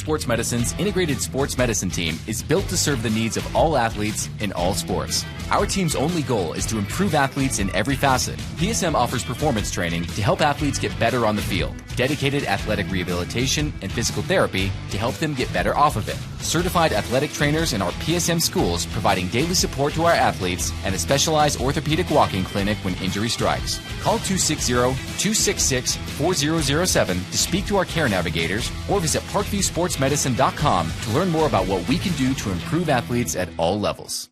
Sports Medicine's integrated sports medicine team is built to serve the needs of all athletes in all sports. Our team's only goal is to improve athletes in every facet. PSM offers performance training to help athletes get better on the field, dedicated athletic rehabilitation and physical therapy to help them get better off of it, certified athletic trainers in our PSM schools providing daily support to our athletes, and a specialized orthopedic walking clinic when injury strikes. Call 260-266-4007 to speak to our care navigators or visit parkviewsportsmedicine.com to learn more about what we can do to improve athletes at all levels.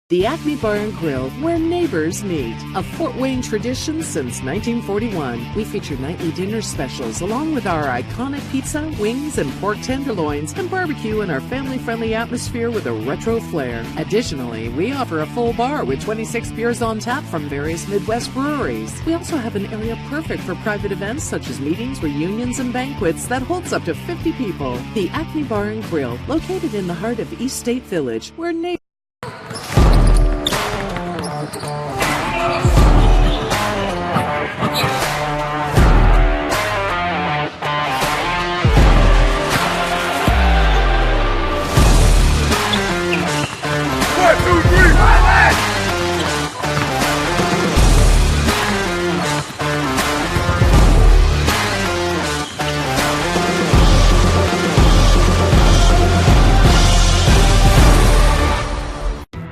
The Acme Bar and Grill, where neighbors meet. A Fort Wayne tradition since 1941. We feature nightly dinner specials along with our iconic pizza, wings, and pork tenderloins, and barbecue in our family-friendly atmosphere with a retro flair. Additionally, we offer a full bar with 26 beers on tap from various Midwest breweries. We also have an area perfect for private events such as meetings, reunions, and banquets that holds up to 50 people. The Acme Bar and Grill, located in the heart of East State Village, where neighbors...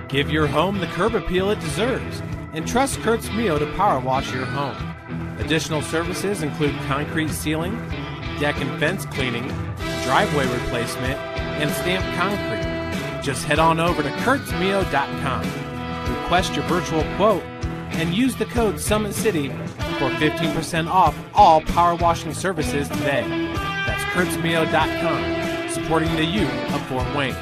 Give your home the curb appeal it deserves and trust Kurt's Mio to power wash your home. Additional services include concrete sealing, deck and fence cleaning, driveway replacement, and stamped concrete. Just head on over to kurtzmio.com, request your virtual quote, and use the code SummitCity for 15% off all power washing services today. That's kurtzmio.com, supporting the youth of Fort Wayne.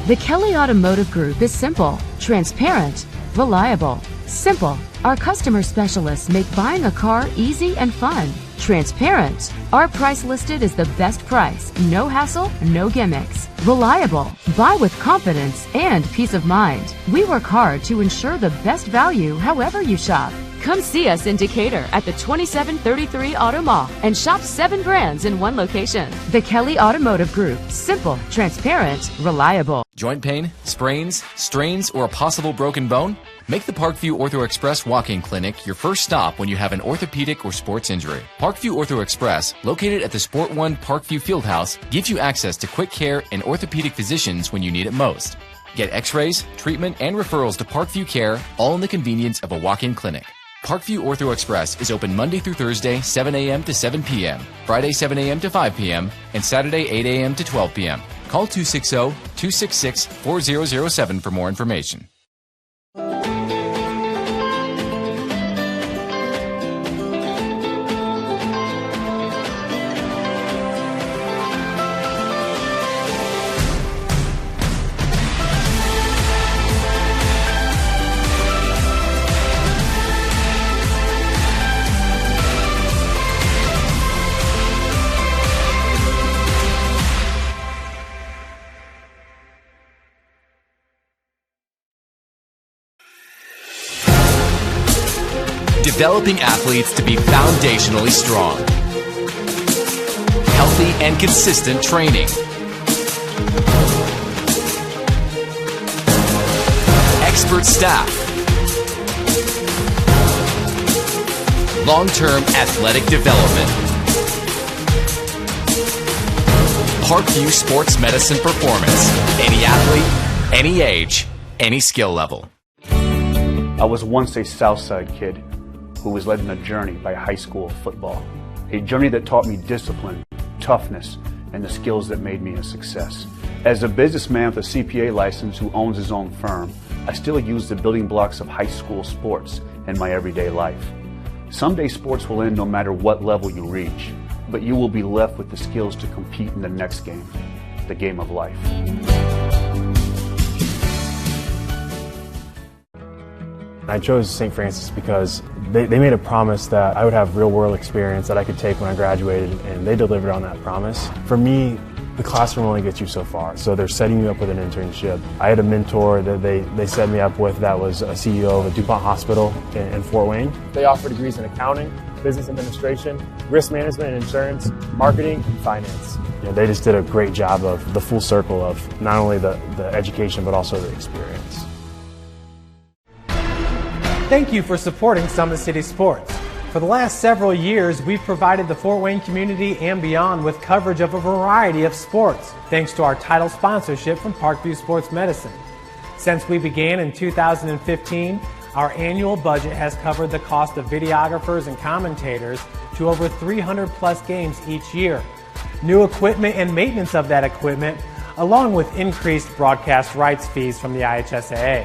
The Kelly Automotive Group is simple, transparent, reliable. Simple. Our customer specialists make buying a car easy and fun. Transparent. Our price listed is the best price. No hassle, no gimmicks. Reliable. Buy with confidence and peace of mind. We work hard to ensure the best value however you shop. Come see us in Decatur at the 2733 Auto Mall and shop 7 brands in one location. The Kelly Automotive Group. Simple, transparent, reliable. Joint pain, sprains, strains, or a possible broken bone? Make the Parkview Ortho Express walk-in clinic your first stop when you have an orthopedic or sports injury. Parkview Ortho Express, located at the Sport One Parkview Fieldhouse, gives you access to quick care and orthopedic physicians when you need it most. Get x-rays, treatment, and referrals to Parkview Care, all in the convenience of a walk-in clinic. Parkview Ortho Express is open Monday through Thursday, 7 a.m. to 7 p.m., Friday, 7 a.m. to 5 p.m., and Saturday, 8 a.m. to 12 p.m. Call 260-266-4007 for more information. Developing athletes to be foundationally strong. Healthy and consistent training. Expert staff. Long-term athletic development. Parkview Sports Medicine Performance. Any athlete, any age, any skill level. I was once a Southside kid who was led on a journey by high school football. A journey that taught me discipline, toughness, and the skills that made me a success. As a businessman with a CPA license who owns his own firm, I still use the building blocks of high school sports in my everyday life. Someday sports will end no matter what level you reach, but you will be left with the skills to compete in the next game, the game of life. I chose St. Francis because they made a promise that I would have real-world experience that I could take when I graduated, and they delivered on that promise. For me, the classroom only gets you so far, so they're setting you up with an internship. I had a mentor that they set me up with that was a CEO of a DuPont hospital in Fort Wayne. They offer degrees in accounting, business administration, risk management and insurance, marketing, and finance. They just did a great job of the full circle of not only the education but also the experience. Thank you for supporting Summit City Sports. For the last several years, we've provided the Fort Wayne community and beyond with coverage of a variety of sports, thanks to our title sponsorship from Parkview Sports Medicine. Since we began in 2015, our annual budget has covered the cost of videographers and commentators to over 300 plus games each year. New equipment and maintenance of that equipment, along with increased broadcast rights fees from the IHSAA.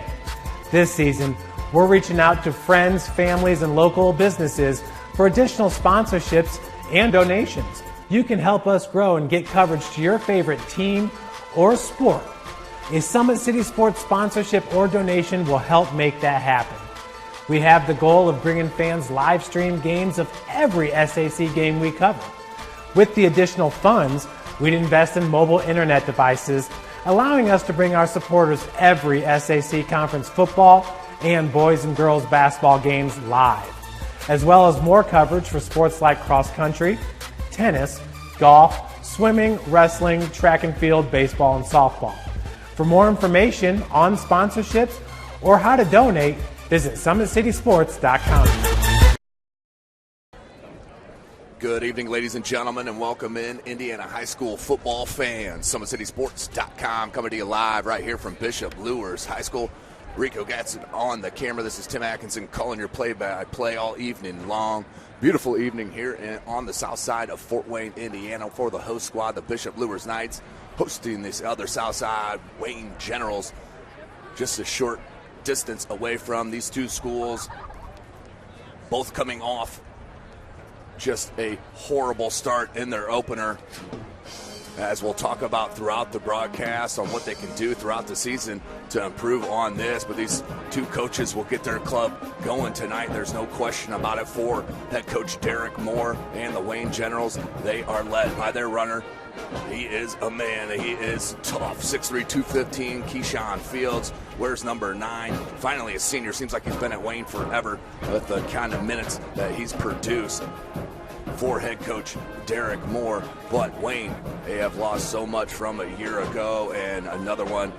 This season, we're reaching out to friends, families, and local businesses for additional sponsorships and donations. You can help us grow and get coverage to your favorite team or sport. A Summit City Sports sponsorship or donation will help make that happen. We have the goal of bringing fans live stream games of every SAC game we cover. With the additional funds, we'd invest in mobile internet devices, allowing us to bring our supporters every SAC conference football and boys and girls basketball games live, as well as more coverage for sports like cross country, tennis, golf, swimming, wrestling, track and field, baseball, and softball. For more information on sponsorships or how to donate, visit SummitCitySports.com. Good evening, ladies and gentlemen, and welcome in Indiana high school football fans. SummitCitySports.com coming to you live right here from Bishop Luers High School. Rico Gatson on the camera. This is Tim Atkinson calling your play-by-play all evening long. Beautiful evening here on the south side of Fort Wayne, Indiana, for the host squad, the Bishop Luers Knights, hosting this other south side, Wayne Generals, just a short distance away from these two schools, both coming off just a horrible start in their opener, as we'll talk about throughout the broadcast on what they can do throughout the season to improve on this. But these two coaches will get their club going tonight. There's no question about it. For head coach Derek Moore and the Wayne Generals, they are led by their runner. He is a man. He is tough. 6'3", 215, Keyshawn Fields, wears number 9. Finally a senior. Seems like he's been at Wayne forever with the kind of minutes that he's produced for head coach Derek Moore. But Wayne, they have lost so much from a year ago, and another one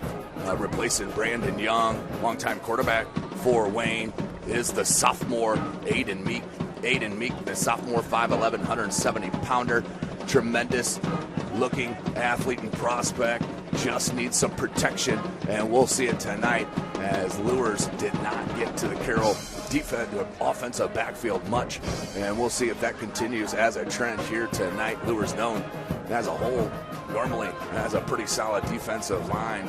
replacing Brandon Young, longtime quarterback for Wayne, is the sophomore Aiden Meek, the sophomore 5'11", 170-pounder, tremendous looking athlete and prospect, just needs some protection, and we'll see it tonight as Luers did not get to the Carroll offensive backfield much, and we'll see if that continues as a trend here tonight. Luers, known as a whole, normally has a pretty solid defensive line,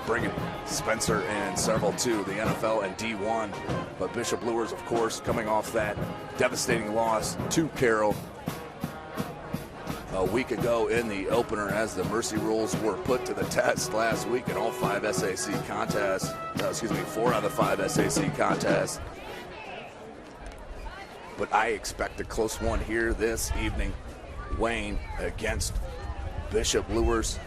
bringing Spencer and several to the NFL and D1, but Bishop Luers, of course, coming off that devastating loss to Carroll a week ago in the opener, as the mercy rules were put to the test last week in all 5 SAC contests, 4 out of the 5 SAC contests. But I expect a close one here this evening. Wayne against Bishop Luers.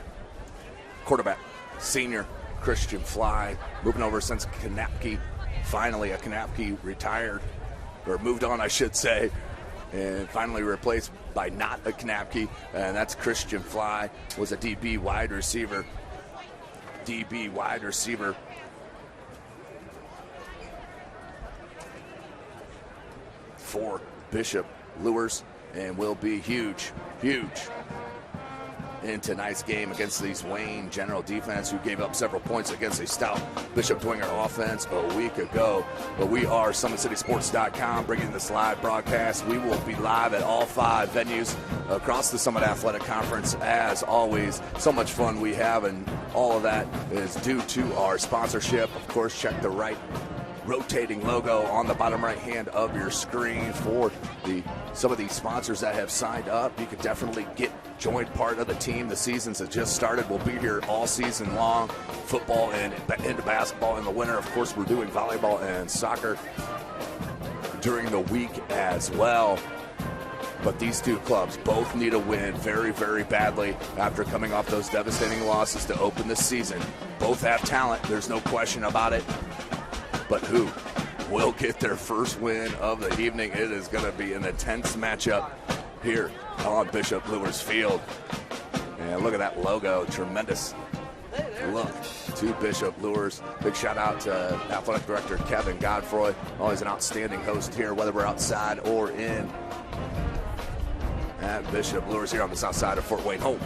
Quarterback, senior Christian Fly, moving over since Kanapke. Finally, a Kanapke retired, or moved on, I should say, and finally replaced by not a Kanapke, and that's Christian Fly, was a DB wide receiver. For Bishop Luers, and will be huge in tonight's game against these Wayne General defense, who gave up several points against a stout Bishop Dwenger offense a week ago. But we are SummitCitySports.com bringing this live broadcast. We will be live at all 5 venues across the Summit Athletic Conference. As always, so much fun we have, and all of that is due to our sponsorship. Of course, check the right rotating logo on the bottom right hand of your screen for some of these sponsors that have signed up. You could definitely join part of the team. The seasons have just started. We'll be here all season long. Football and into basketball in the winter. Of course, we're doing volleyball and soccer during the week as well. But these two clubs both need a win very, very badly after coming off those devastating losses to open this season. Both have talent. There's no question about it. But who will get their first win of the evening. It is going to be an intense matchup here on Bishop Luers Field. And look at that logo, tremendous look to Bishop Luers. Big shout out to Athletic Director Kevin Godfroy, always an outstanding host here, whether we're outside or in at Bishop Luers here on the south side of Fort Wayne, home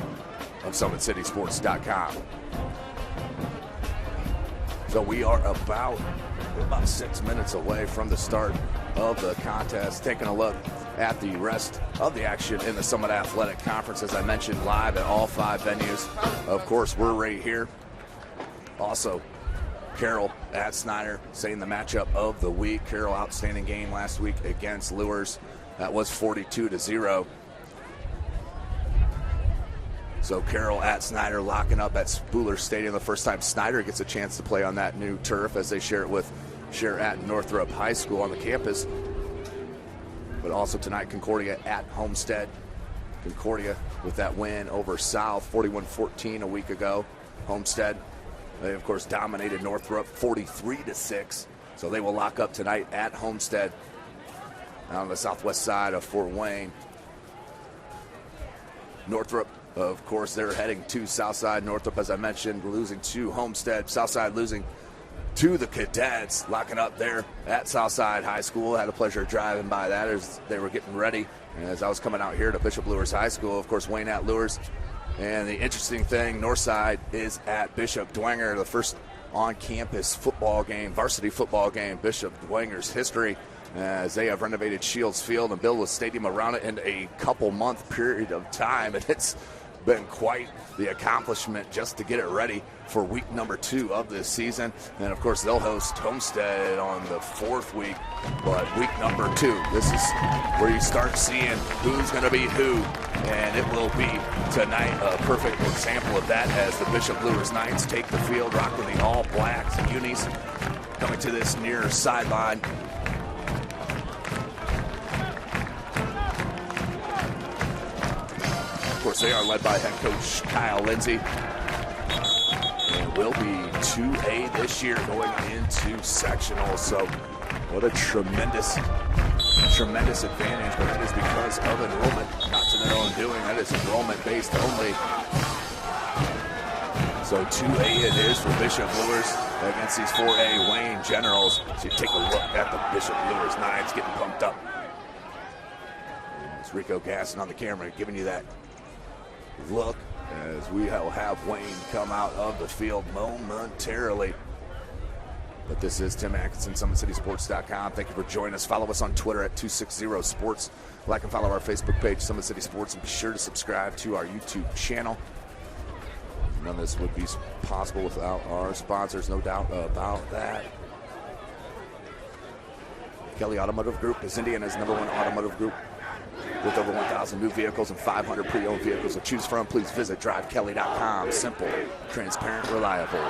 of SummitCitySports.com. So we are about 6 minutes away from the start of the contest. Taking a look at the rest of the action in the Summit Athletic Conference, as I mentioned, live at all 5 venues. Of course, we're right here. Also, Carroll at Snyder saying the matchup of the week. Carroll, outstanding game last week against Luers. That was 42-0. So Carroll at Snyder locking up at Spooler Stadium. The first time Snyder gets a chance to play on that new turf, as they share at Northrop High School on the campus. But also tonight, Concordia at Homestead. Concordia with that win over South, 41-14 a week ago. Homestead, they of course dominated Northrop 43-6. So they will lock up tonight at Homestead on the southwest side of Fort Wayne. Northrop, of course, they're heading to Southside. Northrop, as I mentioned, losing to Homestead. Southside losing to the Cadets, locking up there at Southside High School. Had the pleasure of driving by that as they were getting ready. And as I was coming out here to Bishop Luers High School, of course, Wayne at Luers. And the interesting thing, Northside is at Bishop Dwenger, the first on-campus football game, varsity football game, Bishop Dwenger's history, as they have renovated Shields Field and built a stadium around it in a couple-month period of time. And it's been quite the accomplishment just to get it ready for week number 2 of this season. And of course, they'll host Homestead on the 4th week, but week number 2, this is where you start seeing who's going to be who, and it will be tonight a perfect example of that as the Bishop Luers Knights take the field, rocking the all blacks unis, coming to this near sideline. Of course, they are led by head coach Kyle Lindsay. And will be 2A this year going into sectional. So what a tremendous advantage, but that is because of enrollment, not to their own doing. That is enrollment based only. So 2A it is for Bishop Luers against these 4A Wayne Generals. So you take a look at the Bishop Luers Knights getting pumped up. And it's Rico Gasson on the camera giving you that look as we will have Wayne come out of the field momentarily. But this is Tim Atkinson, SummitCitySports.com. Thank you for joining us. Follow us on Twitter at 260sports. Like and follow our Facebook page, Summit City Sports, and be sure to subscribe to our YouTube channel. None of this would be possible without our sponsors, no doubt about that. Kelly Automotive Group is Indiana's #1 automotive group. With over 1,000 new vehicles and 500 pre-owned vehicles to choose from, please visit drivekelly.com. Simple, transparent, reliable.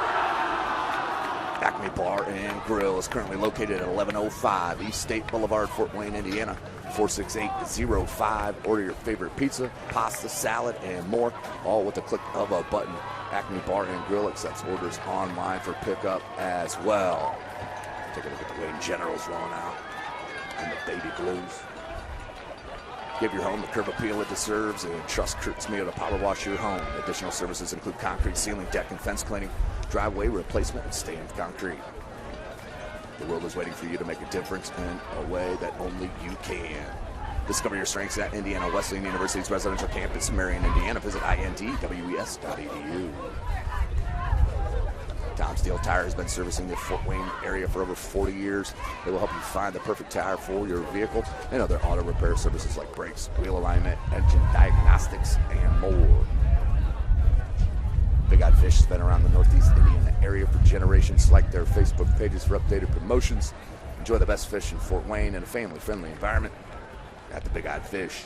Acme Bar and Grill is currently located at 1105 East State Boulevard, Fort Wayne, Indiana, 46805. Order your favorite pizza, pasta, salad, and more, all with the click of a button. Acme Bar and Grill accepts orders online for pickup as well. Take a look at the Wayne Generals rolling out in the baby blues. Give your home the curb appeal it deserves and trust Kurt's Meal to power wash your home. Additional services include concrete ceiling, deck, and fence cleaning, driveway replacement, and stamped concrete. The world is waiting for you to make a difference in a way that only you can. Discover your strengths at Indiana Wesleyan University's residential campus in Marion, Indiana. Visit indwes.edu. Tom Steele Tire has been servicing the Fort Wayne area for over 40 years. They will help you find the perfect tire for your vehicle and other auto repair services like brakes, wheel alignment, engine diagnostics, and more. Big Eyed Fish has been around the Northeast Indiana area for generations. Like their Facebook pages for updated promotions. Enjoy the best fish in Fort Wayne in a family-friendly environment at the Big Eyed Fish.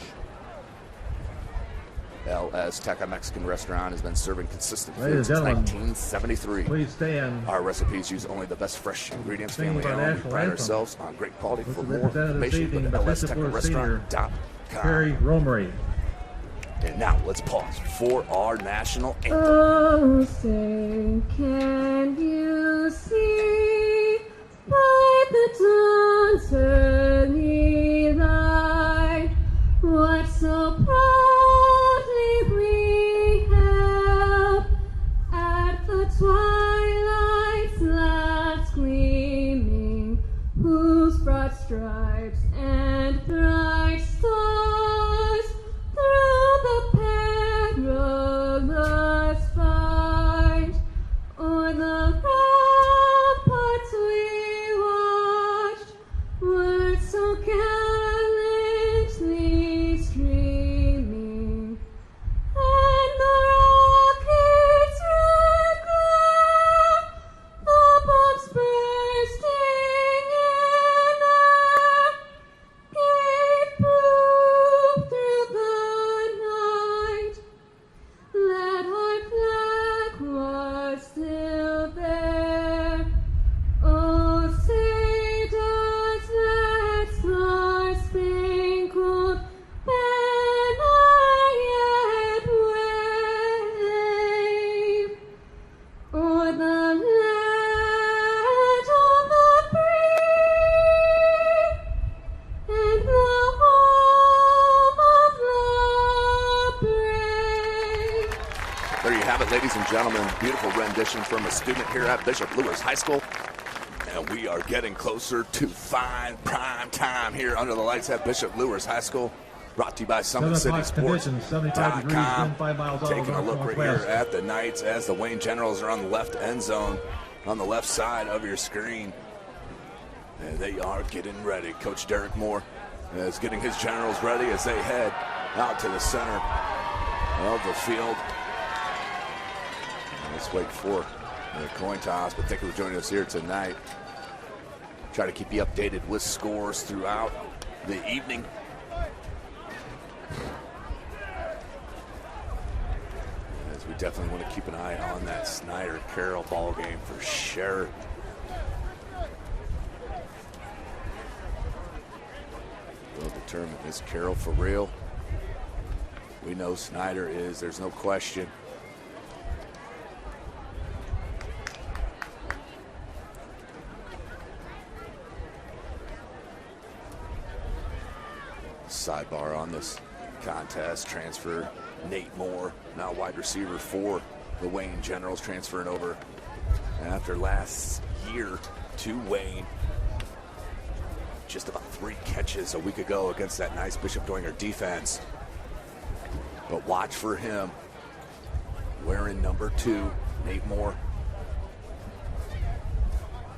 LS Teca Mexican Restaurant has been serving consistent food since 1973. Please stand. Our recipes use only the best fresh ingredients, family owned. We pride ourselves on great quality. For more information, go to lsteccarestaurant.com. Harry Romery. And now let's pause for our national anthem. Oh, say, can you see by the dawn the twilight's last gleaming, whose broad stripes and bright stars through the perilous fight o'er the ramparts we watched, were so gallantly streaming, and the rocket's red glare, the bombs bursting in air, gave proof through the night that our flag was still there. Oh, say does that star-spangled banner yet wave o'er the land of the free and the home of the brave? There you have it, ladies and gentlemen. Beautiful rendition from a student here at Bishop Luers High School. And we are getting closer to fine prime time here under the lights at Bishop Luers High School. Brought to you by 7 o'clock conditions, 75 degrees, SummitCitySports.com. wind 5 miles out Taking a of look right northwest. here at the Knights as the Wayne Generals are on the left end zone, on the left side of your screen. And they are getting ready. Coach Derek Moore is getting his Generals ready as they head out to the center of the field. And let's wait for the coin toss, but thank you for joining us here tonight. Try to keep you updated with scores throughout the evening. As we definitely want to keep an eye on that Snyder-Carroll ball game for sure. We'll determine, is Carroll for real? We know Snyder is, there's no question. Sidebar on this contest, transfer Nate Moore, now wide receiver for the Wayne Generals, transferring over after last year to Wayne. Just about 3 catches a week ago against that nice Bishop Dwenger defense. But watch for him wearing number 2, Nate Moore,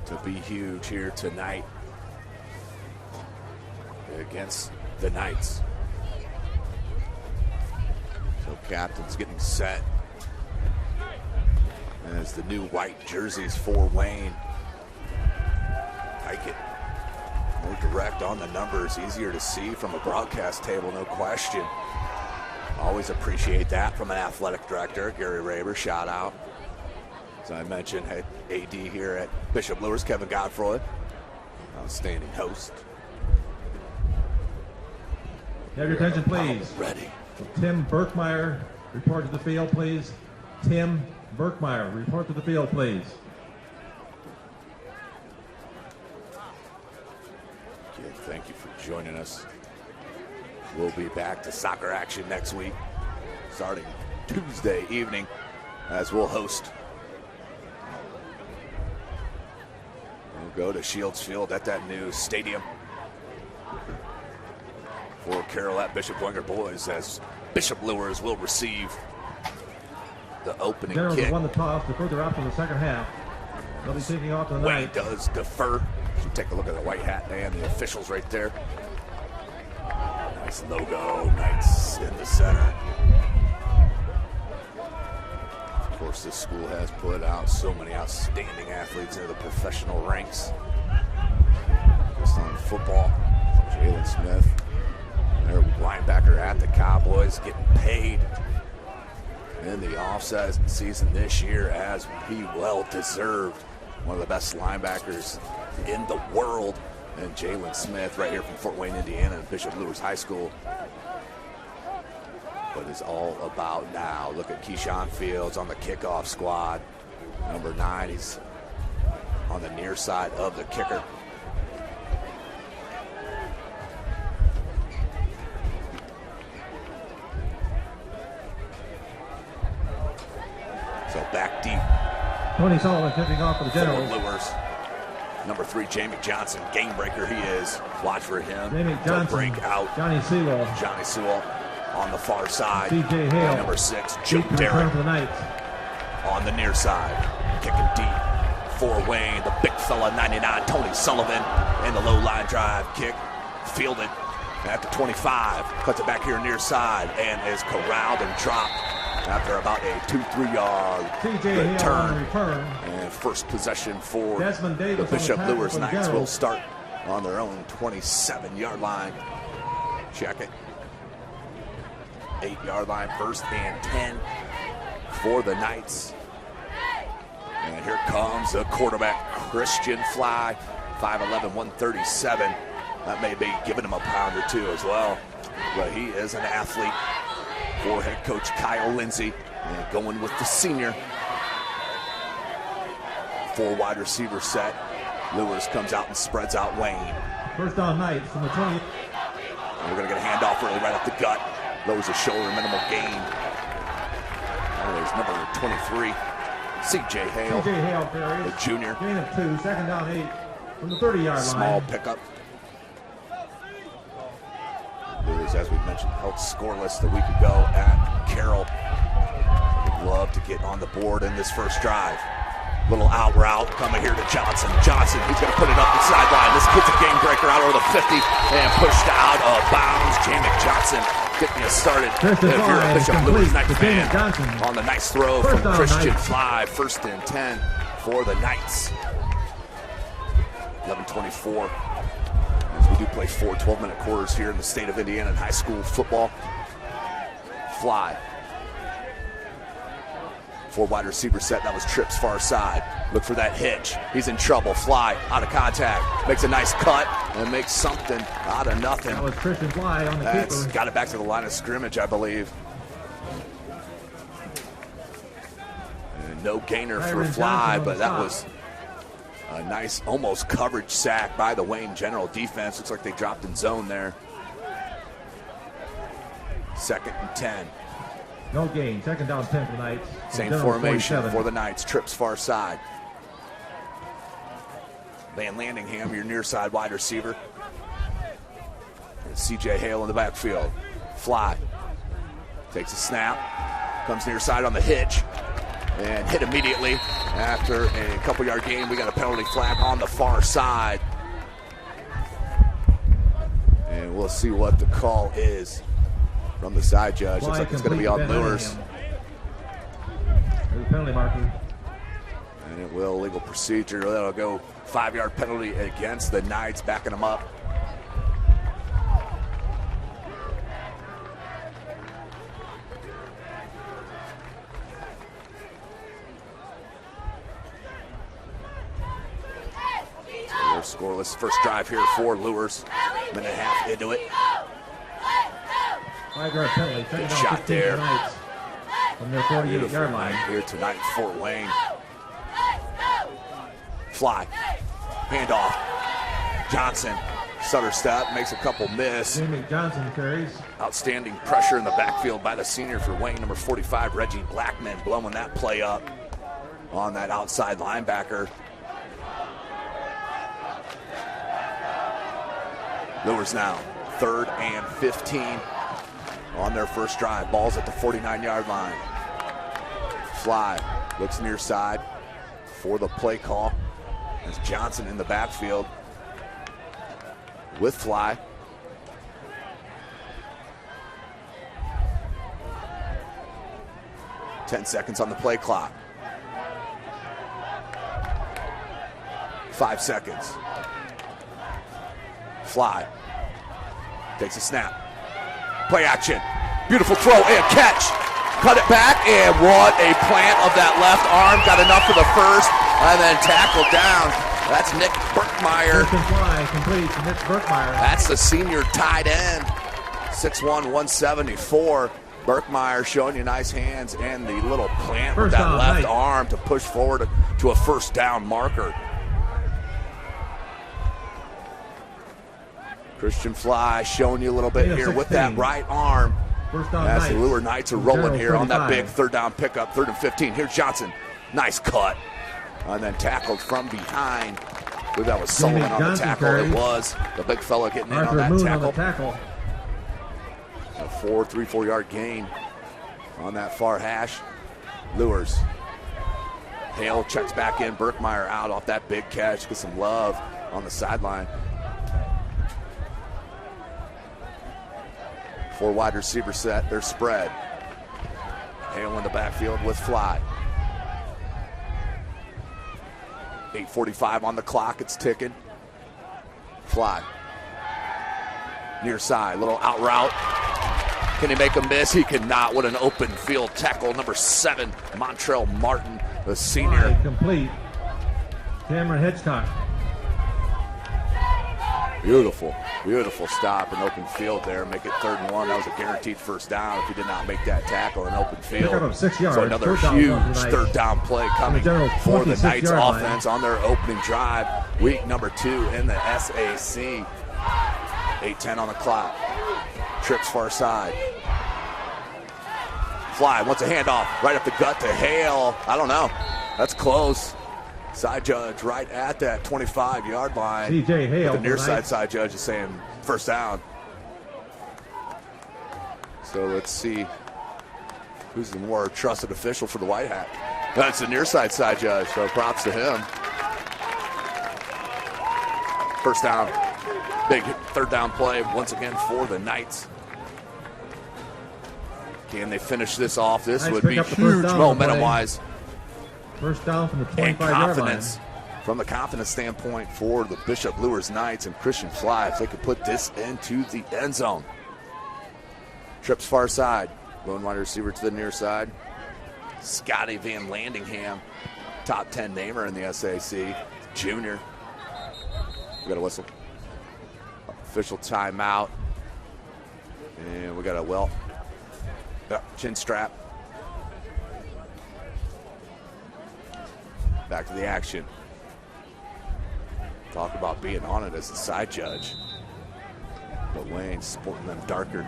to be huge here tonight against the Knights. So captain's getting set as the new white jerseys for Wayne. Like it more direct on the numbers, easier to see from a broadcast table, no question. Always appreciate that from an athletic director, Gary Raber, shout out. As I mentioned, AD here at Bishop Luers, Kevin Godfroy, outstanding host. Have your attention, please. Ready. Tim Burkmeyer, report to the field, please. Tim Burkmeyer, report to the field, please. Okay, thank you for joining us. We'll be back to soccer action next week, starting Tuesday evening, as we'll host. We'll go to Shields Field at that new stadium for Carroll at Bishop Dwenger boys, as Bishop Luers will receive the opening Generals kick. have won the toss to further out in the second half. They'll be taking off Wayne tonight. does defer. So take a look at the white hat and the officials right there. Nice logo, Knights in the center. Of course, this school has put out so many outstanding athletes into the professional ranks. Just on football, Jalen Smith, their linebacker at the Cowboys, getting paid in the off-season this year, as he well deserved. One of the best linebackers in the world, and Jalen Smith right here from Fort Wayne, Indiana, and Bishop Luers High School. But it's all about now. Look at Keyshawn Fields on the kickoff squad. Number 9, he's on the near side of the kicker. So back deep Tony Sullivan kicking off for the Generals. Luers. Number 3, Jamie Johnson, game breaker he is. Watch for him Jamie to Johnson, break out. Johnny Sewell on the far side. C.J. Hale. Number 6, Joe Deep return Derrick for the Knights. on the near side. Kicking deep for Wayne, the big fella, 99, Tony Sullivan, and the low line drive kick. Fielded at the 25. Cuts it back here near side and is corralled and dropped after about a 2-3 yard return. And first possession for the Bishop Luers Knights will start on their own 27-yard line. Check it. 8-yard line, first and 10 for the Knights. And here comes the quarterback, Christian Fly, 5'11", 137. That may be giving him a pound or two as well. But he is an athlete for head coach Kyle Lindsay. And going with the senior. 4 wide receiver set. Luers comes out and spreads out Wayne. First down Knights from the 20. And we're going to get a handoff early right up the gut. Lowers the shoulder, minimal gain. And there's number 23, C.J. Hale. C.J. Hale carries. The junior. Gain of 2, second down 8 from the 30-yard line. Small pickup. Luers, as we mentioned, held scoreless the week ago at Carroll. Would love to get on the board in this first drive. Little out route coming here to Johnson. Johnson, he's going to put it up the sideline. This kid's a game breaker out over the 50 and pushed out of bounds. Jamie Johnson getting us started. If you're a Bishop Luers Knights fan, on the nice throw from Christian Fly. First and 10 for the Knights. 11:24. As we do play 4 12-minute quarters here in the state of Indiana in high school football. Fly. 4 wide receiver set. That was Tripp's far side. Look for that hitch. He's in trouble. Fly out of contact. Makes a nice cut and makes something out of nothing. That was Christian Fly on the That's keeper. got it back to the line of scrimmage, I believe. And no gainer for Fly, but that was a nice almost coverage sack by the Wayne General defense. Looks like they dropped in zone there. 2nd and 10. No gain. Second down 10 for the Knights. Same formation for the Knights. Trips far side. Van Landingham, your near side wide receiver. And C.J. Hale in the backfield. Fly. Takes a snap. Comes near side on the hitch. And hit immediately after a couple-yard gain. We got a penalty flag on the far side. And we'll see what the call is from the side judge. Looks like it's going to be on Luers. There's a penalty marker. And it will, legal procedure. That'll go 5-yard penalty against the Knights, backing them up. So we're scoreless. First drive here for Luers. Minute and a half into it. 5-yard penalty. Good shot there. From their 48-yard line. Here tonight in Fort Wayne. Fly. Handoff. Johnson. Stutter step. Makes a couple miss. Jamie Johnson carries. Outstanding pressure in the backfield by the senior for Wayne. Number 45, Reggie Blackman, blowing that play up on that outside linebacker. Luers now. 3rd and 15. On their first drive. Ball's at the 49-yard line. Fly looks near side for the play call. There's Johnson in the backfield with Fly. Ten seconds on the play clock. 5 seconds. Fly takes a snap. Play action. Beautiful throw and catch. Cut it back, and what a plant of that left arm. Got enough for the first, and then tackled down. That's Nick Burkmeyer. Fly complete to Nick Burkmeyer. That's the senior tight end. 6'1", 174. Burkmeyer showing you nice hands and the little plant with that left arm to push forward to a first down marker. Christian Fly showing you a little bit here with that right arm. As the Luers Knights are rolling here on that big 3rd down pickup, 3rd and 15. Here's Johnson. Nice cut. And then tackled from behind. I believe that was Sullivan on the tackle. It was the big fella getting in on that tackle. A 3-4 yard gain on that far hash. Luers. Hale checks back in. Burkmeyer out off that big catch. Get some love on the sideline. 4 wide receiver set. They're spread. Hale in the backfield with Fly. 8:45 on the clock. It's ticking. Fly. Near side. Little out route. Can he make a miss? He cannot. What an open field tackle. Number 7, Montrell Martin, the senior. Complete. Cameron Hitchcock. Beautiful, beautiful stop in open field there. Make it 3rd and 1. That was a guaranteed first down if he did not make that tackle in open field. Pick up 6 yards. So another huge 3rd down play coming for the Knights offense on their opening drive. Week number 2 in the SAC. 8:10 on the clock. Trips far side. Fly wants a handoff right up the gut to Hale. I don't know. That's close. Side judge right at that 25-yard line. C.J. Hale. The near side judge is saying first down. So let's see who's the more trusted official for the White Hat. That's the near side judge, so props to him. First down. Big 3rd down play once again for the Knights. Can they finish this off? This would be huge momentum-wise. First down from the 25-yard line. Confidence, from the confidence standpoint for the Bishop Luers Knights and Christian Fly, if they could put this into the end zone. Trips far side. Lone wide receiver to the near side. Scotty Van Landingham, top 10 namer in the SAC. Junior. We got a whistle. Official timeout. And we got a chin strap. Back to the action. Talk about being on it as a side judge. But Wayne sporting them darker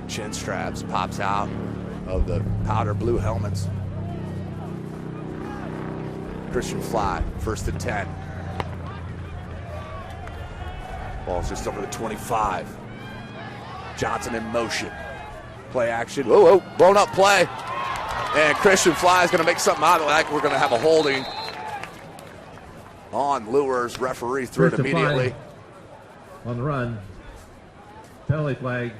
chin straps, pops out of the powder blue helmets. Christian Fly, 1st and 10. Ball's just over the 25. Johnson in motion. Play action. Whoa, blown up play. And Christian Fly is going to make something out of it. Like we're going to have a holding on Luers. Referee threw it immediately. On the run. Penalty flag.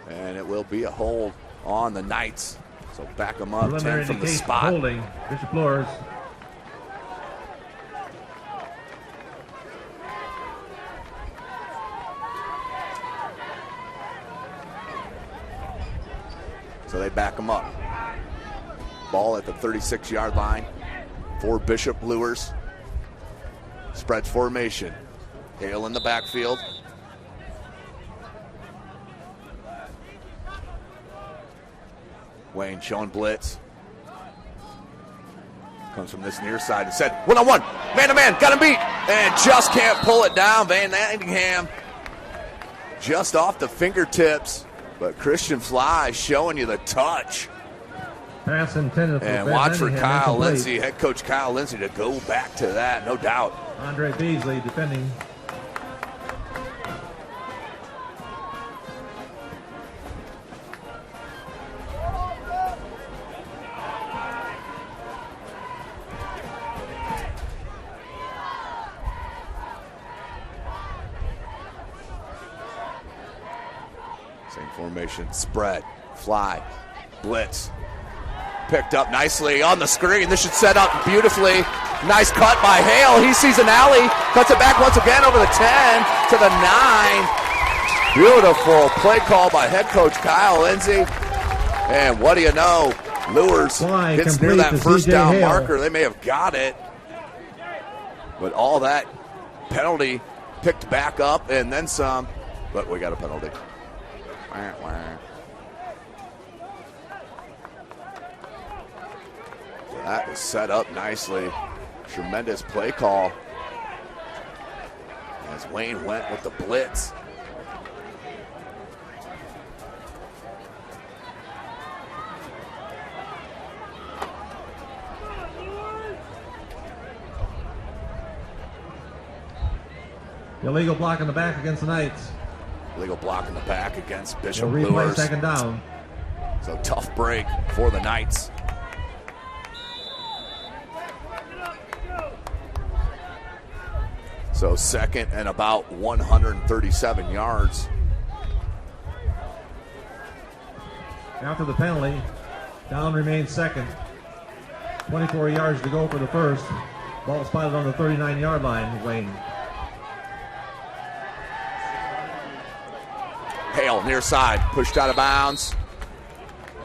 And it will be a hold on the Knights. So back them up 10 from the spot. Holding. Bishop Luers. So they back them up. Ball at the 36-yard line for Bishop Luers. Spreads formation. Hale in the backfield. Wayne showing blitz. Comes from this near side and said, 1-on-1, man-to-man, got him beat. And just can't pull it down. Van Landingham just off the fingertips. But Christian Fly showing you the touch. Pass intended for and watch for Kyle Lindsey, head coach Kyle Lindsey, to go back to that, no doubt. Andre Beasley defending. Same formation, spread, fly, blitz. Picked up nicely on the screen. This should set up beautifully. Nice cut by Hale. He sees an alley. Cuts it back once again over the 10 to the 9. Beautiful play call by head coach Kyle Lindsey. And what do you know? Luers gets near that first down marker. They may have got it. But all that penalty picked back up and then some. But we got a penalty. That was set up nicely. Tremendous play call as Wayne went with the blitz. Illegal block in the back against the Knights. Illegal block in the back against Bishop Replay, Luers. second down. So tough break for the Knights. So second and about 137 yards. After the penalty, down remains second. 24 yards to go for the first. Ball spotted on the 39-yard line, Wayne. Hale near side, pushed out of bounds.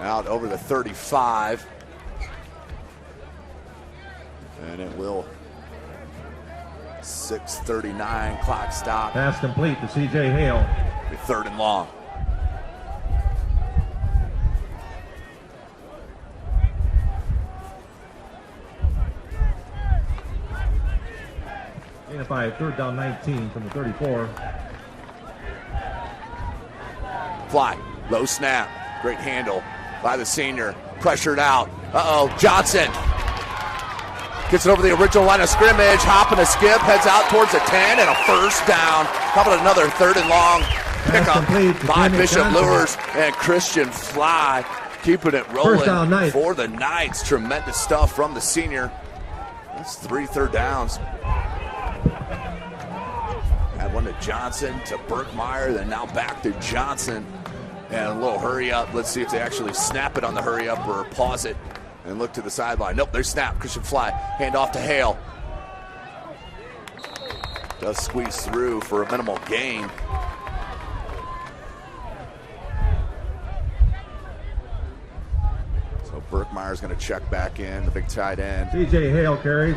Out over the 35. And it will 6:39 clock stop. Pass complete to C.J. Hale. Third and long. Gain of 5, third down 19 from the 34. Fly, low snap, great handle by the senior. Pressured out. Johnson gets it over the original line of scrimmage, hopping a skip, heads out towards the 10, and a first down. How about another third and long pickup by Bishop Luers and Christian Fly, keeping it rolling for the Knights. Tremendous stuff from the senior. That's 3 third downs. Had one to Johnson, to Burkmeyer, then now back to Johnson. And a little hurry up. Let's see if they actually snap it on the hurry up or pause it and look to the sideline. Nope, they snap. Christian Fly, hand off to Hale. Does squeeze through for a minimal gain. So Burkmeyer's going to check back in, the big tight end. C.J. Hale carries.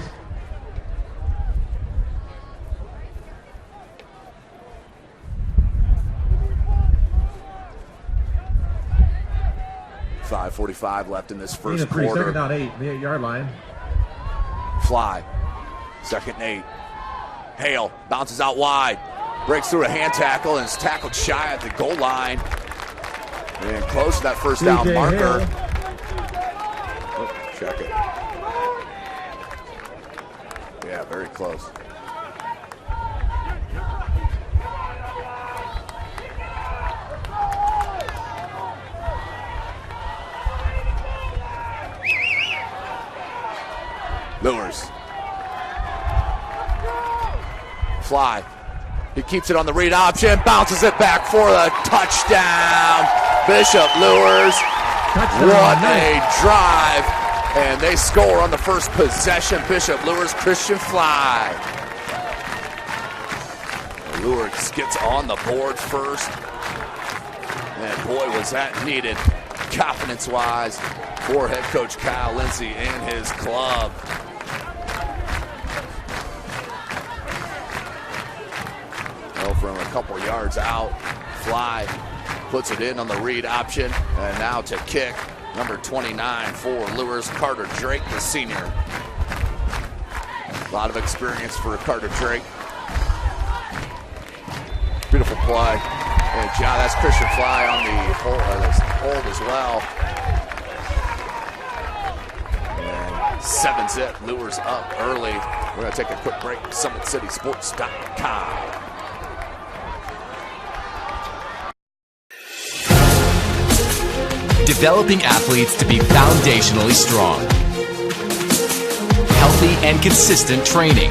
.45 left in this first Three, quarter. second down 8, the 8-yard line. Fly, second and 8. Hale bounces out wide, breaks through a hand tackle, and is tackled shy at the goal line. And close to that first down marker. Oh, check it. Yeah, very close. Luers. Fly. He keeps it on the read option, bounces it back for the touchdown. Bishop Luers. What a drive. And they score on the first possession. Bishop Luers, Christian Fly. Luers gets on the board first. And boy, was that needed confidence-wise for head coach Kyle Lindsey and his club. From a couple yards out, Fly puts it in on the read option, and now to kick, number 29 for Luers, Carter Drake, the senior. A lot of experience for Carter Drake. Beautiful play. And John, that's Christian Fly on the hold as well. And 7-zip, Luers up early. We're going to take a quick break. SummitCitySports.com. Developing athletes to be foundationally strong. Healthy and consistent training.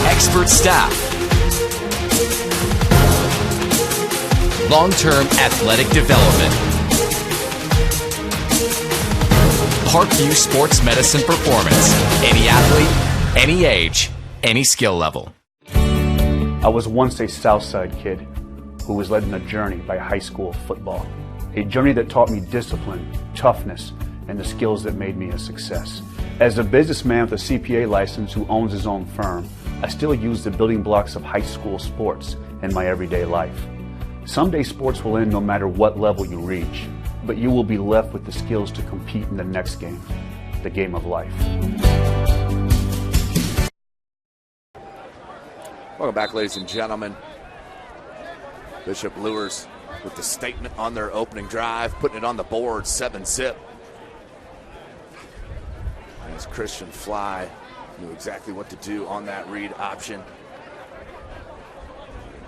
Expert staff. Long-term athletic development. Parkview Sports Medicine Performance. Any athlete, any age, any skill level. I was once a Southside kid who was led on a journey by high school football. A journey that taught me discipline, toughness, and the skills that made me a success. As a businessman with a CPA license who owns his own firm, I still use the building blocks of high school sports in my everyday life. Someday sports will end no matter what level you reach, but you will be left with the skills to compete in the next game, the game of life. Welcome back, ladies and gentlemen. Bishop Luers with the statement on their opening drive, putting it on the board, 7-zip. As Christian Fly Knew exactly what to do on that read option.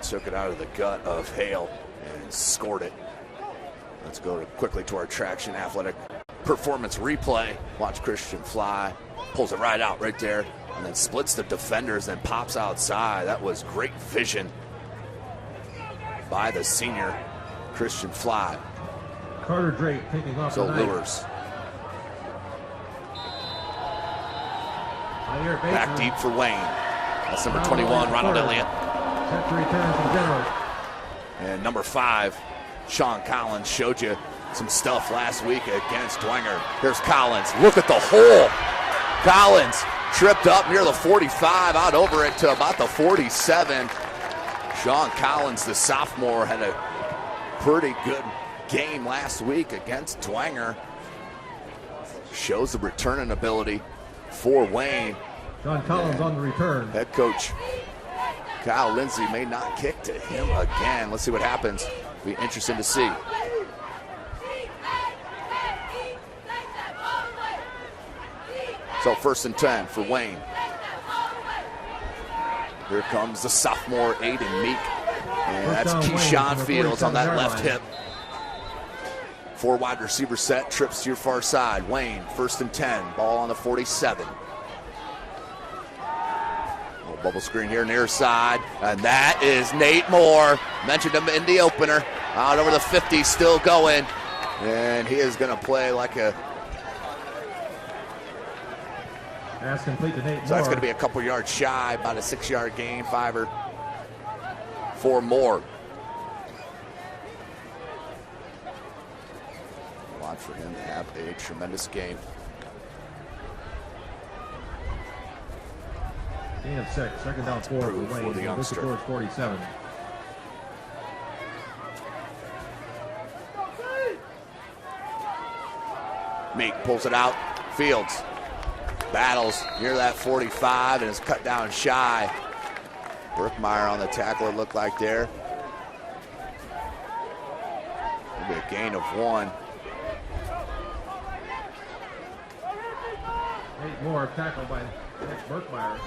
Took it out of the gut of Hale and scored it. Let's go quickly to our traction athletic performance replay. Watch Christian fly. Pulls it right out right there. And then splits the defenders and pops outside. That was great vision by the senior Christian Fly. Carter Drake taking off So the night. Luers. Back deep for Wayne. That's number 21, Ronald Elliott. Set to return from General. And number 5, Sean Collins, showed you some stuff last week against Dwenger. Here's Collins. Look at the hole. Collins tripped up near the 45, out over it to about the 47. Sean Collins, the sophomore, had a pretty good game last week against Dwenger. Shows the returning ability for Wayne. Sean Collins on the return. Head coach Kyle Lindsey may not kick to him again. Let's see what happens. Be interesting to see. So 1st and 10 for Wayne. Here comes the sophomore Aiden Meek. And that's Keyshawn Fields on that left hip. 4 wide receiver set, trips to your far side. Wayne, 1st and 10, ball on the 47. Little bubble screen here near side, and that is Nate Moore. Mentioned him in the opener. Out over the 50, still going. And he is going to play like a... Pass complete to Nate Moore. So that's going to be a couple yards shy, about a 6-yard gain, 5 for Moore. Watch for him to have a tremendous game. Gain of 6, 2nd down 4 for Wayne. For the youngster. Towards 47. Meek pulls it out. Fields battles near that 45 and is cut down shy. Berkmeyer on the tackle, it looked like there. Maybe a gain of 1. Nate Moore tackled by Nick Berkmeyer.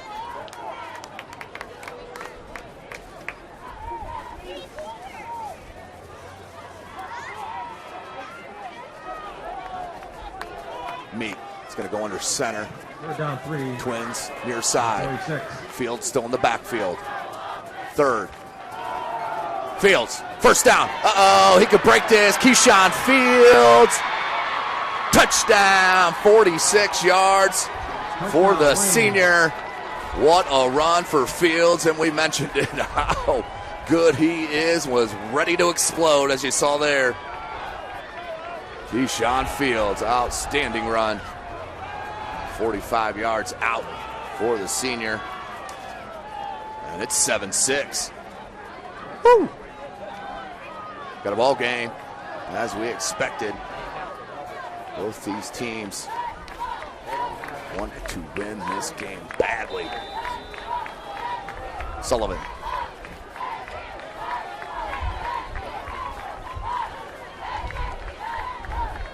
Meek is going to go under center. They're down 3. Twins near side. 46. Fields still in the backfield. 3rd. Fields, 1st down. Uh-oh, he could break this. Keyshawn Fields. Touchdown, 46 yards for the senior. What a run for Fields, and we mentioned it, how good he is, was ready to explode, as you saw there. Keyshawn Fields, outstanding run. 45 yards out for the senior. And it's 7-6. Woo! Got a ball game, as we expected. Both these teams wanted to win this game badly. Sullivan.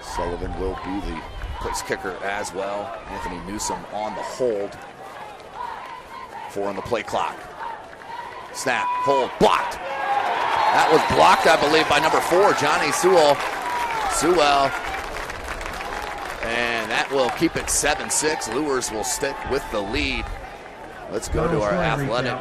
Sullivan will be the place kicker as well. Anthony Newsom on the hold. 4 on the play clock. Snap, hold, blocked. That was blocked, I believe, by number 4, Johnny Sewell. And that will keep it 7-6. Luers will stick with the lead. Let's go to our athletic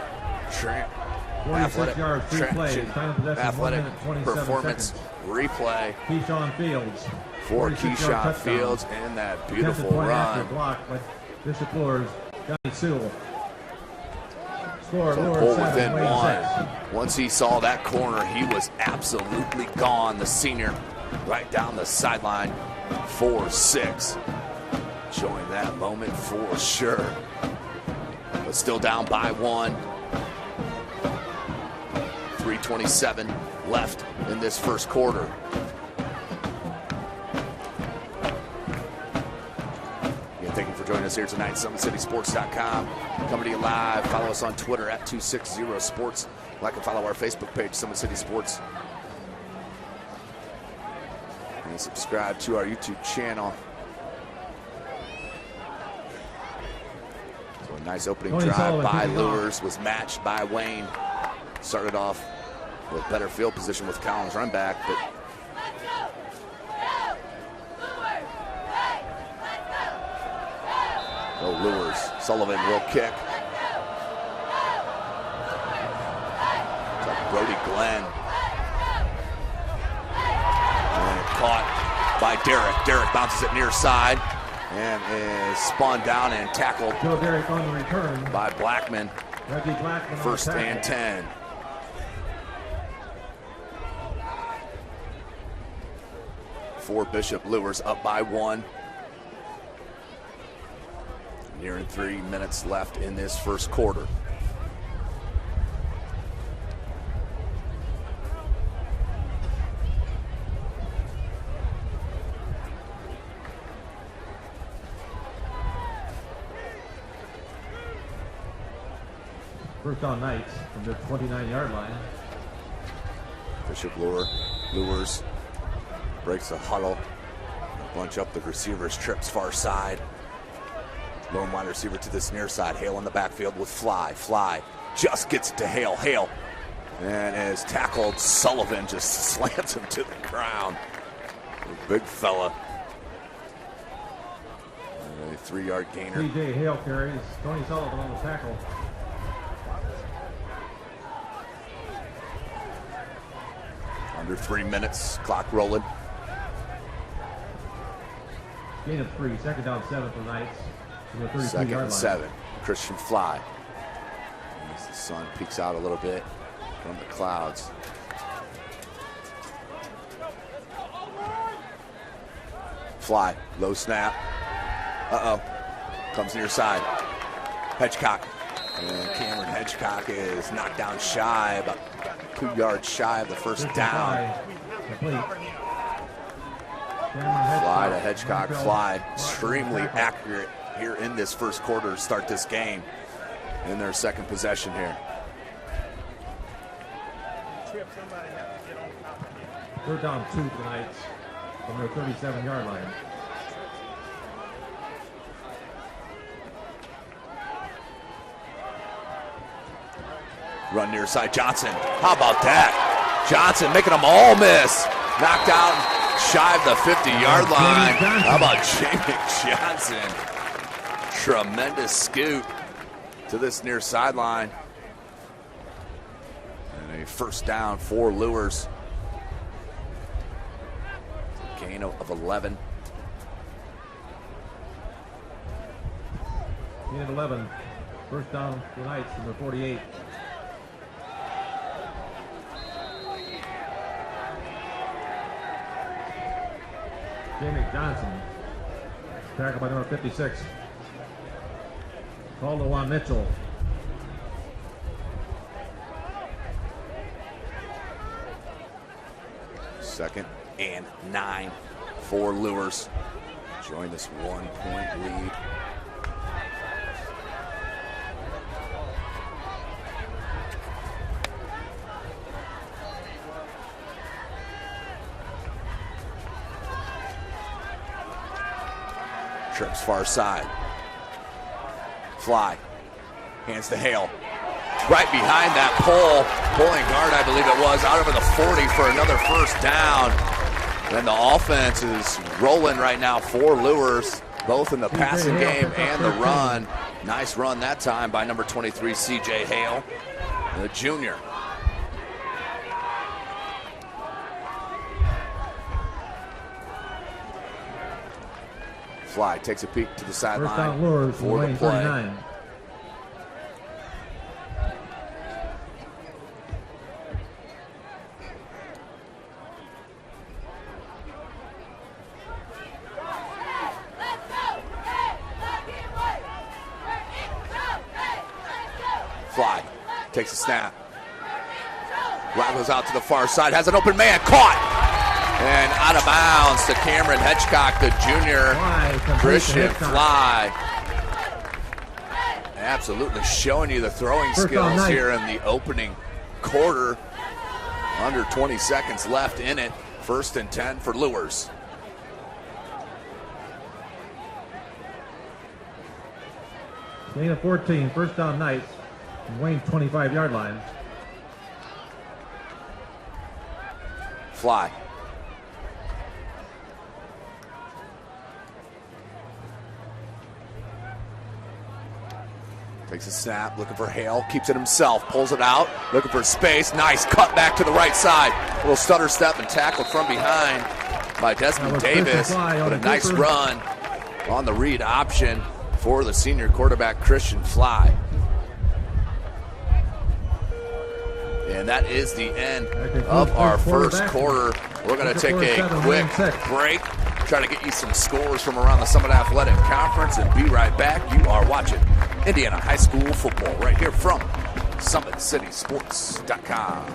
performance replay. Keyshawn Fields. For Keyshawn Fields and that beautiful run. Blocked by Bishop Luers, Johnny Sewell. So pull within 1. Once he saw that corner, he was absolutely gone. The senior right down the sideline. 4-6. Showing that moment for sure. But still down by 1. 3:27 left in this first quarter. Again, thank you for joining us here tonight. SummitCitySports.com. Coming to you live. Follow us on Twitter at 260sports. Like and follow our Facebook page, Summit City Sports. And subscribe to our YouTube channel. So Nice opening Tony drive Sullivan by kicking off. Luers, was matched by Wayne. Started off with better field position with Collins run back, but Luers. Sullivan will kick. Brody Glenn. And caught by Derek. Derek bounces it near side and is spun down and tackled Joe Derek on the return. by Blackman. Reggie Blackman on First the tackle. and 10. For Bishop, Luers up by 1. Nearing 3 minutes left in this first quarter. First on Knights from the 29-yard line. Bishop Luers breaks the huddle. Bunch up the receivers, trips far side. Lone wide receiver to this near side. Hale in the backfield with Fly. Fly just gets it to Hale. Hale and is tackled. Sullivan just slams him to the ground. Big fella. A 3-yard gainer. TJ Hale carries. Tony Sullivan on the tackle. Under 3 minutes, clock rolling. Gain of 3. Second down 7 for Knights. From the 32-yard Second line. and 7. Christian Fly. As the sun peeks out a little bit from the clouds. Fly, low snap. Uh-oh. Comes near side. Hedgecock. And Cameron Hedgecock is knocked down shy, about 2 yards shy of the first down. Fly to Hedgecock. Fly extremely accurate here in this first quarter to start this game in their second possession here. Third down 2 for Knights from their 37-yard line. Run near side, Johnson. How about that? Johnson making them all miss. Knocked out shy of the 50-yard line. How about Jamie Johnson? Tremendous scoot to this near sideline. And a first down for Luers. Gain of 11. Gain of 11. First down for Knights from the 48. Jamie Johnson, tackled by number 56. Caldewan Mitchell. Second and 9 for Luers. Join this 1-point lead. Trips far side. Fly. Hands to Hale. Right behind that pole. Pulling guard, I believe it was, out over the 40 for another first down. And the offense is rolling right now for Luers, both in the passing game and the run. Nice run that time by number 23, C.J. Hale, the junior. Fly takes a peek to the sideline for the play. 39. Fly takes a snap. Rattles out to the far side, has an open man, caught! And out of bounds to Cameron Hedgecock, the junior. Christian Fly. Absolutely showing you the throwing skills here in the opening quarter. Under 20 seconds left in it. First and 10 for Luers. Gain of 14, first down Knights, Wayne's 25-yard line. Fly. Takes a snap, looking for Hale, keeps it himself, pulls it out, looking for space. Nice cut back to the right side. A little stutter step and tackle from behind by Desmond Davis. But a nice run on the read option for the senior quarterback, Christian Fly. And that is the end of our first quarter. We're going to take a quick break, try to get you some scores from around the Summit Athletic Conference, and be right back. You are watching Indiana High School football right here from SummitCitySports.com.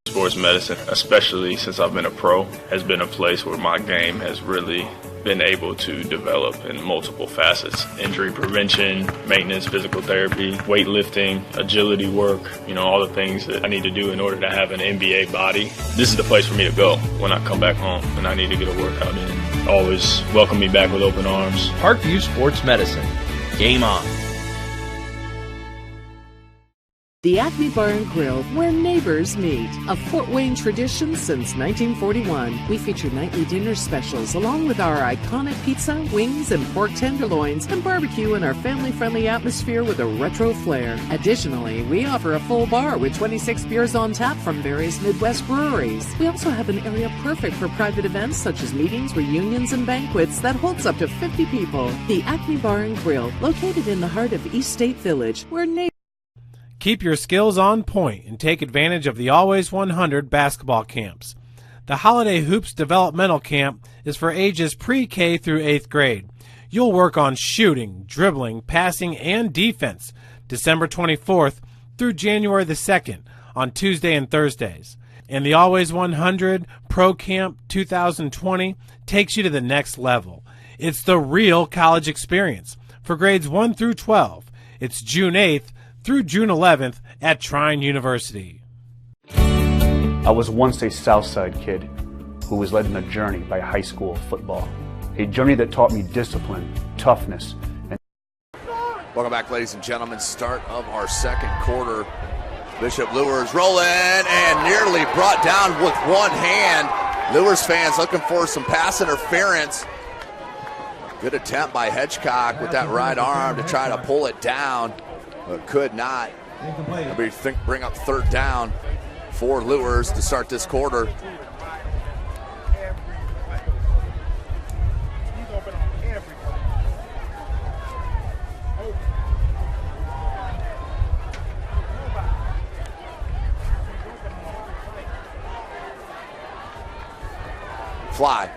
Sports medicine, especially since I've been a pro, has been a place where my game has really been able to develop in multiple facets. Injury prevention, maintenance, physical therapy, weightlifting, agility work, all the things that I need to do in order to have an NBA body. This is the place for me to go when I come back home and I need to get a workout in. Always welcome me back with open arms. Parkview Sports Medicine. Game on. The Acme Bar and Grill, where neighbors meet. A Fort Wayne tradition since 1941. We feature nightly dinner specials along with our iconic pizza, wings, and pork tenderloins, and barbecue in our family-friendly atmosphere with a retro flair. Additionally, we offer a full bar with 26 beers on tap from various Midwest breweries. We also have an area perfect for private events such as meetings, reunions, and banquets that holds up to 50 people. The Acme Bar and Grill, located in the heart of East State Village, where neighbors... Keep your skills on point and take advantage of the Always 100 basketball camps. The Holiday Hoops Developmental Camp is for ages pre-K through 8th grade. You'll work on shooting, dribbling, passing, and defense December 24th through January the 2nd on Tuesday and Thursdays. And the Always 100 Pro Camp 2020 takes you to the next level. It's the real college experience for grades 1 through 12. It's June 8th through June 11th at Trine University. I was once a Southside kid who was led on a journey by high school football. A journey that taught me discipline, toughness, and... Welcome back, ladies and gentlemen. Start of our second quarter. Bishop Luers rolling and nearly brought down with one hand. Luers fans looking for some pass interference. Good attempt by Hedgecock with that right arm to try to pull it down, but could not. We think bring up third down for Luers to start this quarter. Fly.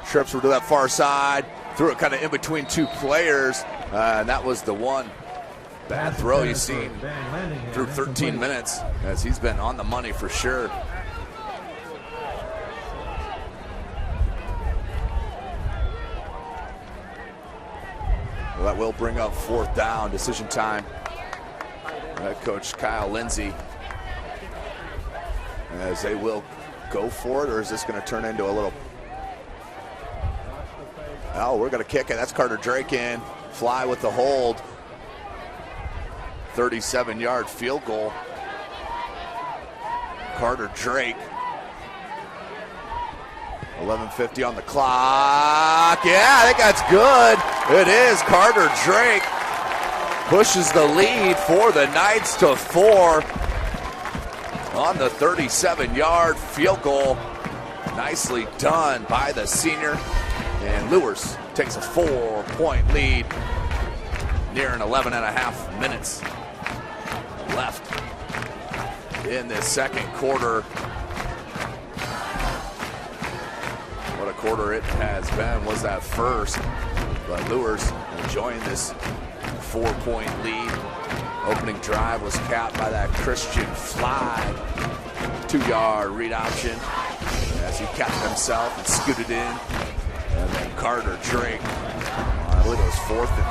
Trips over to that far side. Threw it kind of in between two players. And that was the one bad throw you've seen through 13 minutes, as he's been on the money for sure. Well, that will bring up fourth down, decision time. Head coach Kyle Lindsay, as they will go for it, or is this going to turn into a little... Oh, we're going to kick it. That's Carter Drake in. Fly with the hold. 37-yard field goal. Carter Drake. 11:50 on the clock. Yeah, I think that's good. It is. Carter Drake pushes the lead for the Knights to 4 on the 37-yard field goal. Nicely done by the senior. And Luers takes a 4-point lead. Nearing 11 and a half minutes left in this second quarter. What a quarter it has been. Was that first? But Luers enjoying this 4-point lead. Opening drive was capped by that Christian Fly 2-yard read option as he capped himself and scooted in. And then Carter Drake, I believe it was 4th and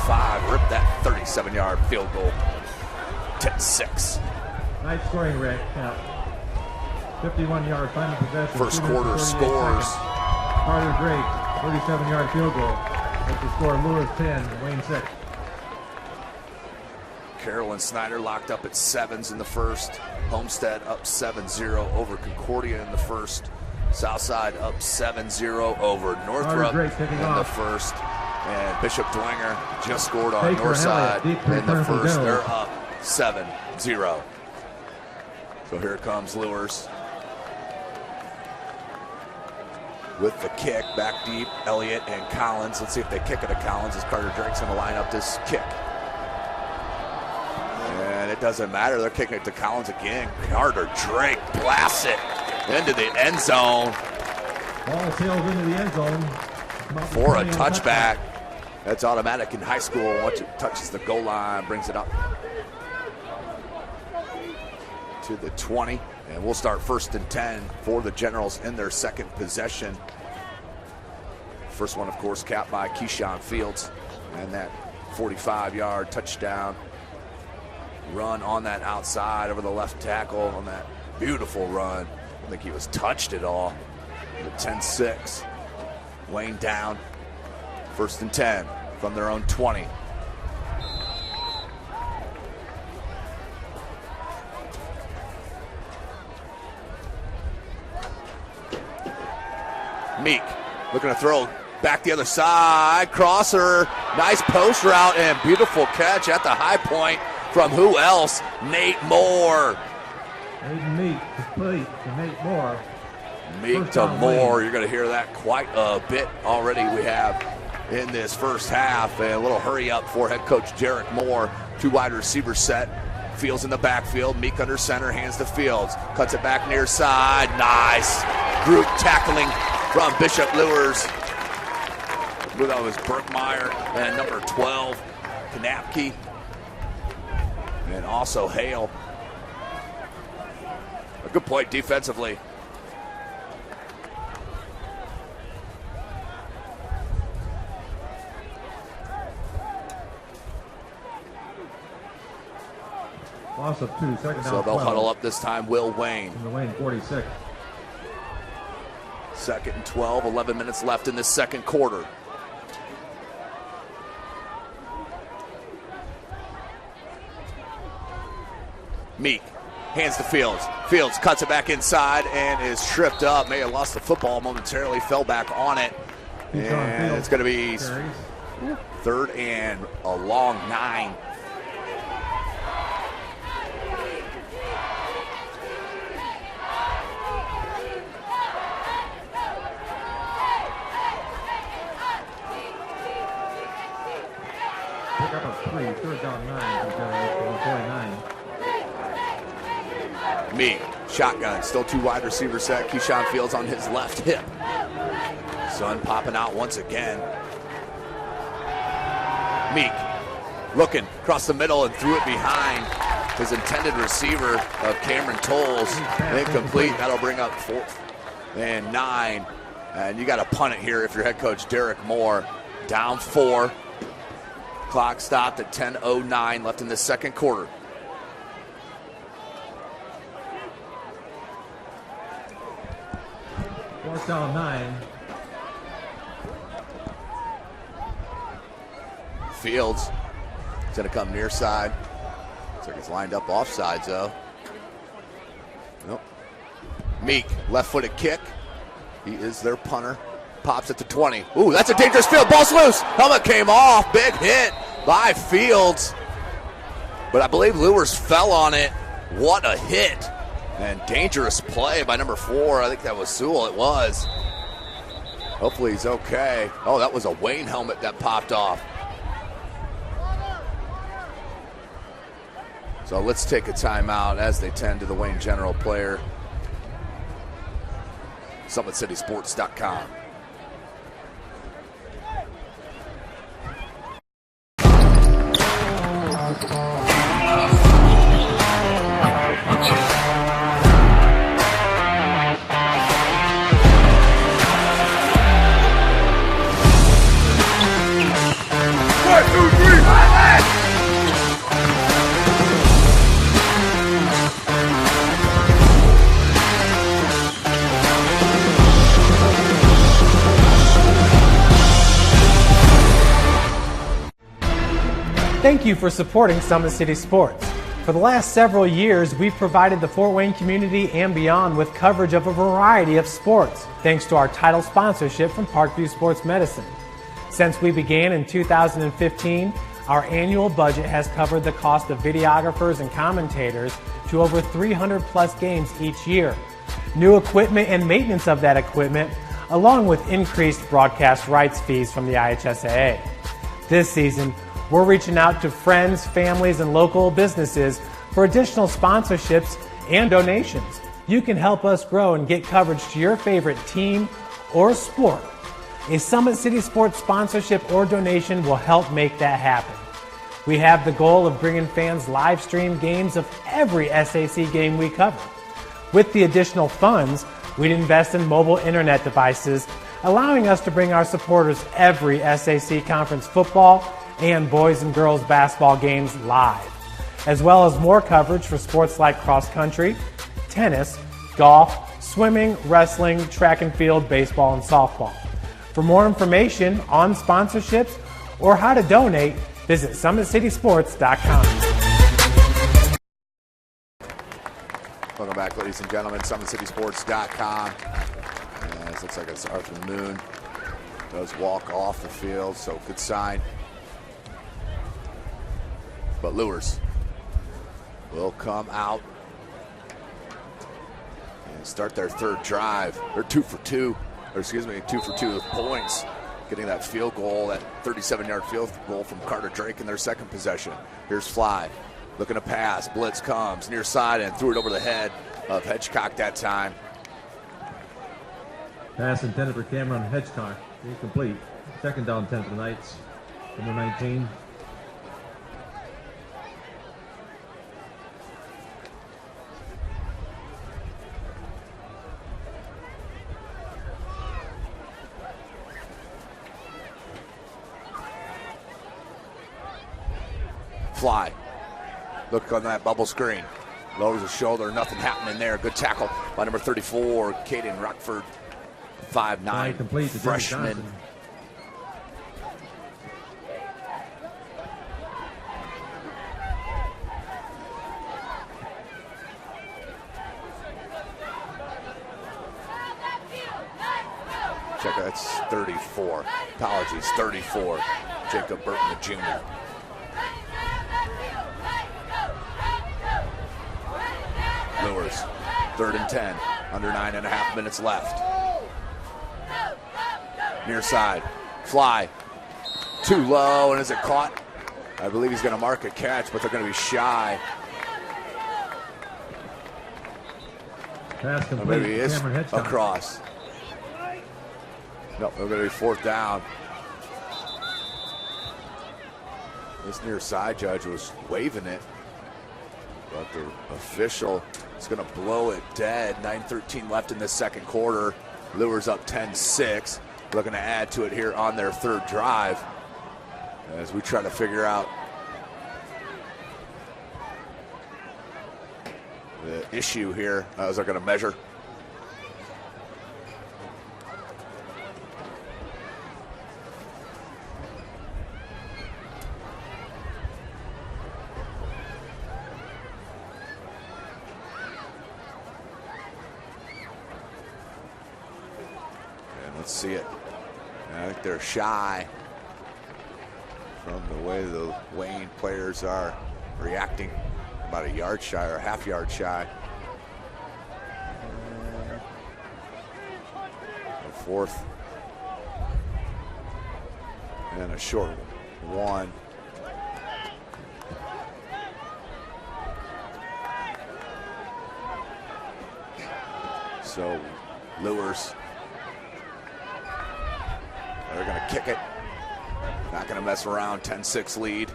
5, ripped that 37-yard field goal. 10-6. Nice scoring, Rick. 51-yard final possession. First quarter scores. Carter Drake, 37-yard field goal. That's the score. Luers 10, Wayne 6. Carroll and Snyder locked up at 7s in the first. Homestead up 7-0 over Concordia in the first. Southside up 7-0 over Northrop in the first. And Bishop Dwenger just scored on Northside in the first. They're up 7-0. So here comes Luers with the kick back deep. Elliott and Collins. Let's see if they kick it to Collins as Carter Drake's going to line up this kick. And it doesn't matter. They're kicking it to Collins again. Carter Drake blasts it into the end zone. Ball sails into the end zone for a touchback. That's automatic in high school. Once it touches the goal line, brings it up to the 20. And we'll start 1st and 10 for the Generals in their second possession. First one, of course, capped by Keyshawn Fields. And that 45-yard touchdown run on that outside over the left tackle on that beautiful run. I don't think he was touched at all. The 10-6. Wayne down. 1st and 10 from their own 20. Meek looking to throw back the other side. Crosser, nice post route and beautiful catch at the high point from who else? Nate Moore. Aiden Meek complete to Nate Moore. Meek to Moore. You're going to hear that quite a bit already. We have in this first half. A little hurry up for head coach Derek Moore. 2 wide receiver set. Fields in the backfield. Meek under center. Hands to Fields. Cuts it back near side. Nice. Group tackling from Bishop Luers. I believe that was Burkmeyer and number 12, Kanapke. And also Hale. A good play defensively. Loss of 2, second down. So they'll huddle up this time. Will Wayne. From the Wayne 46. 2nd and 12, 11 minutes left in this second quarter. Meek hands to Fields. Fields cuts it back inside and is tripped up. May have lost the football momentarily, fell back on it. And it's going to be 3rd and a long 9. Pick up a 3, 3rd down 9 from 49. Meek, shotgun, still 2 wide receiver set. Keyshawn Fields on his left hip. Sun popping out once again. Meek looking across the middle and threw it behind his intended receiver of Cameron Tolles. Incomplete. That'll bring up 4th and 9. And you got to punt it here if you're head coach Derek Moore. Down 4. Clock stopped at 10:09 left in the second quarter. Fourth down 9. Fields is going to come near side. Looks like it's lined up offsides though. Nope. Meek, left-footed kick. He is their punter. Pops at the 20. Ooh, that's a dangerous field. Ball's loose. Helmet came off. Big hit by Fields. But I believe Luers fell on it. What a hit. And dangerous play by number 4. I think that was Sewell. It was. Hopefully he's okay. Oh, that was a Wayne helmet that popped off. So let's take a timeout as they tend to the Wayne General player. SummitCitySports.com. Thank you for supporting Summit City Sports. For the last several years, we've provided the Fort Wayne community and beyond with coverage of a variety of sports, thanks to our title sponsorship from Parkview Sports Medicine. Since we began in 2015, our annual budget has covered the cost of videographers and commentators to over 300 plus games each year. New equipment and maintenance of that equipment, along with increased broadcast rights fees from the IHSAA. This season, we're reaching out to friends, families, and local businesses for additional sponsorships and donations. You can help us grow and get coverage to your favorite team or sport. A Summit City Sports sponsorship or donation will help make that happen. We have the goal of bringing fans live stream games of every SAC game we cover. With the additional funds, we'd invest in mobile internet devices, allowing us to bring our supporters every SAC conference football and boys and girls basketball games live, as well as more coverage for sports like cross country, tennis, golf, swimming, wrestling, track and field, baseball, and softball. For more information on sponsorships or how to donate, visit SummitCitySports.com. Welcome back, ladies and gentlemen. SummitCitySports.com. It looks like it's Arthur Moon. Does walk off the field, so good sign. But Luers will come out and start their third drive. They're 2 for 2 with points. Getting that field goal, that 37-yard field goal from Carter Drake in their second possession. Here's Fly, looking to pass. Blitz comes near side and threw it over the head of Hedgecock that time. Pass intended for Cameron Hedgecock. Incomplete. Second down 10 for the Knights. Number 19. Fly. Look on that bubble screen. Lowers his shoulder. Nothing happening there. Good tackle by number 34, Caden Rockford. 5'9", freshman. Check out, that's 34. Apologies, 34. Jacob Burton, the junior. Luers, 3rd and 10, under 9.5 minutes left. Near side, Fly, too low, and is it caught? I believe he's going to mark a catch, but they're going to be shy. Pass complete. Maybe he is Cameron Hedgecock. across. Nope, they're going to be 4th down. This near side judge was waving it, but the official is going to blow it dead. 9:13 left in the second quarter. Luers up 10-6. Looking to add to it here on their third drive as we try to figure out the issue here as they're going to measure. Let's see it. I think they're shy from the way the Wayne players are reacting. About a yard shy or a half yard shy. A 4th. And a short 1. So Luers, they're going to kick it. Not going to mess around. 10-6 lead.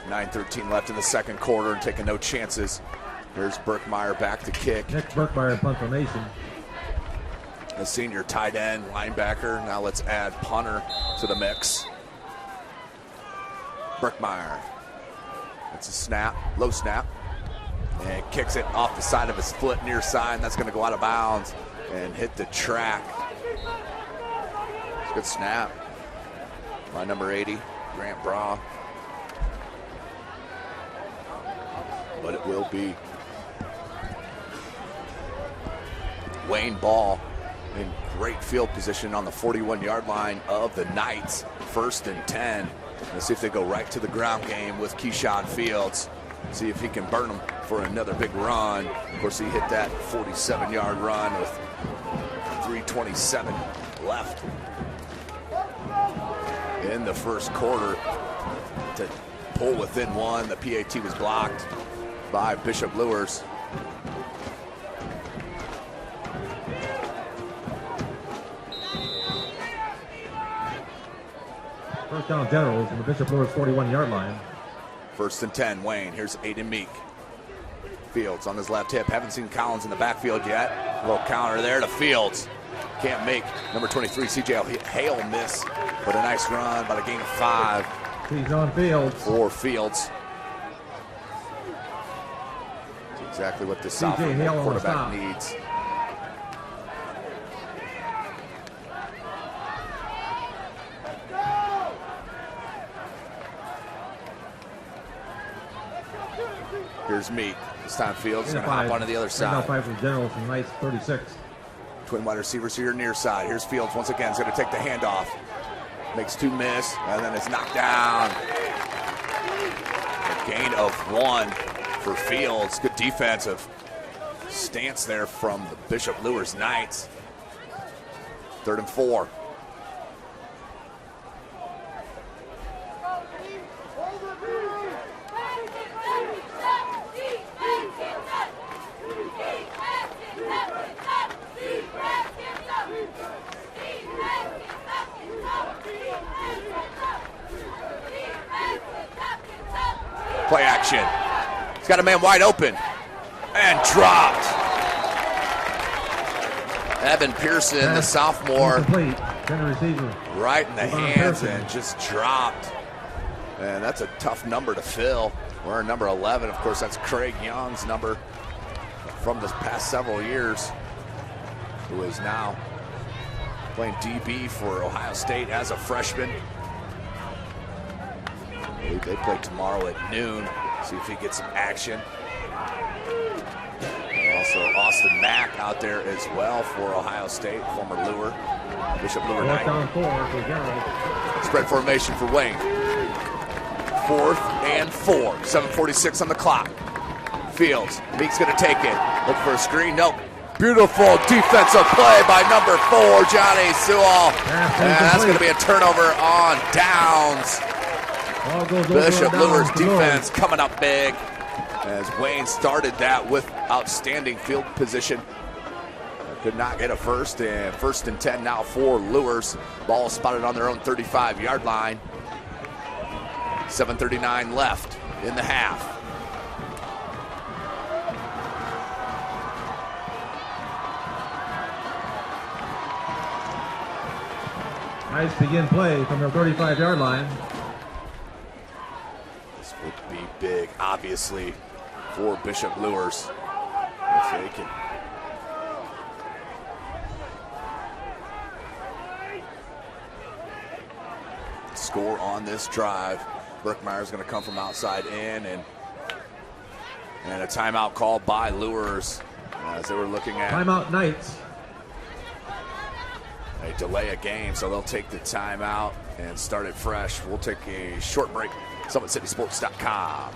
9:13 left in the second quarter and taking no chances. Here's Berkmeyer back to kick. Nick Berkmeyer, punt formation. A senior tight end, linebacker. Now let's add punter to the mix. Berkmeyer. That's a snap, low snap. And kicks it off the side of his foot near side. That's going to go out of bounds and hit the track. Good snap by number 80, Grant Bra. But it will be Wayne Ball in great field position on the 41-yard line of the Knights. 1st and 10. Let's see if they go right to the ground game with Keyshawn Fields. See if he can burn them for another big run. Of course, he hit that 47-yard run with 3:27 left in the first quarter to pull within one. The PAT was blocked by Bishop Luers. First down generals from the Bishop Luers 41-yard line. 1st and 10, Wayne. Here's Aiden Meek. Fields on his left hip. Haven't seen Collins in the backfield yet. A little counter there to Fields. Can't make number 23, CJ Hale miss, but a nice run, about a gain of 5. He's on Fields. For Fields. That's exactly what this sophomore quarterback needs. Here's Meek. This time Fields is going to hop onto the other side. 5 from Generals from Knights 36. Twin wide receivers here near side. Here's Fields once again. He's going to take the handoff. Makes 2 miss, and then it's knocked down. A gain of 1 for Fields. Good defensive stance there from the Bishop Luers Knights. 3rd and 4. Play action. He's got a man wide open and dropped. Evan Pearson, the sophomore, right in the hands and just dropped. And that's a tough number to fill. We're number 11. Of course, that's Craig Young's number from the past several years, who is now playing DB for Ohio State as a freshman. They play tomorrow at noon. See if he gets some action. And also Austin Mack out there as well for Ohio State, former Luer, Bishop Luer Knight. Spread formation for Wayne. 4th and 4. 7:46 on the clock. Fields. Meek's going to take it. Look for a screen. Nope. Beautiful defensive play by number 4, Johnny Sewell. And that's going to be a turnover on downs. Bishop Luers defense coming up big as Wayne started that with outstanding field position. Could not get a first, and 1st and 10 now for Luers. Ball spotted on their own 35-yard line. 7:39 left in the half. Nice begin play from their 35-yard line. This would be big, obviously, for Bishop Luers if they can. Score on this drive. Brookmeyer's going to come from outside in, and a timeout called by Luers as they were looking at timeout Knights. They delay a game, so they'll take the timeout and start it fresh. We'll take a short break. SummitCitySports.com.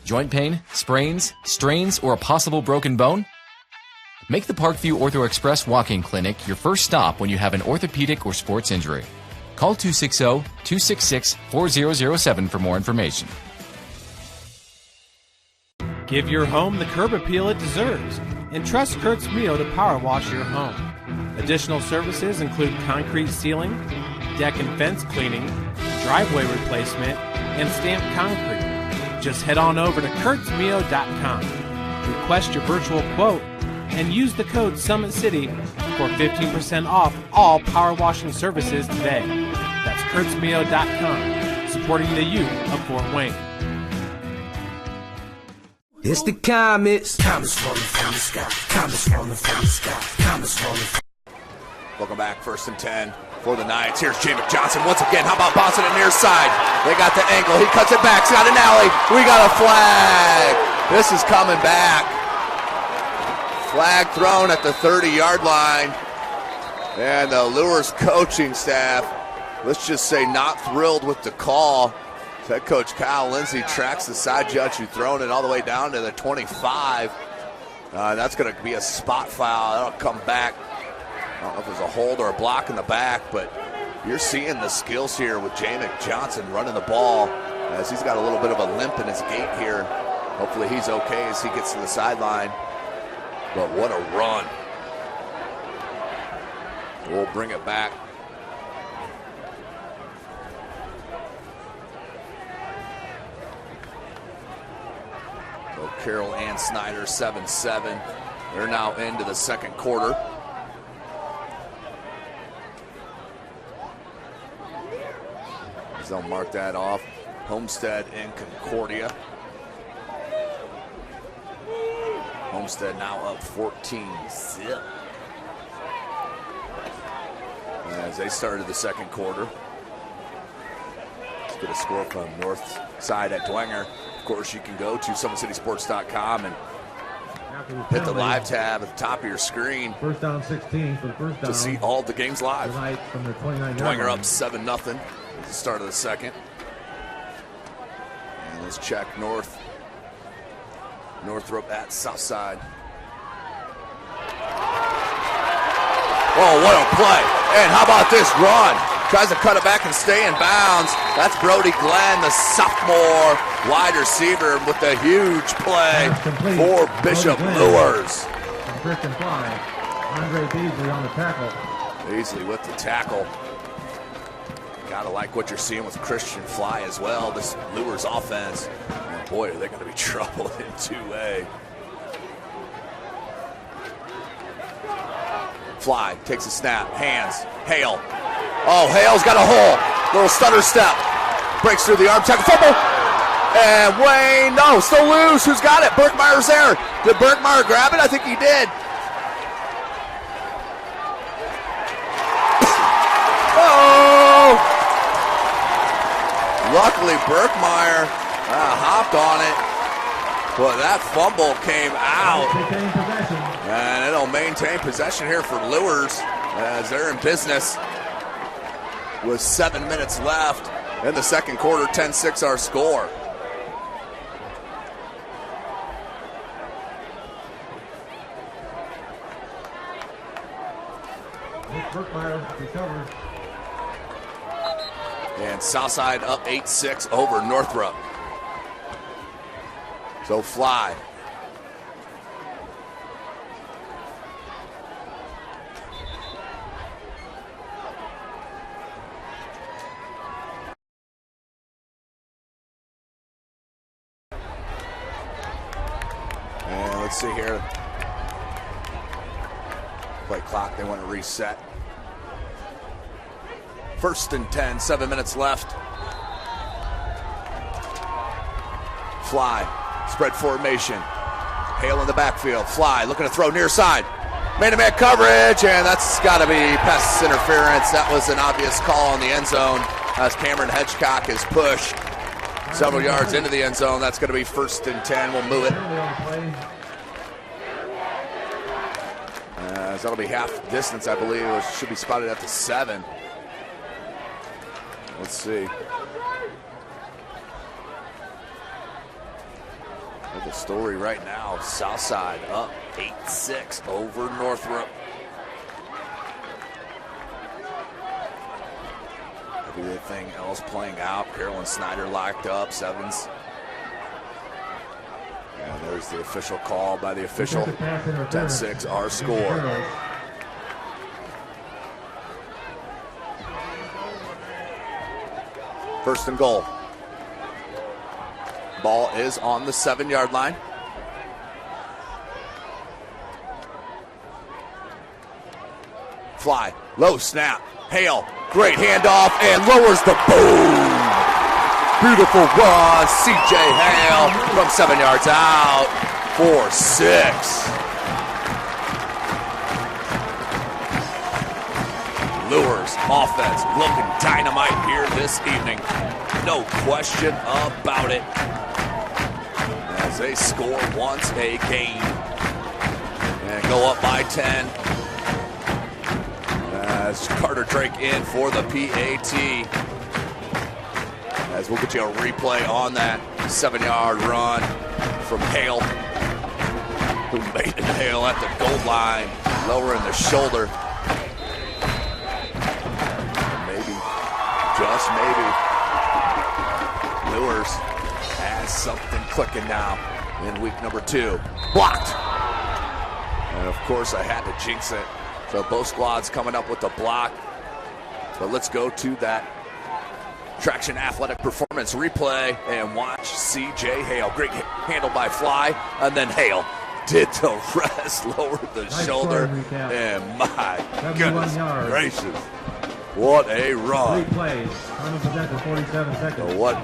Joint pain, sprains, strains, or a possible broken bone? Make the Parkview Ortho Express Walk-In Clinic your first stop when you have an orthopedic or sports injury. Call 260-266-4007 for more information. Give your home the curb appeal it deserves and trust Kurt's Mio to power wash your home. Additional services include concrete sealing, deck and fence cleaning, driveway replacement, and stamped concrete. Just head on over to kurtzmio.com. Request your virtual quote and use the code SummitCity for 15% off all power washing services today. That's kurtzmio.com, supporting the youth of Fort Wayne. It's the Comets. Comets rolling from the sky. Comets rolling from the sky. Comets rolling. Welcome back, 1st and 10 for the Knights. Here's Jamie Johnson once again. How about bouncing it near side? They got the angle. He cuts it back. He's got an alley. We got a flag. This is coming back. Flag thrown at the 30-yard line. And the Luers coaching staff, let's just say, not thrilled with the call. Head coach Kyle Lindsay tracks the side judge who thrown it all the way down to the 25. That's going to be a spot foul. That'll come back. I don't know if there's a hold or a block in the back, but you're seeing the skills here with Jamick Johnson running the ball as he's got a little bit of a limp in his gait here. Hopefully he's okay as he gets to the sideline. But what a run. We'll bring it back. So Carroll and Snyder 7-7. They're now into the second quarter. As they'll mark that off. Homestead and Concordia. Homestead now up 14-0. As they started the second quarter. Let's get a score from north side at Dwenger. Of course, you can go to SummitCitySports.com and hit the live tab at the top of your screen. First down 16 for the first down. To see all the games live. From the 29-yard Dwenger line. up 7-0 at the start of the second. And let's check Northrop at Southside. Oh, what a play. And how about this run? Tries to cut it back and stay in bounds. That's Brody Glenn, the sophomore wide receiver, with a huge play for Bishop Luers. And Christian Fly. Andre Beasley on the tackle. Beasley with the tackle. Gotta like what you're seeing with Christian Fly as well. This Luers offense. Oh boy, are they going to be troubled in 2A. Fly takes a snap, hands, Hale. Oh, Hale's got a hole. Little stutter step. Breaks through the arm tackle, fumble. And Wayne, no, still loose. Who's got it? Berkmeyer's there. Did Berkmeyer grab it? I think he did. Oh! Luckily, Berkmeyer hopped on it. But that fumble came out. And it'll maintain possession here for Luers as they're in business with 7 minutes left in the second quarter. 10-6 our score. And Southside up 8-6 over Northrop. So Fly. And let's see here. Play clock, they want to reset. 1st and 10, 7 minutes left. Fly, spread formation. Hale in the backfield. Fly looking to throw near side. Man-to-man coverage, and that's got to be pass interference. That was an obvious call in the end zone as Cameron Hedgecock is pushed several yards into the end zone. That's going to be 1st and 10. We'll move it. As that'll be half distance, I believe. It should be spotted at the 7. Let's see. The story right now, Southside up 8-6 over Northrop. Everything else playing out. Carolyn Snyder locked up, 7s. And there's the official call by the official. 10-6 our score. First and goal. Ball is on the 7-yard line. Fly, low snap, Hale, great handoff, and lowers the boom. Beautiful run, C.J. Hale from 7 yards out for 6. Luers offense looking dynamite here this evening. No question about it. As they score once a game and go up by 10. As Carter Drake in for the PAT. As we'll get you a replay on that 7-yard run from Hale, who made it. Hale at the goal line, lowering the shoulder. Maybe, just maybe, Luers has something clicking now in week number 2. Blocked. And of course I had to jinx it. So both squads coming up with the block. But let's go to that Traction Athletic Performance replay and watch C.J. Hale. Great handle by Fly, and then Hale did the rest, lowered the shoulder, and my goodness gracious, what a run. 3 plays, time of possession 47 seconds. So what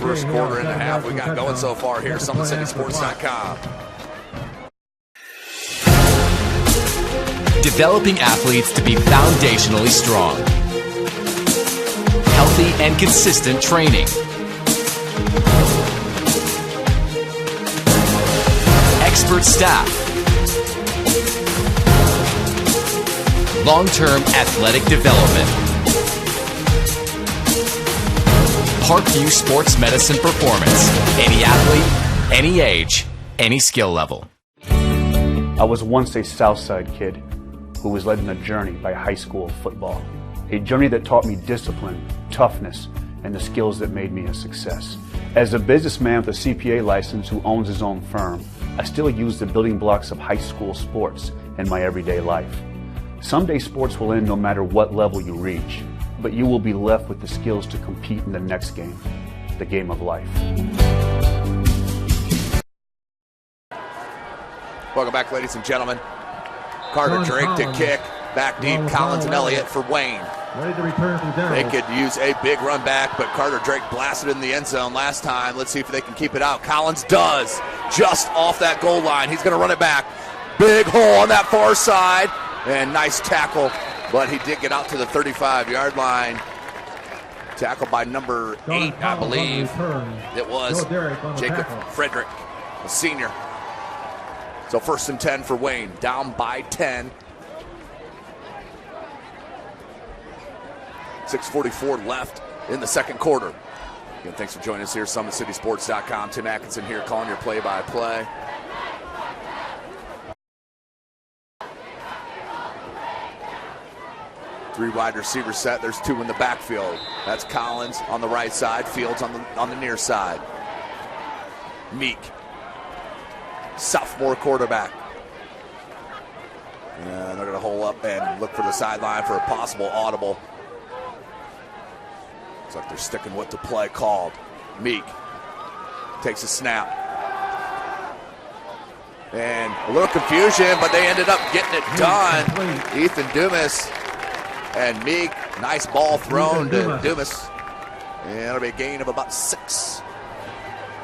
first quarter and a half we got going so far here, SummitCitySports.com. Developing athletes to be foundationally strong. Healthy and consistent training. Expert staff. Long-term athletic development. Parkview Sports Medicine Performance. Any athlete, any age, any skill level. I was once a Southside kid who was led on a journey by high school football. A journey that taught me discipline, toughness, and the skills that made me a success. As a businessman with a CPA license who owns his own firm, I still use the building blocks of high school sports in my everyday life. Someday sports will end no matter what level you reach, but you will be left with the skills to compete in the next game, the game of life. Welcome back, ladies and gentlemen. Carter Drake to kick. Back deep, Collins and Elliott for Wayne. Ready to return from Darrell. They could use a big run back, but Carter Drake blasted in the end zone last time. Let's see if they can keep it out. Collins does, just off that goal line. He's going to run it back. Big hole on that far side, and nice tackle, but he did get out to the 35-yard line. Tackled by number 8, I believe. It was Jacob Frederick, a senior. So 1st and 10 for Wayne, down by 10. 6:44 left in the second quarter. Again, thanks for joining us here, SummitCitySports.com. Tim Atkinson here calling your play-by-play. Three wide receiver set. There's 2 in the backfield. That's Collins on the right side, Fields on the near side. Meek, sophomore quarterback. And they're going to hole up and look for the sideline for a possible audible. Looks like they're sticking with the play called. Meek takes a snap. And a little confusion, but they ended up getting it done. Ethan Dumas and Meek. Nice ball thrown to Dumas. And it'll be a gain of about 6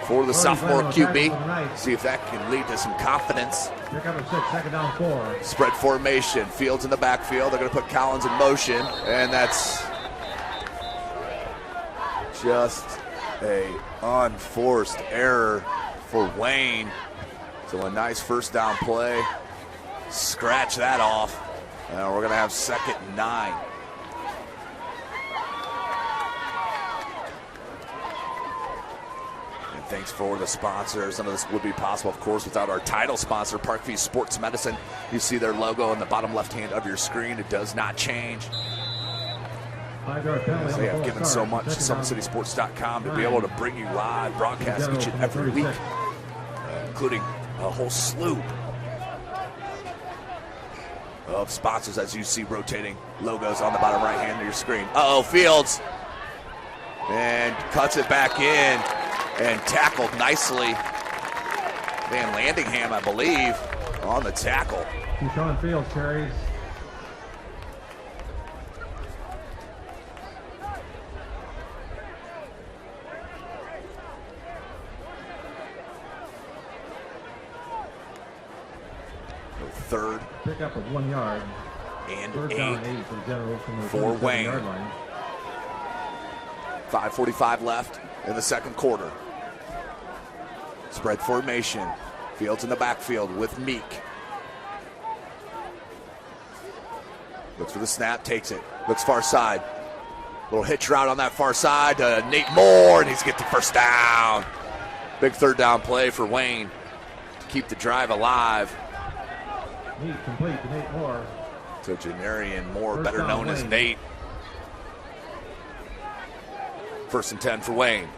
for the sophomore QB. See if that can lead to some confidence. Pick up a 6, second down 4. Spread formation. Fields in the backfield. They're going to put Collins in motion. And that's just a unforced error for Wayne. So a nice first down play. Scratch that off. And we're going to have 2nd and 9. And thanks for the sponsors. None of this would be possible, of course, without our title sponsor, Parkview Sports Medicine. You see their logo in the bottom left hand of your screen. It does not change. They have given so much to SummitCitySports.com to be able to bring you live broadcasts each and every week, including a whole slew of sponsors, as you see rotating logos on the bottom right hand of your screen. Uh-oh, Fields. And cuts it back in and tackled nicely. Van Landingham, I believe, on the tackle. Sean Fields carries. third. Pick up of 1 yard. And Third 8 down 8 for the Generals from the for Wayne. yard line. 5:45 left in the second quarter. Spread formation. Fields in the backfield with Meek. Looks for the snap, takes it. Looks far side. Little hitch route on that far side to Nate Moore, and he's get the first down. Big third down play for Wayne to keep the drive alive. Meek complete to Nate Moore. To Janarian Moore, First better down, known as Wayne. Nate. 1st and 10 for Wayne.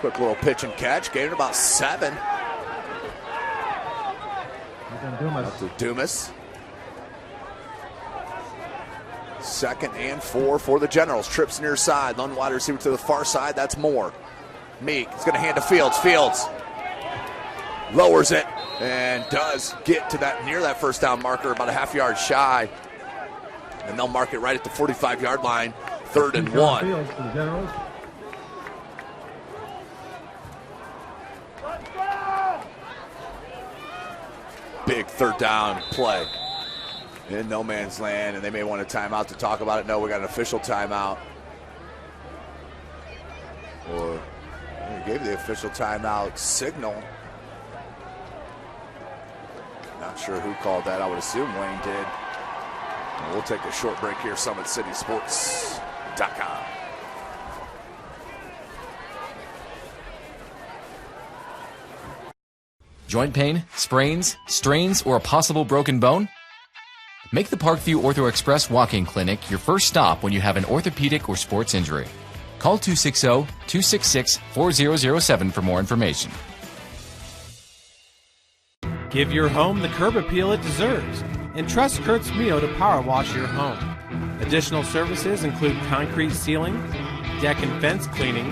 Quick little pitch and catch, gained about 7. Up to Dumas. 2nd and 4 for the Generals. Trips near side. Lone wide receiver to the far side. That's Moore. Meek is going to hand to Fields. Fields lowers it and does get to that near that first down marker, about a half yard shy. And they'll mark it right at the 45-yard line. 3rd and 1. Fields for the Generals. Big third down play in no man's land, and they may want a timeout to talk about it. No, we got an official timeout. Or they gave the official timeout signal. Not sure who called that. I would assume Wayne did. And we'll take a short break here. SummitCitySports.com. Joint pain, sprains, strains, or a possible broken bone? Make the Parkview Ortho Express walk-in clinic your first stop when you have an orthopedic or sports injury. Call 260-266-4007 for more information. Give your home the curb appeal it deserves and trust Kurt's Mio to power wash your home. Additional services include concrete sealing, deck and fence cleaning,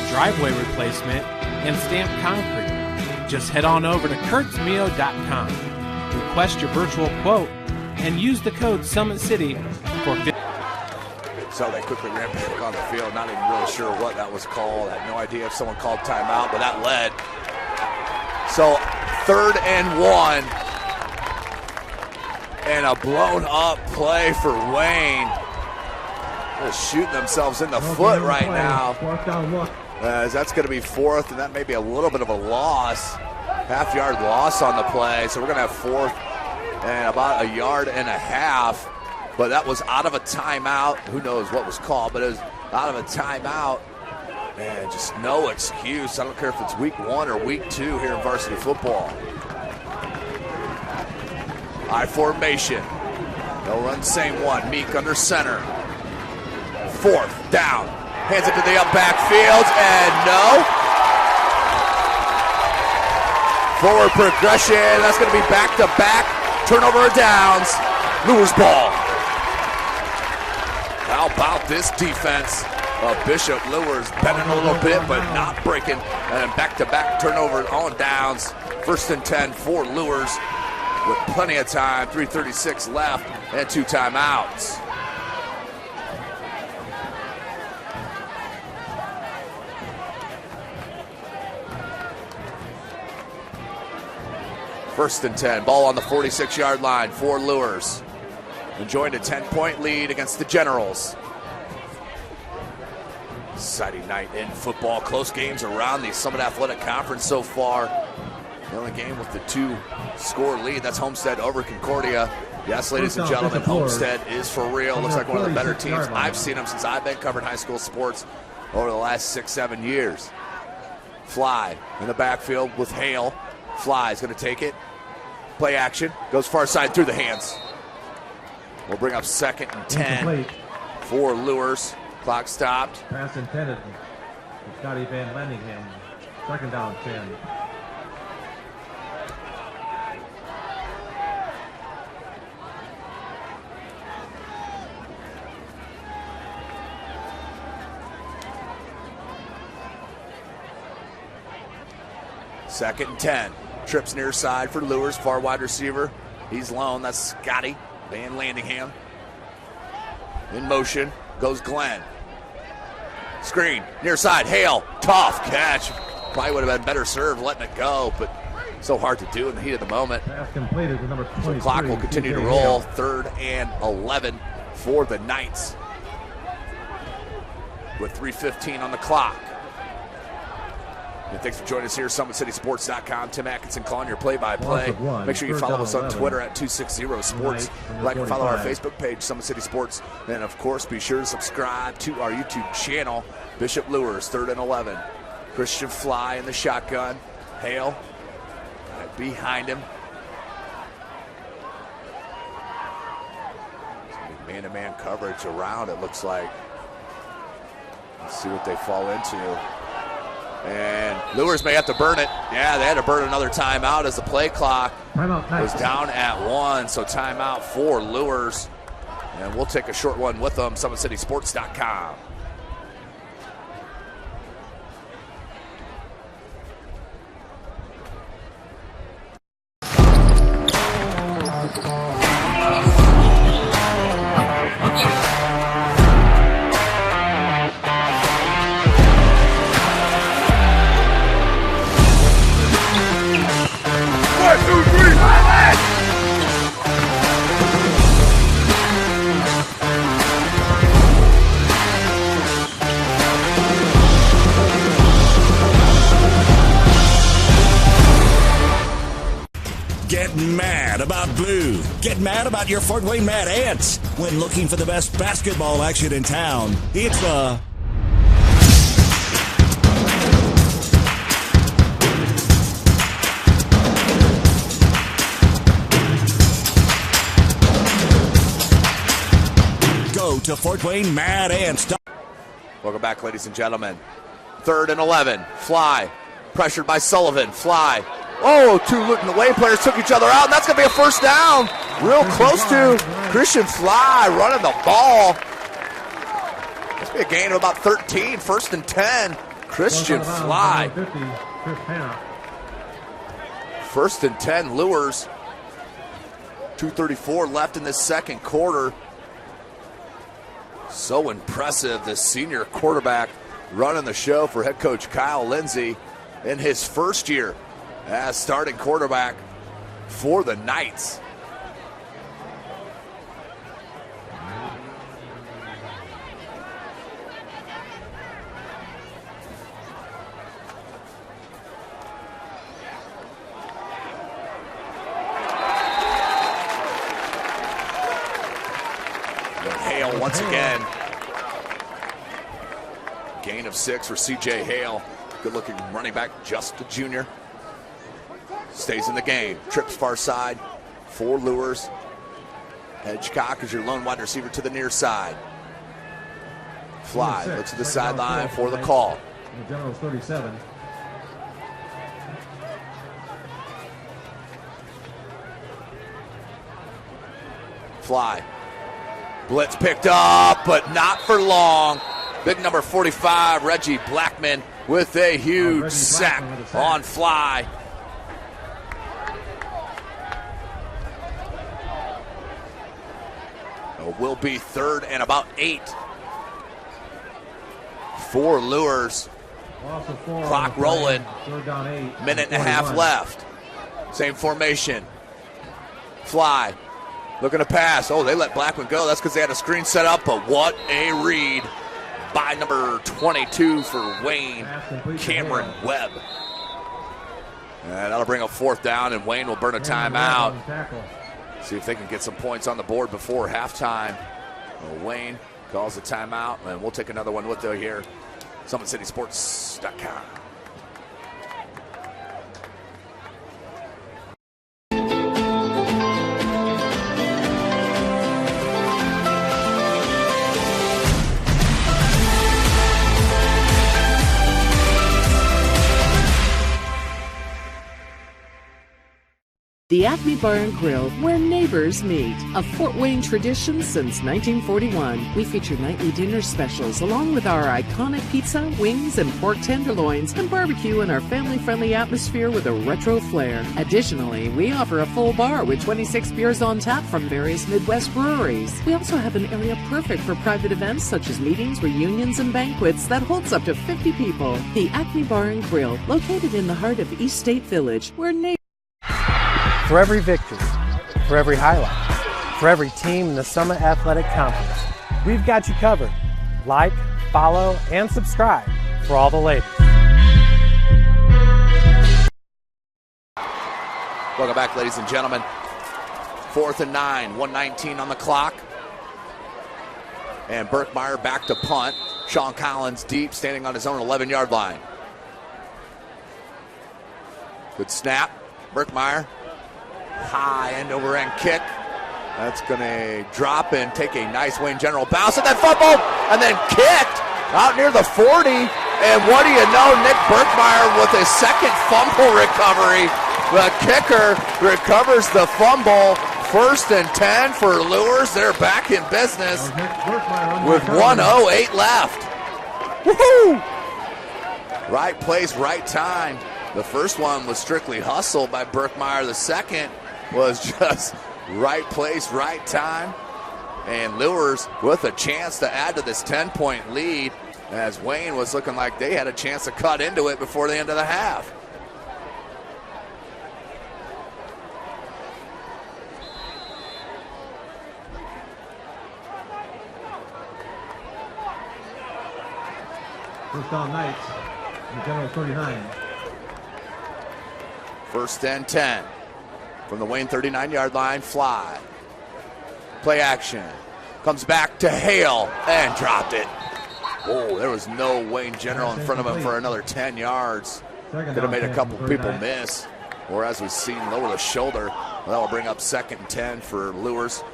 driveway replacement, and stamped concrete. Just head on over to kurtzmio.com, request your virtual quote, and use the code SummitCity for So they quickly ran back on the field. Not even really sure what that was called. I had no idea if someone called timeout, but that led. So 3rd and 1. And a blown up play for Wayne. They're shooting themselves in the foot right now. 4th down look. As that's going to be 4th, and that may be a little bit of a loss. Half-yard loss on the play. So we're going to have 4th and about a yard and a half. But that was out of a timeout. Who knows what was called, but it was out of a timeout. And just no excuse. I don't care if it's week 1 or week 2 here in varsity football. I formation. They'll run same one. Meek under center. 4th down. Hands it to the up backfield, and no. Forward progression. That's going to be back-to-back. Turnover of downs. Luers ball. How about this defense of Bishop? Luers bending a little bit, but not breaking. And back-to-back turnover on downs. 1st and 10 for Luers with plenty of time. 3:36 left and 2 timeouts. First and 10, ball on the 46-yard line for Luers. Enjoying a 10-point lead against the Generals. Exciting night in football. Close games around the Summit Athletic Conference so far. The only game with the 2-score lead, that's Homestead over Concordia. Yes, ladies and gentlemen, Homestead is for real. Looks like one of the better teams. I've seen them since I've been covering high school sports over the last 6-7 years. Fly in the backfield with Hale. Fly is going to take it. Play action. Goes far side through the hands. We'll bring up 2nd and 10 for Luers. Clock stopped. Pass intended. Scotty Van Landingham. 2nd down 10. Second and 10. Trips near side for Luers, far wide receiver. He's lone. That's Scotty Van Landingham. In motion goes Glenn. Screen, near side, Hale, tough catch. Probably would have been better served letting it go, but so hard to do in the heat of the moment. Pass completed to number 23. The clock will continue to roll. 3rd and 11 for the Knights, with 3:15 on the clock. And thanks for joining us here, SummitCitySports.com. Tim Atkinson calling your play-by-play. Make sure you follow us on Twitter at 260sports. Like and follow our Facebook page, Summit City Sports. And, of course, be sure to subscribe to our YouTube channel, Bishop Luers, 3rd and 11. Christian Fly in the shotgun. Hale right behind him. Man-to-man coverage around, it looks like. Let's see what they fall into. And Luers may have to burn it. Yeah, they had to burn another timeout as the play clock was down at 1. So timeout for Luers. And we'll take a short one with them, SummitCitySports.com. Get mad about blue. Get mad about your Fort Wayne Mad Ants. When looking for the best basketball action in town, it's the Go to Fort Wayne Mad Ants. Welcome back, ladies and gentlemen. 3rd and 11. Fly. Pressured by Sullivan. Fly. Oh, 2 looking away players took each other out, and that's going to be a first down. Real close to Christian Fly running the ball. This will be a gain of about 13. 1st and 10. Christian Fly. 1st and 10, Luers. 2:34 left in this second quarter. So impressive, this senior quarterback running the show for head coach Kyle Lindsey in his first year as starting quarterback for the Knights. Hale once again. Gain of 6 for C.J. Hale. Good-looking running back, just a junior. Stays in the game. Trips far side for Luers. Hedgecock is your lone wide receiver to the near side. Fly looks to the sideline for the call. The General's 37. Fly. Blitz picked up, but not for long. Big number 45, Reggie Blackman, with a huge sack on Fly. It will be 3rd and about 8 for Luers. Clock rolling. Minute and a half left. Same formation. Fly. Looking to pass. Oh, they let Blackman go. That's because they had a screen set up, but what a read by number 22 for Wayne, Cameron Webb. And that'll bring a 4th down, and Wayne will burn a timeout. See if they can get some points on the board before halftime. Well, Wayne calls a timeout, and we'll take another one with you here. SummitCitySports.com. The Acme Bar and Grill, where neighbors meet. A Fort Wayne tradition since 1941. We feature nightly dinner specials along with our iconic pizza, wings, and pork tenderloins, and barbecue in our family-friendly atmosphere with a retro flair. Additionally, we offer a full bar with 26 beers on tap from various Midwest breweries. We also have an area perfect for private events such as meetings, reunions, and banquets that holds up to 50 people. The Acme Bar and Grill, located in the heart of East State Village, where neighbors... For every victory, for every highlight, for every team in the Summit Athletic Conference, we've got you covered. Like, follow, and subscribe for all the latest. Welcome back, ladies and gentlemen. 4th and 9, 1:19 on the clock. And Birkmeyer back to punt. Sean Collins deep, standing on his own 11-yard line. Good snap. Birkmeyer. High end over end kick. That's going to drop and take a nice Wayne General bounce, and then fumble, and then kicked out near the 40. And what do you know, Nick Birkmeyer with a second fumble recovery. The kicker recovers the fumble. 1st and 10 for Luers. They're back in business with 1:08 left. Woohoo! Right place, right time. The first one was strictly hustle by Birkmeyer. The second was just right place, right time. And Luers with a chance to add to this 10-point lead, as Wayne was looking like they had a chance to cut into it before the end of the half. First down, Knights. General 39. 1st and 10 from the Wayne 39-yard line. Fly. Play action. Comes back to Hale and dropped it. Oh, there was no Wayne General in front of him for another 10 yards. Could have made a couple people miss. Or as we've seen, lower the shoulder. Well, that will bring up 2nd and 10 for Luers.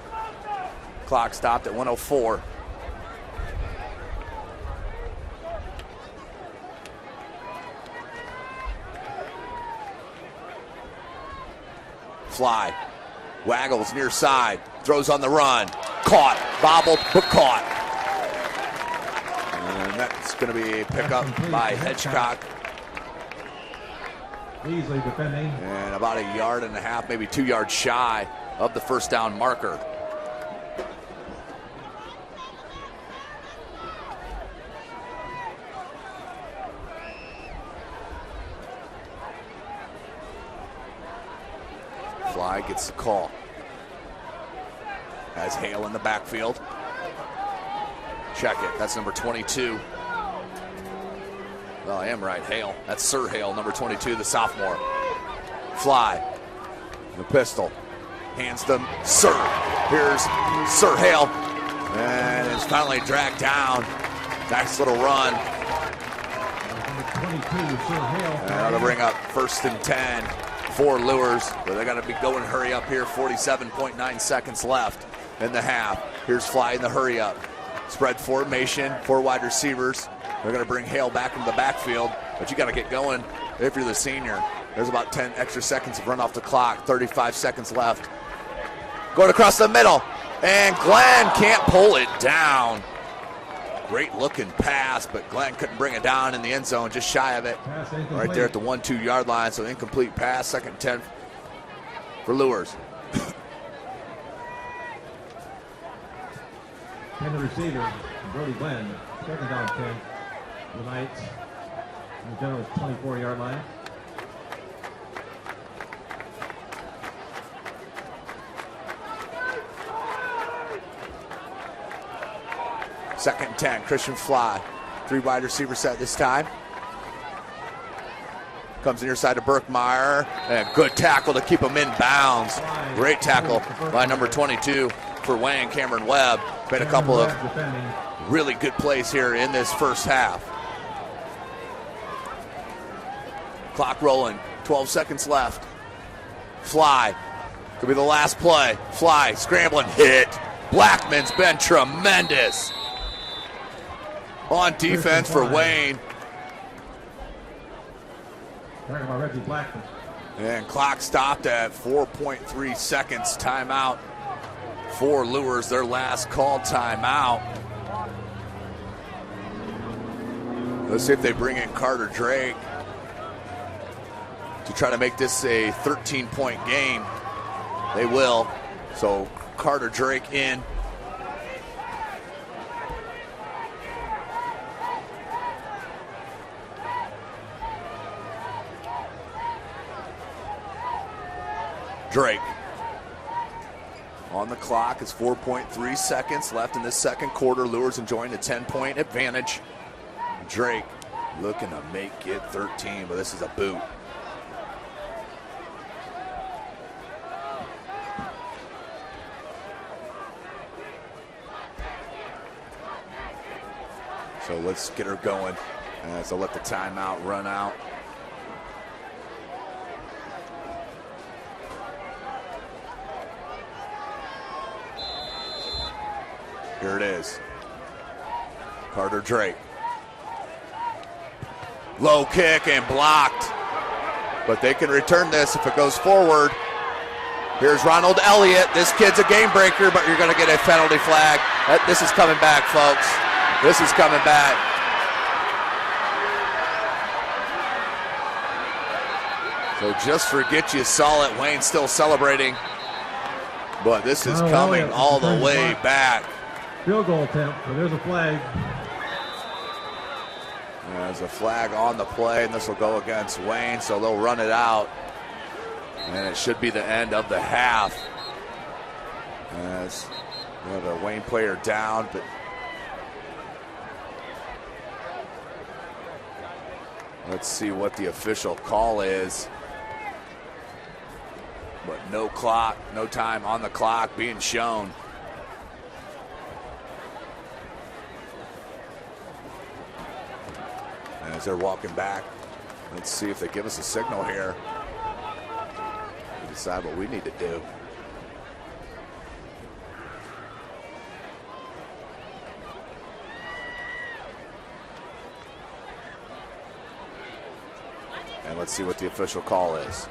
Clock stopped at 1:04. Fly, waggles near side, throws on the run, caught, bobbled, but caught. And that's going to be a pickup by Hedgecock. Easily defending. And about 1.5 yards, maybe 2 yards shy of the first down marker. Fly gets the call. Has Hale in the backfield. Check it. That's number 22. Well, I am right. Hale. That's Sir Hale, number 22, the sophomore. Fly. The pistol. Hands them. Sir. Here's Sir Hale. And it's finally dragged down. Nice little run. Number 22, Sir Hale. And that'll bring up 1st and 10. 4 Luers, but they got to be going hurry up here. 47.9 seconds left in the half. Here's Fly in the hurry up. Spread formation, 4 wide receivers. They're going to bring Hale back into the backfield, but you got to get going if you're the senior. There's about 10 extra seconds of run off the clock. 35 seconds left. Going across the middle, and Glenn can't pull it down. Great looking pass, but Glenn couldn't bring it down in the end zone, just shy of it. Right there at the 1-2 yard line, so incomplete pass, 2nd and 10 for Luers. And the receiver, Brody Glenn, 2nd down 10. The Knights. And the General's 24-yard line. Second and 10, Christian Fly. 3 wide receiver set this time. Comes near side to Birkmeyer. And good tackle to keep him in bounds. Great tackle by number 22 for Wayne, Cameron Webb. Made a couple of really good plays here in this first half. Clock rolling, 12 seconds left. Fly, could be the last play. Fly, scrambling, hit. Blackman's been tremendous on defense for Wayne. Talking about Reggie Blackman. And clock stopped at 4.3 seconds. Timeout for Luers, their last called timeout. Let's see if they bring in Carter Drake to try to make this a 13-point game. They will. So Carter Drake in. Drake on the clock. It's 4.3 seconds left in this second quarter. Luers enjoying a 10-point advantage. Drake looking to make it 13, but this is a boot. So let's get her going as I let the timeout run out. Here it is. Carter Drake. Low kick and blocked. But they can return this if it goes forward. Here's Ronald Elliott. This kid's a game breaker, but you're going to get a penalty flag. This is coming back, folks. This is coming back. So just forget you saw it. Wayne still celebrating. But this is coming all the way back. Field goal attempt, but there's a flag. There's a flag on the play, and this will go against Wayne, so they'll run it out. And it should be the end of the half. As we have a Wayne player down, but let's see what the official call is. But no clock, no time on the clock being shown. As they're walking back, let's see if they give us a signal here. We decide what we need to do. And let's see what the official call is.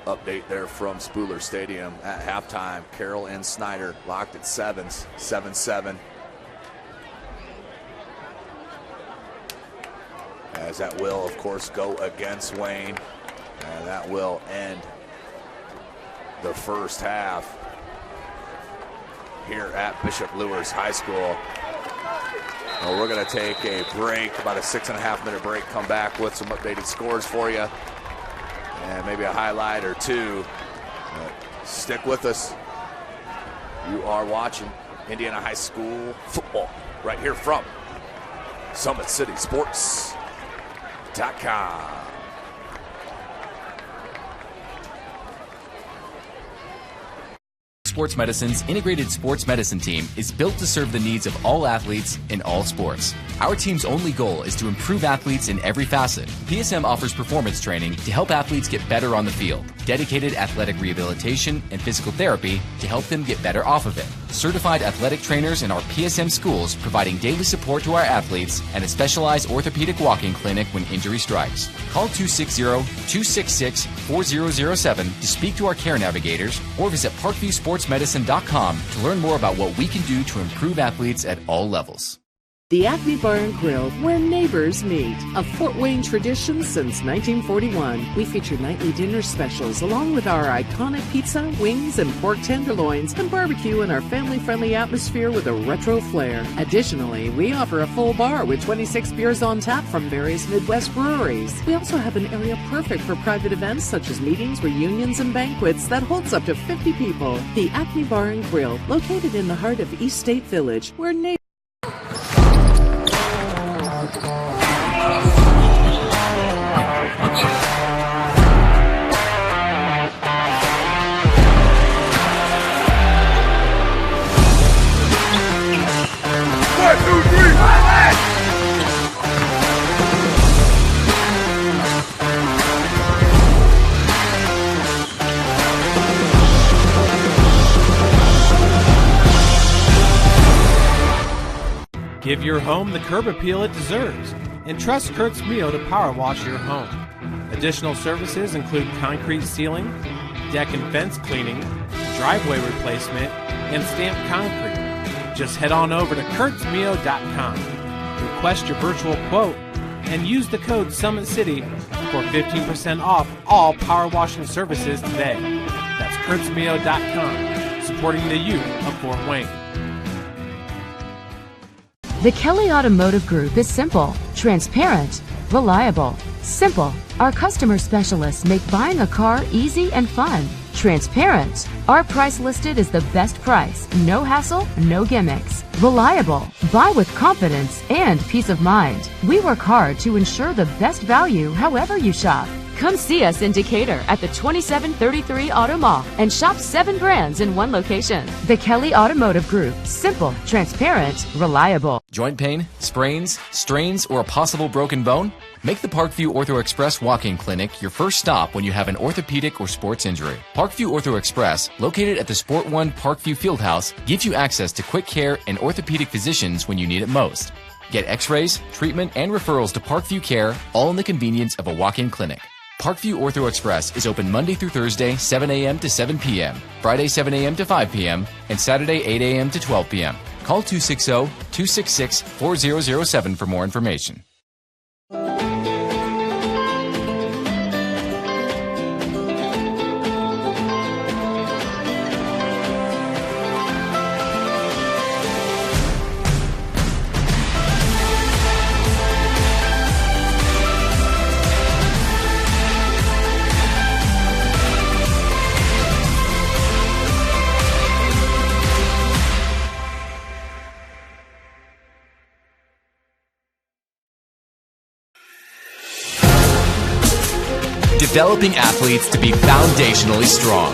Update there from Spooler Stadium at halftime. Carroll and Snyder locked at 7-7. As that will, of course, go against Wayne. And that will end the first half here at Bishop Luers High School. Well, we're going to take a break, about a 6.5-minute break, come back with some updated scores for you. And maybe a highlight or two. Stick with us. You are watching Indiana High School football right here from SummitCitySports.com. Sports Medicine's integrated sports medicine team is built to serve the needs of all athletes in all sports. Our team's only goal is to improve athletes in every facet. PSM offers performance training to help athletes get better on the field, dedicated athletic rehabilitation and physical therapy to help them get better off of it, certified athletic trainers in our PSM schools providing daily support to our athletes, and a specialized orthopedic walk-in clinic when injury strikes. Call 260-266-4007 to speak to our care navigators or visit ParkviewSportsMedicine.com to learn more about what we can do to improve athletes at all levels. The Acme Bar and Grill, where neighbors meet. A Fort Wayne tradition since 1941. We feature nightly dinner specials along with our iconic pizza, wings, and pork tenderloins, and barbecue in our family-friendly atmosphere with a retro flair. Additionally, we offer a full bar with 26 beers on tap from various Midwest breweries. We also have an area perfect for private events such as meetings, reunions, and banquets that holds up to 50 people. The Acme Bar and Grill, located in the heart of East State Village, where neighbors Give your home the curb appeal it deserves and trust Kurt's Mio to power wash your home. Additional services include concrete sealing, deck and fence cleaning, driveway replacement, and stamped concrete. Just head on over to kurtzmio.com. Request your virtual quote and use the code SummitCity for 15% off all power washing services today. That's kurtzmio.com, supporting the youth of Fort Wayne. The Kelly Automotive Group is simple, transparent, reliable. Simple. Our customer specialists make buying a car easy and fun. Transparent. Our price listed is the best price. No hassle, no gimmicks. Reliable. Buy with confidence and peace of mind. We work hard to ensure the best value however you shop. Come see us in Decatur at the 2733 Auto Mall and shop 7 brands in one location. The Kelly Automotive Group. Simple, transparent, reliable. Joint pain, sprains, strains, or a possible broken bone? Make the Parkview Ortho Express walk-in clinic your first stop when you have an orthopedic or sports injury. Parkview Ortho Express, located at the Sport 1 Parkview Fieldhouse, gives you access to quick care and orthopedic physicians when you need it most. Get x-rays, treatment, and referrals to Parkview Care, all in the convenience of a walk-in clinic. Parkview Ortho Express is open Monday through Thursday, 7 a.m. to 7 p.m., Friday, 7 a.m. to 5 p.m., and Saturday, 8 a.m. to 12 p.m. Call 260-266-4007 for more information. Developing athletes to be foundationally strong.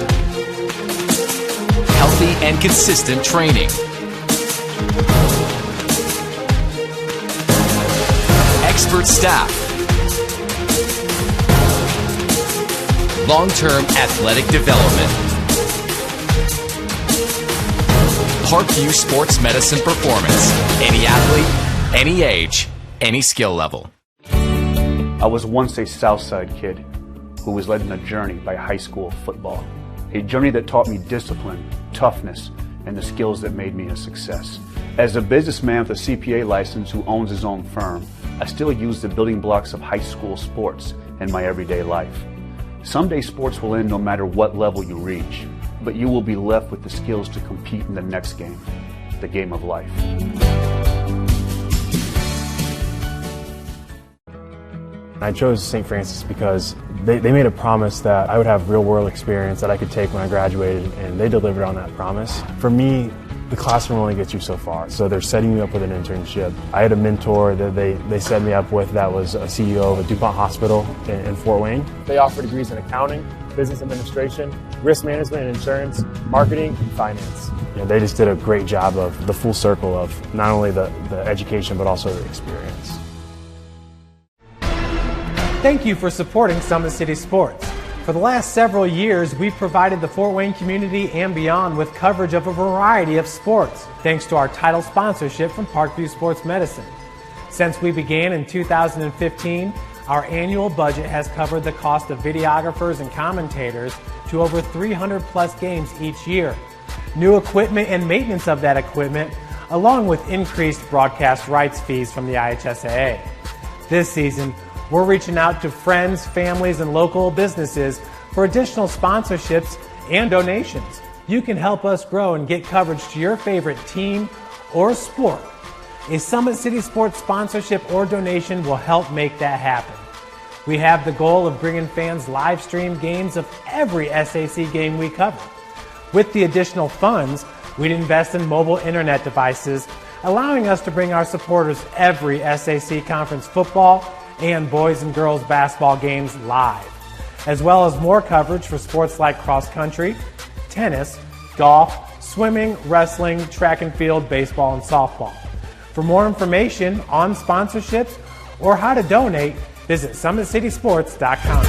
Healthy and consistent training. Expert staff. Long-term athletic development. Parkview Sports Medicine Performance. Any athlete, any age, any skill level. I was once a Southside kid who was led on a journey by high school football. A journey that taught me discipline, toughness, and the skills that made me a success. As a businessman with a CPA license who owns his own firm, I still use the building blocks of high school sports in my everyday life. Someday sports will end no matter what level you reach, but you will be left with the skills to compete in the next game, the game of life. I chose St. Francis because they made a promise that I would have real-world experience that I could take when I graduated, and they delivered on that promise. For me, the classroom only gets you so far, so they're setting you up with an internship. I had a mentor that they set me up with that was a CEO of a DuPont hospital in Fort Wayne. They offer degrees in accounting, business administration, risk management and insurance, marketing, and finance. You know, they just did a great job of the full circle of not only the education but also the experience. Thank you for supporting Summit City Sports. For the last several years, we've provided the Fort Wayne community and beyond with coverage of a variety of sports, thanks to our title sponsorship from Parkview Sports Medicine. Since we began in 2015, our annual budget has covered the cost of videographers and commentators to over 300 plus games each year. New equipment and maintenance of that equipment, along with increased broadcast rights fees from the IHSAA. This season, we're reaching out to friends, families, and local businesses for additional sponsorships and donations. You can help us grow and get coverage to your favorite team or sport. A Summit City Sports sponsorship or donation will help make that happen. We have the goal of bringing fans live stream games of every SAC game we cover. With the additional funds, we'd invest in mobile internet devices, allowing us to bring our supporters every SAC conference football and boys and girls basketball games live, as well as more coverage for sports like cross country, tennis, golf, swimming, wrestling, track and field, baseball, and softball. For more information on sponsorships or how to donate, visit SummitCitySports.com.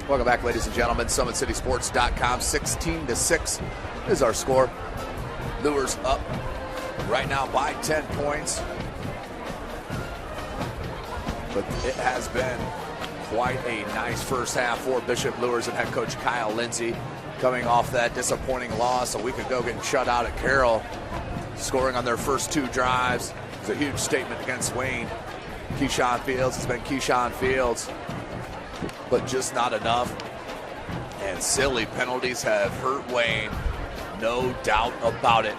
Welcome back, ladies and gentlemen. SummitCitySports.com. 16-6 is our score. Luers up right now by 10 points. But it has been quite a nice first half for Bishop Luers and head coach Kyle Lindsay, coming off that disappointing loss a week ago, getting shut out at Carroll, scoring on their first 2 drives. It's a huge statement against Wayne. Keyshawn Fields has been Keyshawn Fields, but just not enough. And silly penalties have hurt Wayne, no doubt about it,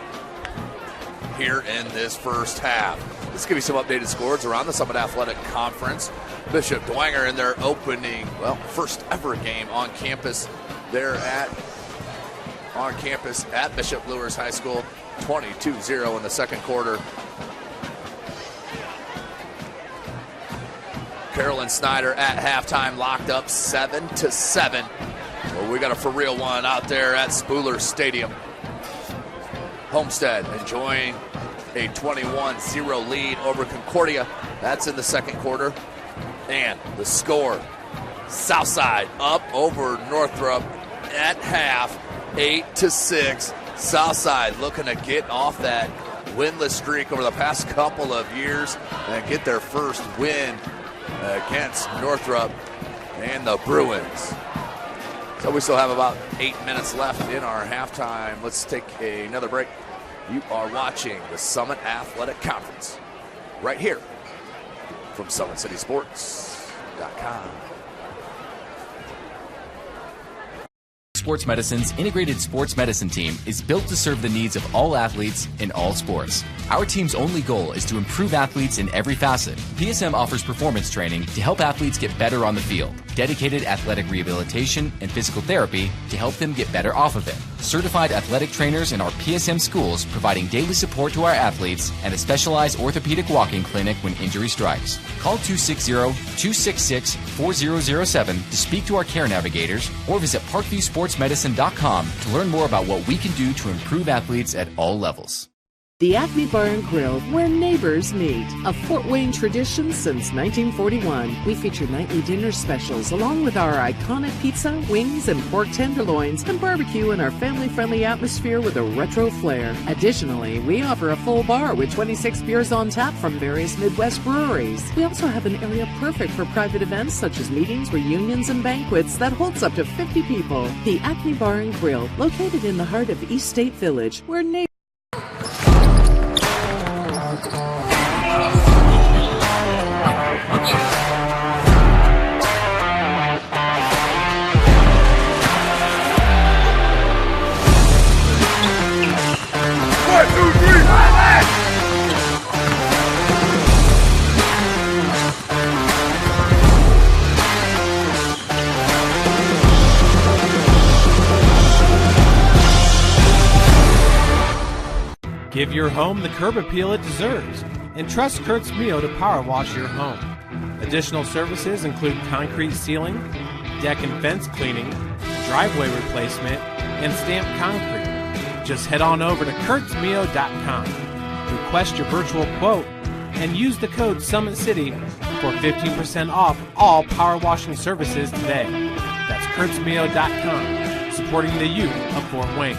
here in this first half. Let's give you some updated scores around the Summit Athletic Conference. Bishop Dwenger in their opening, first ever game on campus at Bishop Luers High School, 22-0 in the second quarter. Carolyn Snyder at halftime locked up 7-7. Well, we got a for real one out there at Spooler Stadium. Homestead enjoying a 21-0 lead over Concordia. That's in the second quarter. And the score, Southside up over Northrop at half, 8-6. Southside looking to get off that winless streak over the past couple of years and get their first win against Northrop and the Bruins. So we still have about 8 minutes left in our halftime. Let's take another break. You are watching the Summit Athletic Conference right here from SummitCitySports.com. Sports Medicine's integrated sports medicine team is built to serve the needs of all athletes in all sports. Our team's only goal is to improve athletes in every facet. PSM offers performance training to help athletes get better on the field, dedicated athletic rehabilitation and physical therapy to help them get better off of it, certified athletic trainers in our PSM schools providing daily support to our athletes, and a specialized orthopedic walking clinic when injury strikes. Call 260-266-4007 to speak to our care navigators or visit ParkviewSportsMedicine.com to learn more about what we can do to improve athletes at all levels. The Acme Bar and Grill, where neighbors meet. A Fort Wayne tradition since 1941. We feature nightly dinner specials along with our iconic pizza, wings, and pork tenderloins, and barbecue in our family-friendly atmosphere with a retro flair. Additionally, we offer a full bar with 26 beers on tap from various Midwest breweries. We also have an area perfect for private events such as meetings, reunions, and banquets that holds up to 50 people. The Acme Bar and Grill, located in the heart of East State Village, where neighbors Give your home the curb appeal it deserves and trust Kurt's Mio to power wash your home. Additional services include concrete sealing, deck and fence cleaning, driveway replacement, and stamped concrete. Just head on over to kurtzmio.com, request your virtual quote, and use the code SummitCity for 15% off all power washing services today. That's kurtzmio.com, supporting the youth of Fort Wayne.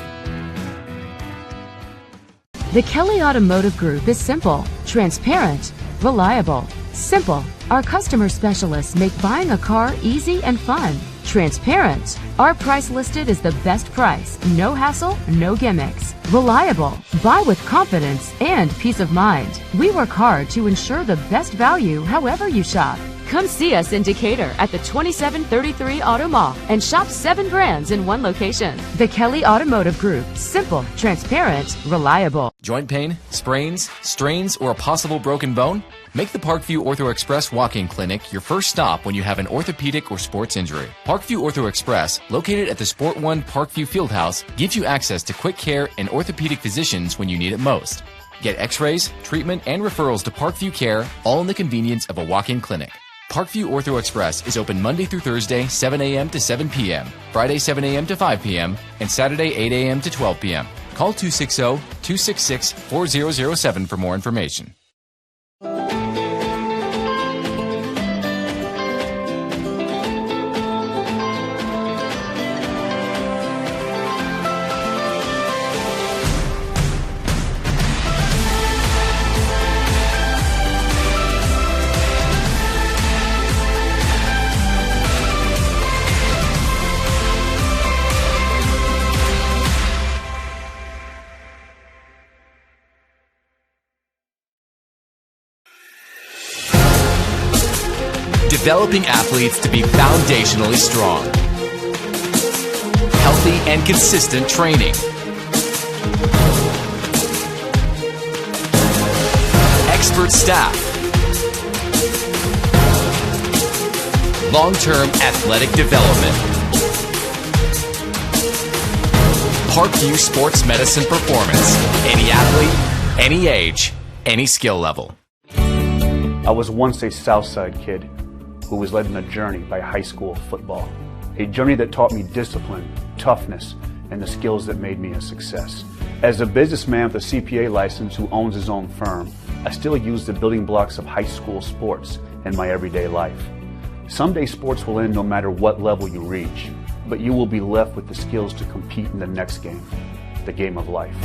The Kelly Automotive Group is simple, transparent, reliable. Simple. Our customer specialists make buying a car easy and fun. Transparent. Our price listed is the best price. No hassle, no gimmicks. Reliable. Buy with confidence and peace of mind. We work hard to ensure the best value however you shop. Come see us in Decatur at the 2733 Auto Mall and shop 7 brands in one location. The Kelly Automotive Group. Simple, transparent, reliable. Joint pain, sprains, strains, or a possible broken bone? Make the Parkview Ortho Express walk-in clinic your first stop when you have an orthopedic or sports injury. Parkview Ortho Express, located at the Sport 1 Parkview Fieldhouse, gives you access to quick care and orthopedic physicians when you need it most. Get x-rays, treatment, and referrals to Parkview Care, all in the convenience of a walk-in clinic. Parkview Ortho Express is open Monday through Thursday, 7 a.m. to 7 p.m., Friday, 7 a.m. to 5 p.m., and Saturday, 8 a.m. to 12 p.m. Call 260-266-4007 for more information. developing athletes to be foundationally strong. Healthy and consistent training. Expert staff. Long-term athletic development. Parkview Sports Medicine Performance. Any athlete, any age, any skill level. I was once a Southside kid who was led on a journey by high school football. A journey that taught me discipline, toughness, and the skills that made me a success. As a businessman with a CPA license who owns his own firm, I still use the building blocks of high school sports in my everyday life. Someday sports will end no matter what level you reach, but you will be left with the skills to compete in the next game, the game of life.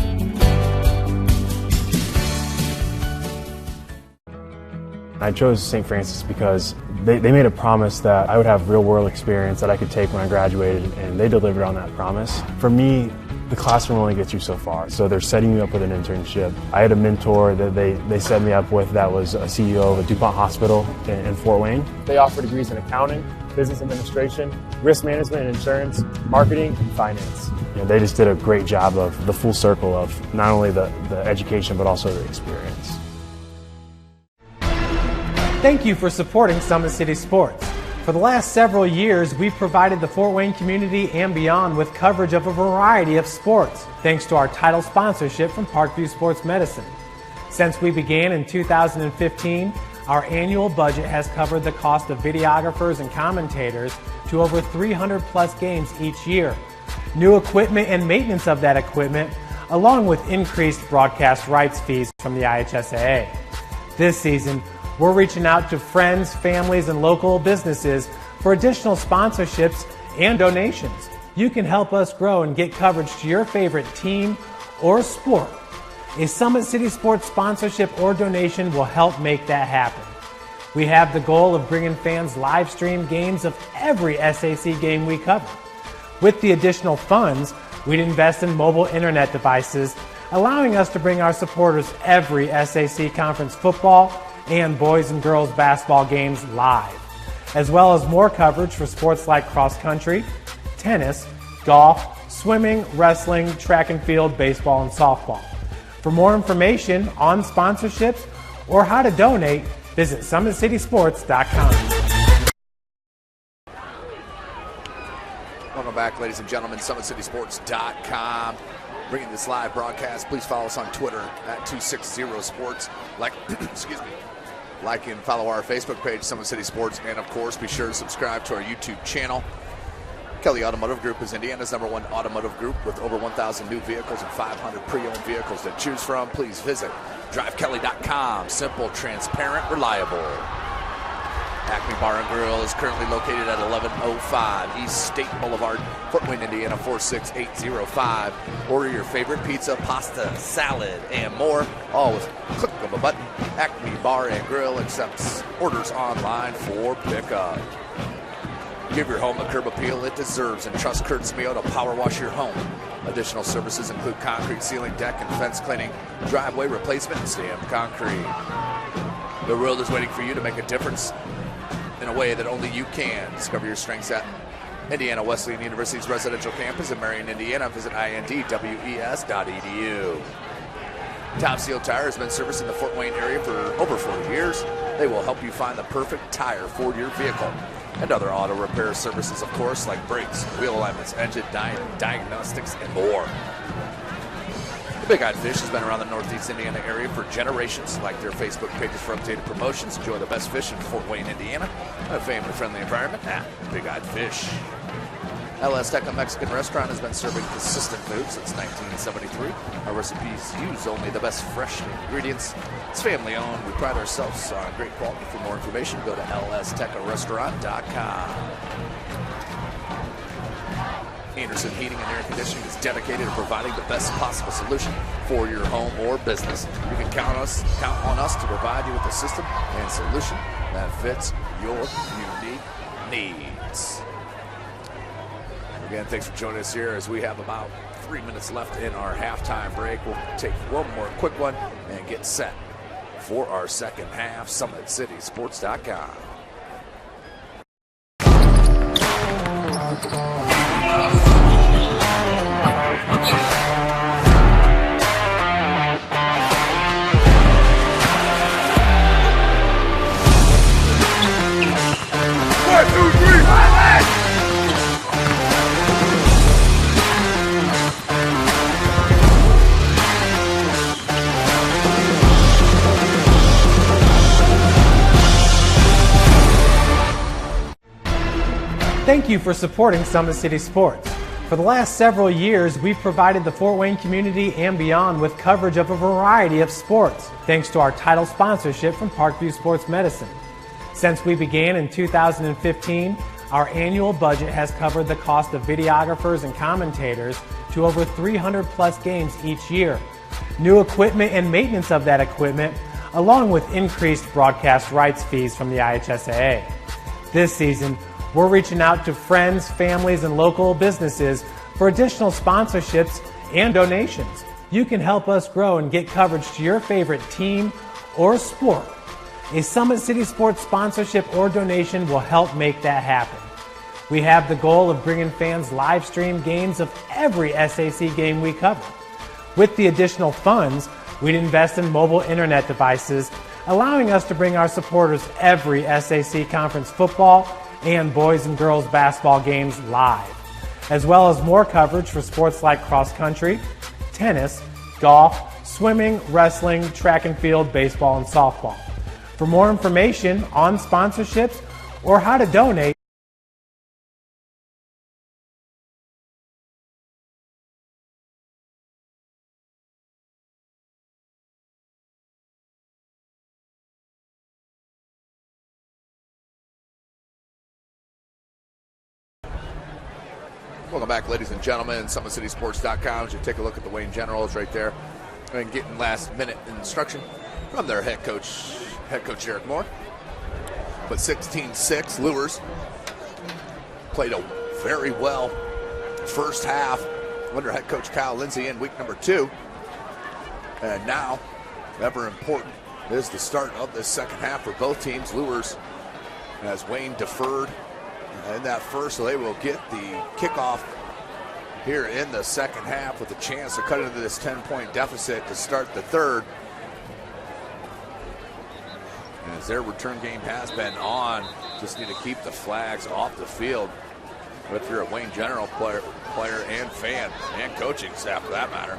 I chose St. Francis because they made a promise that I would have real-world experience that I could take when I graduated, and they delivered on that promise. For me, the classroom only gets you so far, so they're setting you up with an internship. I had a mentor that they set me up with that was a CEO of a DuPont hospital in Fort Wayne. They offer degrees in accounting, business administration, risk management and insurance, marketing, and finance. They just did a great job of the full circle of not only the education but also the experience. Thank you for supporting Summit City Sports. For the last several years, we've provided the Fort Wayne community and beyond with coverage of a variety of sports, thanks to our title sponsorship from Parkview Sports Medicine. Since we began in 2015, our annual budget has covered the cost of videographers and commentators to over 300 plus games each year. New equipment and maintenance of that equipment, along with increased broadcast rights fees from the IHSAA. This season, we're reaching out to friends, families, and local businesses for additional sponsorships and donations. You can help us grow and get coverage to your favorite team or sport. A Summit City Sports sponsorship or donation will help make that happen. We have the goal of bringing fans live stream games of every SAC game we cover. With the additional funds, we'd invest in mobile internet devices, allowing us to bring our supporters every SAC conference football and boys and girls basketball games live, as well as more coverage for sports like cross country, tennis, golf, swimming, wrestling, track and field, baseball, and softball. For more information on sponsorships or how to donate, visit SummitCitySports.com. Welcome back, ladies and gentlemen. SummitCitySports.com. Bringing this live broadcast. Please follow us on Twitter at 260sports. Like and follow our Facebook page, Summit City Sports, and of course, be sure to subscribe to our YouTube channel. Kelly Automotive Group is Indiana's #1 automotive group with over 1,000 new vehicles and 500 pre-owned vehicles to choose from. Please visit drivekelly.com. Simple, transparent, reliable. Acme Bar and Grill is currently located at 1105 East State Boulevard, Fort Wayne, Indiana 46805. Order your favorite pizza, pasta, salad, and more, all with a click of a button. Acme Bar and Grill accepts orders online for pickup. Give your home the curb appeal it deserves and trust Curtis Mio to power wash your home. Additional services include concrete ceiling, deck, and fence cleaning, driveway replacement, and stamped concrete. The world is waiting for you to make a difference in a way that only you can. Discover your strengths at Indiana Wesleyan University's residential campus in Marion, Indiana. Visit indwes.edu. Top Seal Tire has been servicing the Fort Wayne area for over 40 years. They will help you find the perfect tire for your vehicle. And other auto repair services, of course, like brakes, wheel alignments, engine diagnostics, and more. The Big Eyed Fish has been around the Northeast Indiana area for generations. Like their Facebook pages for updated promotions. Enjoy the best fish in Fort Wayne, Indiana. A family-friendly environment at Big Eyed Fish. El Azteca Mexican Restaurant has been serving consistent food since 1973. Our recipes use only the best fresh ingredients. It's family-owned. We pride ourselves on great quality. For more information, go to elaztecarestaurant.com. Anderson Heating and Air Conditioning is dedicated to providing the best possible solution for your home or business. You can count on us to provide you with a system and solution that fits your unique needs. Again, thanks for joining us here as we have about 3 minutes left in our halftime break. We'll take one more quick one and get set for our second half. SummitCitySports.com. Thank you for supporting Summit City Sports. For the last several years, we've provided the Fort Wayne community and beyond with coverage of a variety of sports, thanks to our title sponsorship from Parkview Sports Medicine. Since we began in 2015, our annual budget has covered the cost of videographers and commentators to over 300 plus games each year. New equipment and maintenance of that equipment, along with increased broadcast rights fees from the IHSAA. This season, we're reaching out to friends, families, and local businesses for additional sponsorships and donations. You can help us grow and get coverage to your favorite team or sport. A Summit City Sports sponsorship or donation will help make that happen. We have the goal of bringing fans live stream games of every SAC game we cover. With the additional funds, we'd invest in mobile internet devices, allowing us to bring our supporters every SAC conference football and boys and girls basketball games live, as well as more coverage for sports like cross country, tennis, golf, swimming, wrestling, track and field, baseball, and softball. For more information on sponsorships or how to donate, Welcome back, ladies and gentlemen. SummitCitySports.com. As you take a look at the Wayne Generals right there, and getting last-minute instruction from their head coach Derek Moore. But 16-6, Luers played a very well first half under head coach Kyle Lindsay in week number 2. And now, ever important, is the start of this second half for both teams. Luers, as Wayne deferred in that first, so they will get the kickoff here in the second half with a chance to cut into this 10-point deficit to start the third. And as their return game has been on, just need to keep the flags off the field. But if you're a Wayne General player and fan and coaching staff for that matter.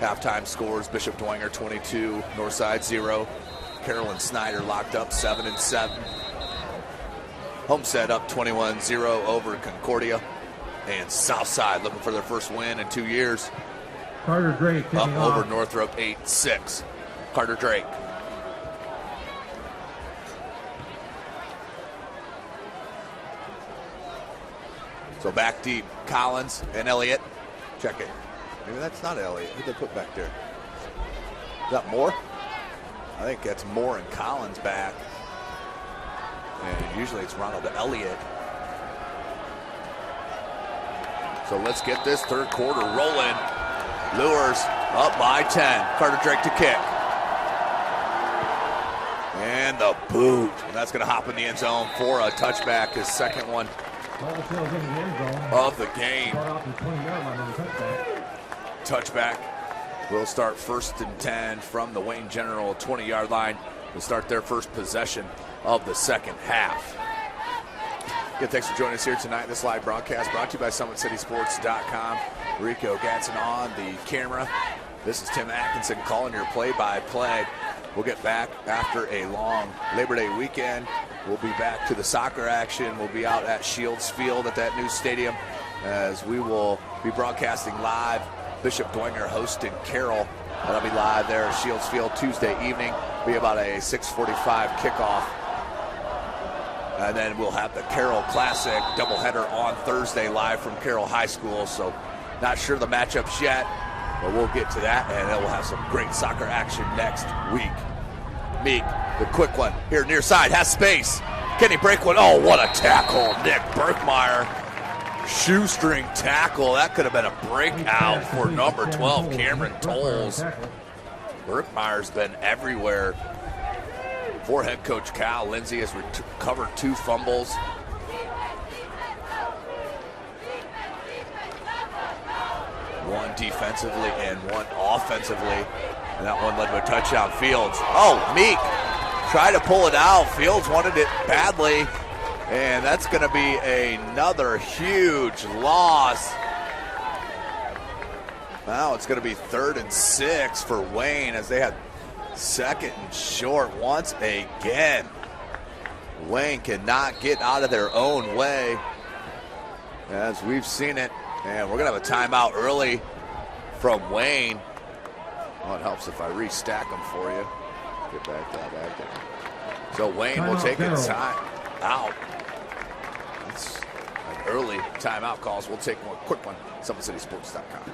Halftime scores: Bishop Dwenger 22, Northside 0. Carolyn Snyder locked up 7-7. Homestead up 21-0 over Concordia. And Southside looking for their first win in 2 years. Carter Drake up off. over Northrop 8-6. Carter Drake. So back deep, Collins and Elliott. Check it. Maybe that's not Elliott. Who'd they put back there? Is that Moore? I think that's Moore and Collins back. And usually it's Ronald Elliott. So let's get this third quarter rolling. Luers up by 10. Carter Drake to kick. And the boot. And that's going to hop in the end zone for a touchback. His second one of the game. Touchback. Will start 1st and 10 from the Wayne General 20-yard line to start their first possession of the second half. Good, thanks for joining us here tonight. This live broadcast brought to you by SummitCitySports.com. Rico Gatson on the camera. This is Tim Atkinson calling your play-by-play. We'll get back after a long Labor Day weekend. We'll be back to the soccer action. We'll be out at Shields Field at that new stadium as we will be broadcasting live. Bishop Dwenger hosting Carroll. That'll be live there at Shields Field Tuesday evening. Be about a 6:45 kickoff. And then we'll have the Carroll Classic doubleheader on Thursday live from Carroll High School. So not sure the matchups yet, but we'll get to that, and then we'll have some great soccer action next week. Meek, the quick one here near side, has space. Can he break one? Oh, what a tackle, Nick Berkmeyer. Shoestring tackle. That could have been a breakout for number 12, Cameron Tolles. Berkmeyer's been everywhere for head coach Cal. Lindsay has recovered 2 fumbles. One defensively and one offensively. And that one led to a touchdown. Fields. Oh, Meek tried to pull it out. Fields wanted it badly. And that's going to be another huge loss. Now it's going to be 3rd and 6 for Wayne as they had 2nd and short once again. Wayne cannot get out of their own way as we've seen it. And we're going to have a timeout early from Wayne. Oh, it helps if I restack them for you. Get back there. So Wayne will take a time out. That's an early timeout calls. We'll take one quick one. SummitCitySports.com.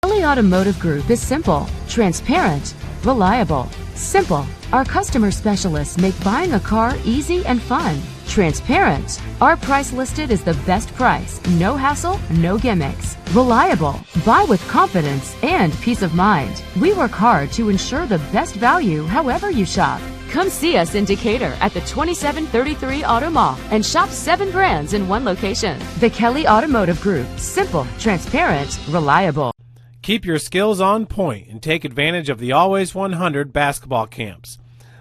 Kelly Automotive Group is simple, transparent, reliable. Simple. Our customer specialists make buying a car easy and fun. Transparent. Our price listed is the best price. No hassle, no gimmicks. Reliable. Buy with confidence and peace of mind. We work hard to ensure the best value however you shop. Come see us in Decatur at the 2733 Auto Mall and shop 7 brands in one location. The Kelly Automotive Group. Simple, transparent, reliable. Keep your skills on point and take advantage of the Always 100 basketball camps.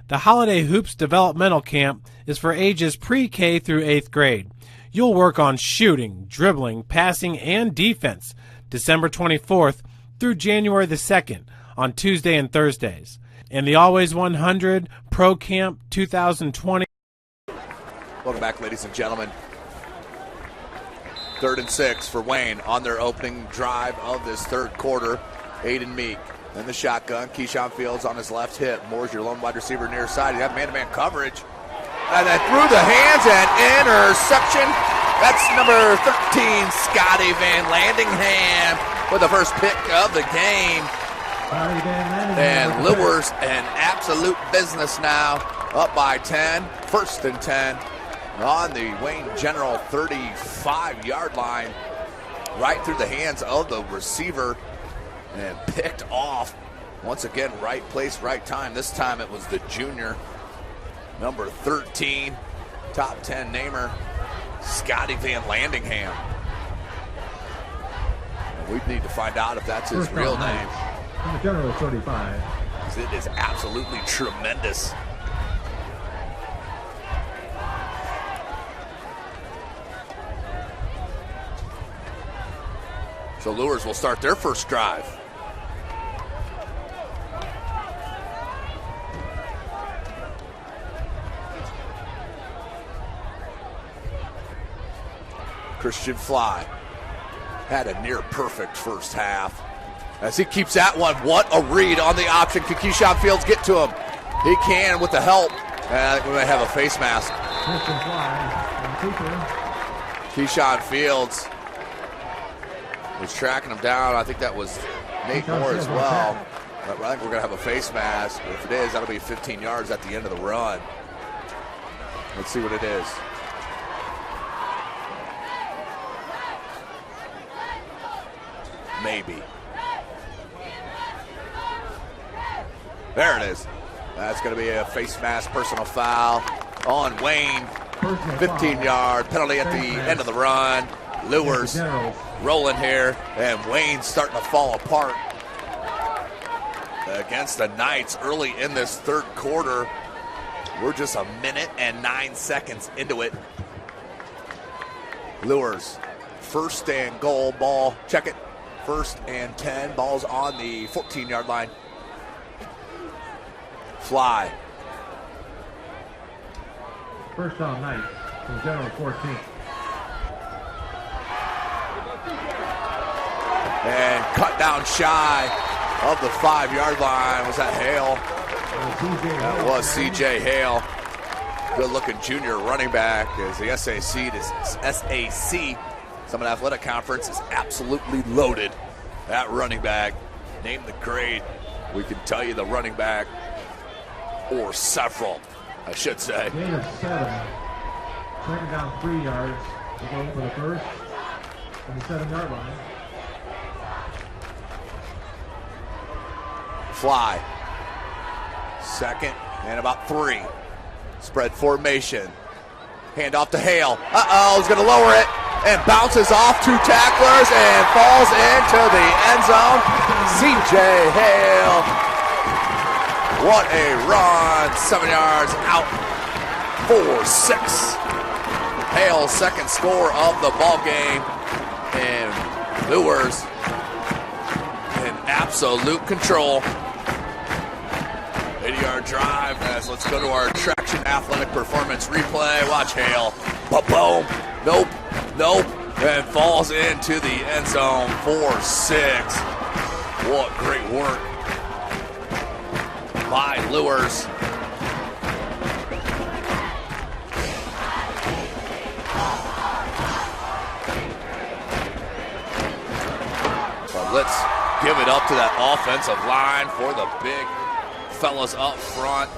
The Holiday Hoops Developmental Camp is for ages pre-K through 8th grade. You'll work on shooting, dribbling, passing, and defense December 24th through January the 2nd on Tuesday and Thursdays. And the Always 100 Pro Camp 2020. Welcome back, ladies and gentlemen. 3rd and 6 for Wayne on their opening drive of this 3rd quarter. Aiden Meek in the shotgun. Keyshawn Fields on his left hip. Moore's your lone wide receiver near side. You have man-to-man coverage. And then through the hands and interception. That's number 13, Scotty Van Landingham with the first pick of the game. And Luers in absolute business now. Up by 10. 1st and 10. On the Wayne General 35-yard line, right through the hands of the receiver and picked off. Once again, right place, right time. This time it was the junior, number 13, top 10 namer, Scotty Van Landingham. And we need to find out if that's his real name. The General 35. It is absolutely tremendous. So Luers will start their first drive. Christian Fly had a near perfect first half. As he keeps that one, what a read on the option. Can Keyshawn Fields get to him? He can with the help. And we might have a face mask. Keyshawn Fields was tracking him down. I think that was Nate Moore as well. But I think we're going to have a face mask. If it is, that'll be 15 yards at the end of the run. Let's see what it is. Maybe. There it is. That's going to be a face mask personal foul on Wayne. 15-yard penalty at the end of the run. Luers rolling here, and Wayne's starting to fall apart against the Knights early in this 3rd quarter. We're just a minute and 9 seconds into it. Luers, 1st and goal, ball, check it. 1st and 10, ball's on the 14-yard line. Fly. First down, Knights from General 14. And cut down shy of the 5-yard line. Was that Hale? That was C.J. Hale. Good-looking junior running back as the SAC, Summit Athletic Conference, is absolutely loaded. That running back, name the grade, we can tell you the running back, or several, I should say. Gain of 7. 2nd down, 3 yards. We're going for the first from the 7-yard line. fly. Second and about 3. Spread formation. Hand off to Hale. He's going to lower it and bounces off 2 tacklers and falls into the end zone. C.J. Hale. What a run. 7 yards out. 4-6. Hale's second score of the ball game. And Luers in absolute control. 80-yard drive. As let's go to our traction athletic performance replay. Watch Hale. Boom. Nope. And falls into the end zone. 4-6. What great work by Luers. But let's give it up to that offensive line for the big fellas up front.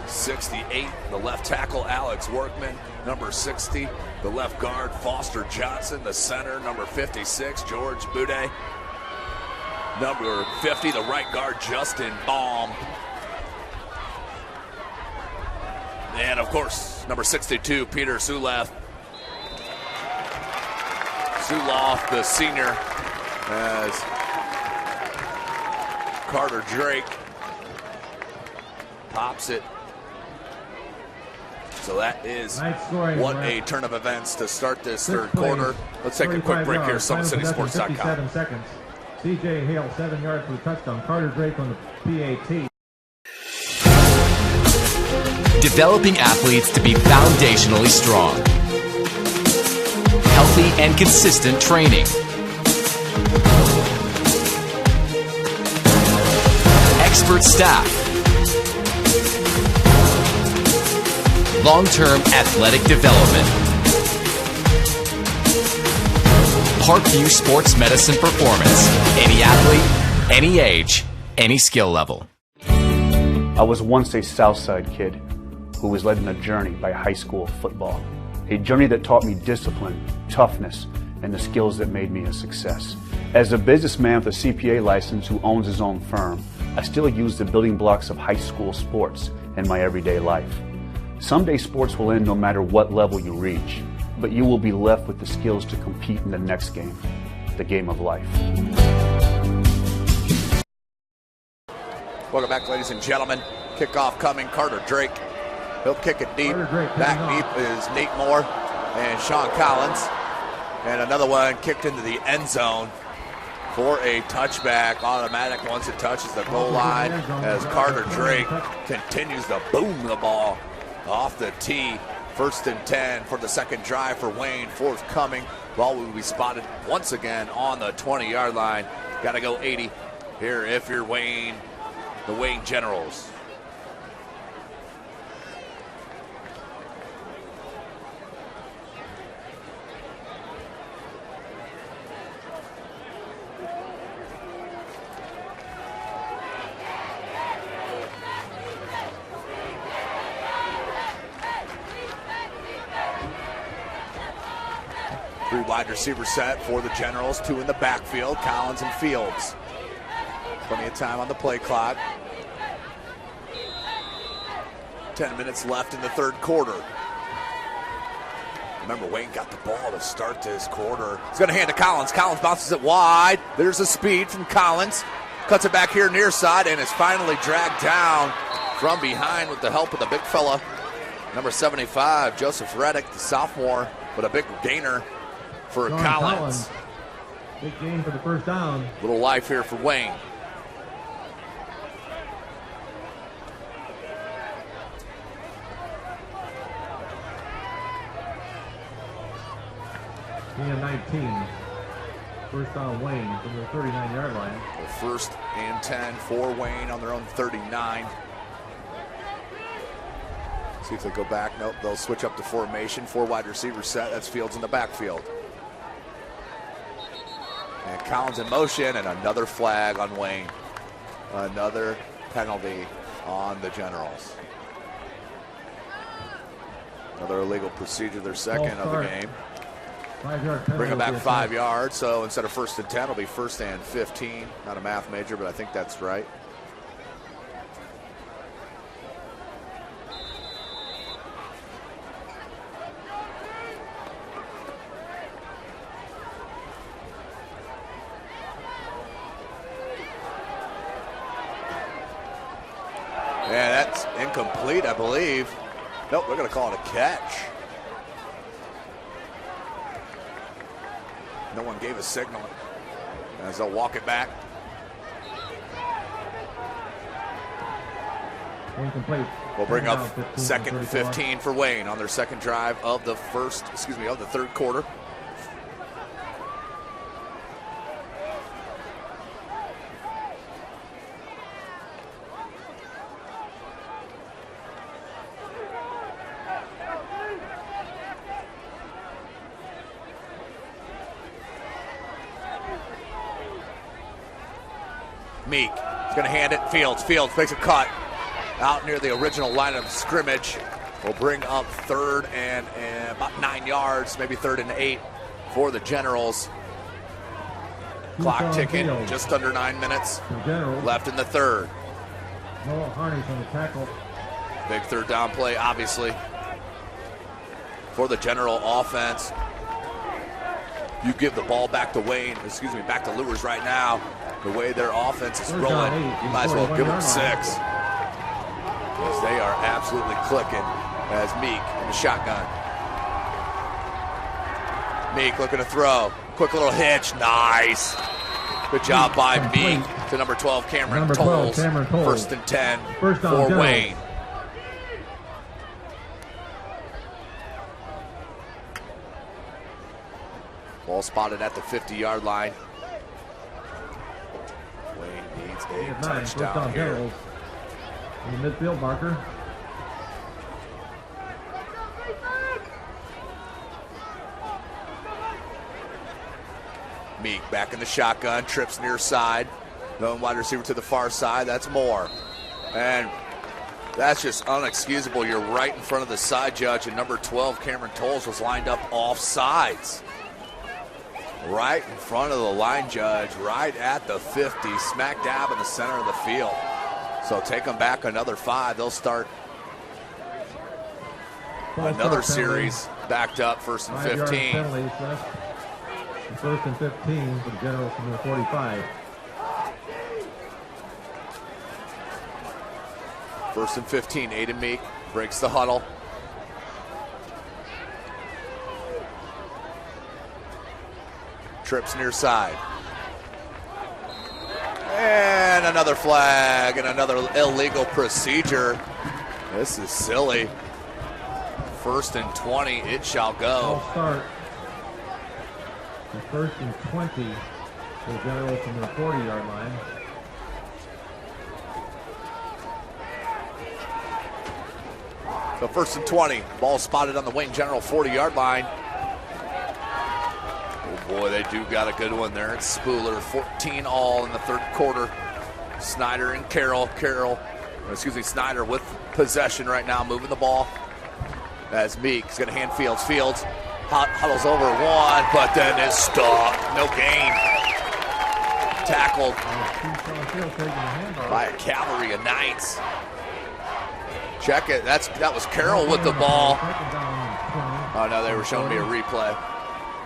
68, the left tackle, Alex Workman. Number 60, the left guard, Foster Johnson. The center, number 56, George Boudet. Number 50, the right guard, Justin Baum. And, of course, number 62, Peter Suloff, the senior, as Carter Drake pops it. So that is what a turn of events to start this third quarter. Let's take a quick break here. SummitCitySports.com. 57 seconds. C.J. Hale, 7 yards for the touchdown. Carter Drake on the PAT. Developing athletes to be foundationally strong. Healthy and consistent training. Expert staff. Long-term athletic development. Parkview Sports Medicine Performance. Any athlete, any age, any skill level. I was once a Southside kid who was led on a journey by high school football. A journey that taught me discipline, toughness, and the skills that made me a success. As a businessman with a CPA license who owns his own firm, I still use the building blocks of high school sports in my everyday life. Someday sports will end no matter what level you reach, but you will be left with the skills to compete in the next game, the game of life. Welcome back, ladies and gentlemen. Kickoff coming. Carter Drake. He'll kick it deep. Back deep is Nate Moore and Sean Collins. And another one kicked into the end zone for a touchback. Automatic once it touches the goal line as Carter Drake continues to boom the ball off the tee. 1st and 10 for the second drive for Wayne. Forthcoming. Ball will be spotted once again on the 20-yard line. Got to go 80 here if you're Wayne, the Wayne Generals. Three wide receiver set for the Generals, 2 in the backfield, Collins and Fields. Plenty of time on the play clock. 10 minutes left in the third quarter. Remember, Wayne got the ball to start this quarter. He's going to hand to Collins. Collins bounces it wide. There's a speed from Collins. Cuts it back here near side and is finally dragged down from behind with the help of the big fella. Number 75, Joseph Reddick, the sophomore, but a big gainer for Collins. Big gain for the first down. Little life here for Wayne. And 19. First down Wayne from the 39-yard line. 1st and 10 for Wayne on their own 39. See if they go back. Nope, they'll switch up to formation. 4 wide receiver set. That's Fields in the backfield. And Collins in motion, and another flag on Wayne. Another penalty on the Generals. Another illegal procedure, their second of the game. 5-yard penalty. Bring it back 5 yards, so instead of 1st and 10, it'll be 1st and 15. Not a math major, but I think that's right. It's incomplete, I believe. Nope, they're going to call it a catch. No one gave a signal as they'll walk it back. Incomplete. We'll bring up second and 15 for Wayne on their second drive of the third quarter. Meek is going to hand it. Fields makes a cut out near the original line of scrimmage. Will bring up third and about 9 yards, maybe third and 8 for the Generals. Clock ticking, just under 9 minutes left in the third. Mahoney on the tackle. Big third down play, obviously, for the General offense. You give the ball back to back to Luers right now. The way their offense is rolling, you might as well give them 6. Because they are absolutely clicking as Meek in the shotgun. Meek looking to throw. Quick little hitch. Nice. Good job by Meek to number 12, Cameron Tolles. First and 10 for Wayne. Ball spotted at the 50-yard line. Wayne needs a touchdown here. In the midfield marker. Meek back in the shotgun, trips near side. Lone wide receiver to the far side, that's Moore. And that's just unexcusable. You're right in front of the side judge, and number 12, Cameron Tolles, was lined up off sides. Right in front of the line judge, right at the 50, smack dab in the center of the field. So take them back another 5. They'll start another series backed up, first and 15. First and 15 for the Generals from the 45. First and 15, Aiden Meek breaks the huddle. Trips near side. And another flag and another illegal procedure. This is silly. First and 20, it shall go. Start. The first and 20 for the Generals from the 40-yard line. So first and 20, ball spotted on the Wayne General 40-yard line. Oh boy, they do got a good one there. It's Spooler, 14 all in the third quarter. Snyder and Snyder with possession right now, moving the ball. As Meek's gonna hand Fields. Fields huddles over one, but then is stuck. No gain. Tackled by a cavalry of Knights. Check it. That was Carroll with the ball. Oh no, they were showing me a replay.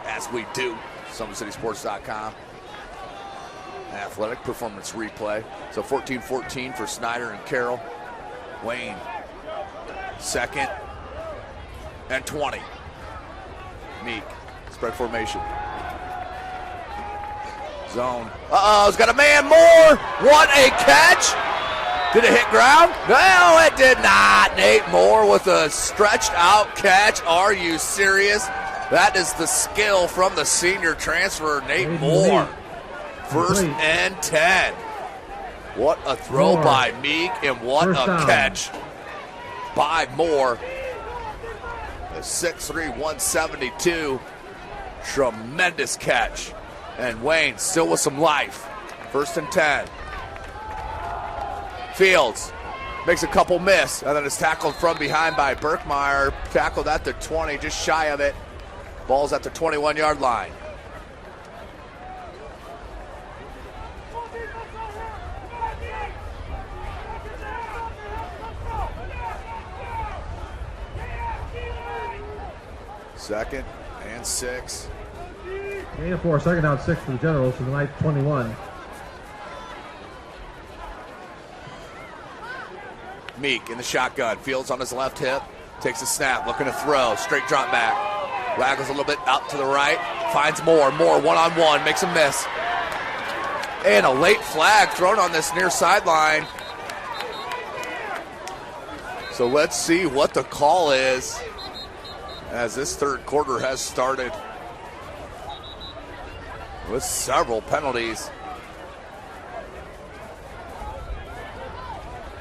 As we do. SummitCitySports.com. Athletic performance replay. So 14-14 for Snyder and Carroll. Wayne. Second and 20. Meek. Spread formation. Zone. Uh-oh, he's got a man more. What a catch. Did it hit ground? No, it did not. Nate Moore with a stretched out catch. Are you serious? That is the skill from the senior transfer, Nate Moore. First and 10. What a throw by Meek, and what a catch by Moore. A 6'3", 172. Tremendous catch. And Wayne still with some life. First and 10. Fields makes a couple miss, and then is tackled from behind by Berkmeyer. Tackled at the 20, just shy of it. Ball's at the 21-yard line. Second and 6. Gain of 4, second down 6 for the Generals from the night 21. Meek in the shotgun. Fields on his left hip. Takes a snap, looking to throw. Straight drop back. Waggles a little bit out to the right. Finds Moore. Moore one-on-one. Makes a miss. And a late flag thrown on this near sideline. So let's see what the call is as this third quarter has started with several penalties.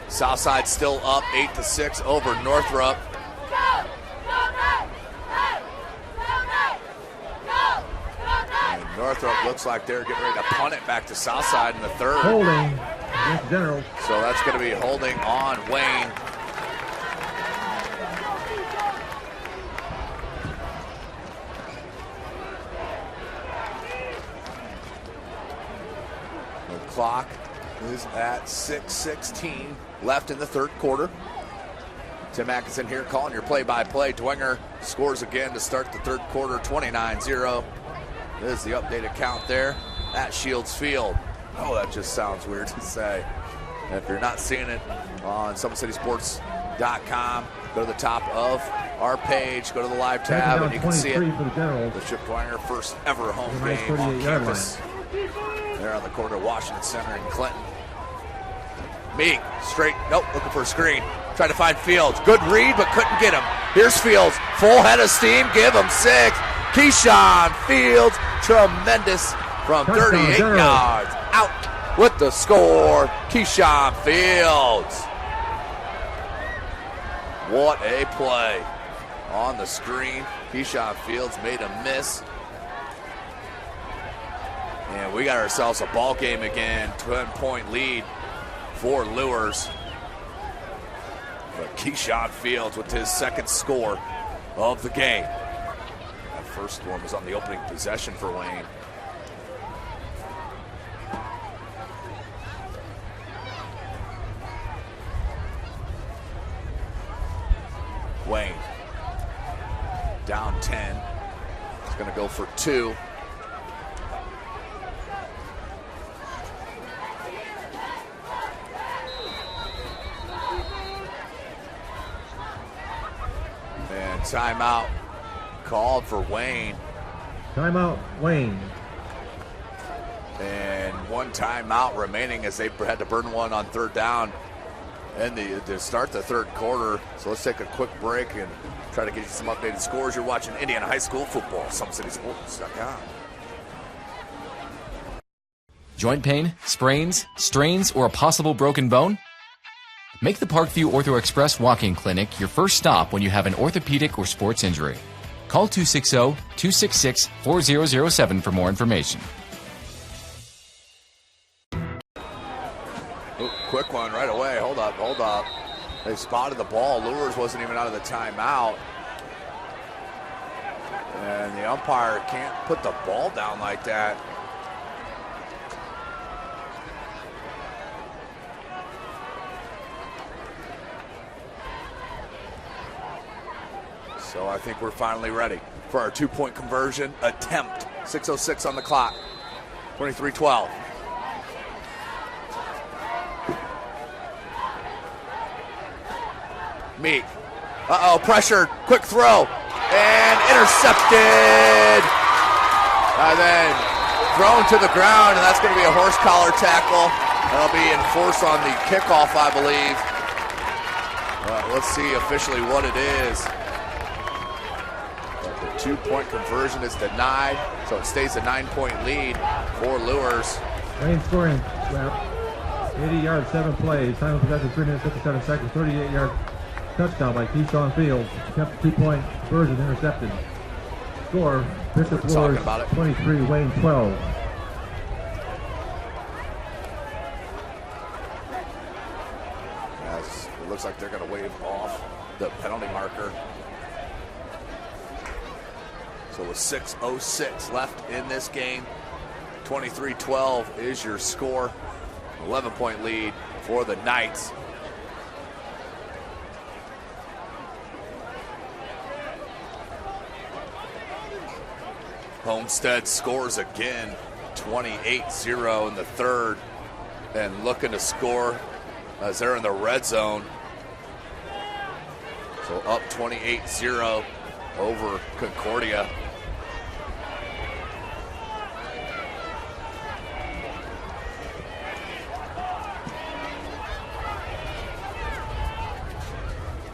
Southside still up 8-6 over Northrop. And Northrop looks like they're getting ready to punt it back to Southside in the third. Holding against General. So that's going to be holding on Wayne. The clock is at 6:16 left in the third quarter. Tim Atkinson here calling your play-by-play. Dwenger scores again to start the third quarter, 29-0. There's the updated count there at Shields Field. Oh, that just sounds weird to say. If you're not seeing it on SummitCitySports.com, go to the top of our page, go to the live tab, and you can see it. The Chip Dwenger first ever home game on campus. There on the corner of Washington Center in Clinton. Meek, straight, nope, looking for a screen. Trying to find Fields. Good read, but couldn't get him. Here's Fields, full head of steam, give him 6. Keyshawn Fields, tremendous from 38 yards. Out with the score, Keyshawn Fields. What a play. On the screen, Keyshawn Fields made a miss. And we got ourselves a ball game again, 10-point lead for Luers. But Keyshawn Fields with his second score of the game. That first one was on the opening possession for Wayne. Wayne down 10. He's going to go for 2. And timeout called for Wayne. Timeout, Wayne. And one timeout remaining as they had to burn one on third down and to start the third quarter. So let's take a quick break and try to get you some updated scores. You're watching Indiana High School football, SummitCitySports.com. Joint pain, sprains, strains, or a possible broken bone? Make the Parkview Ortho Express walk-in clinic your first stop when you have an orthopedic or sports injury. Call 260-266-4007 for more information. Quick one right away. Hold up. They spotted the ball. Luers wasn't even out of the timeout. And the umpire can't put the ball down like that. So I think we're finally ready for our 2-point conversion attempt. 6:06 on the clock. 23-12. Meek. Pressured. Quick throw. And intercepted. And then thrown to the ground, and that's going to be a horse collar tackle. That'll be enforced on the kickoff, I believe. Let's see officially what it is. But the 2-point conversion is denied, so it stays a 9-point lead for Luers. Wayne scoring. 80 yards, 7 plays. Time of possession 3 minutes, 57 seconds. 38-yard touchdown by Keyshawn Fields. Kept 2-point conversion intercepted. Score, Bishop Luers 23, Wayne 12. As it looks like they're going to wave off the penalty marker. So with 6:06 left in this game, 23-12 is your score. 11-point lead for the Knights. Homestead scores again, 28-0 in the third, and looking to score as they're in the red zone. So up 28-0 over Concordia.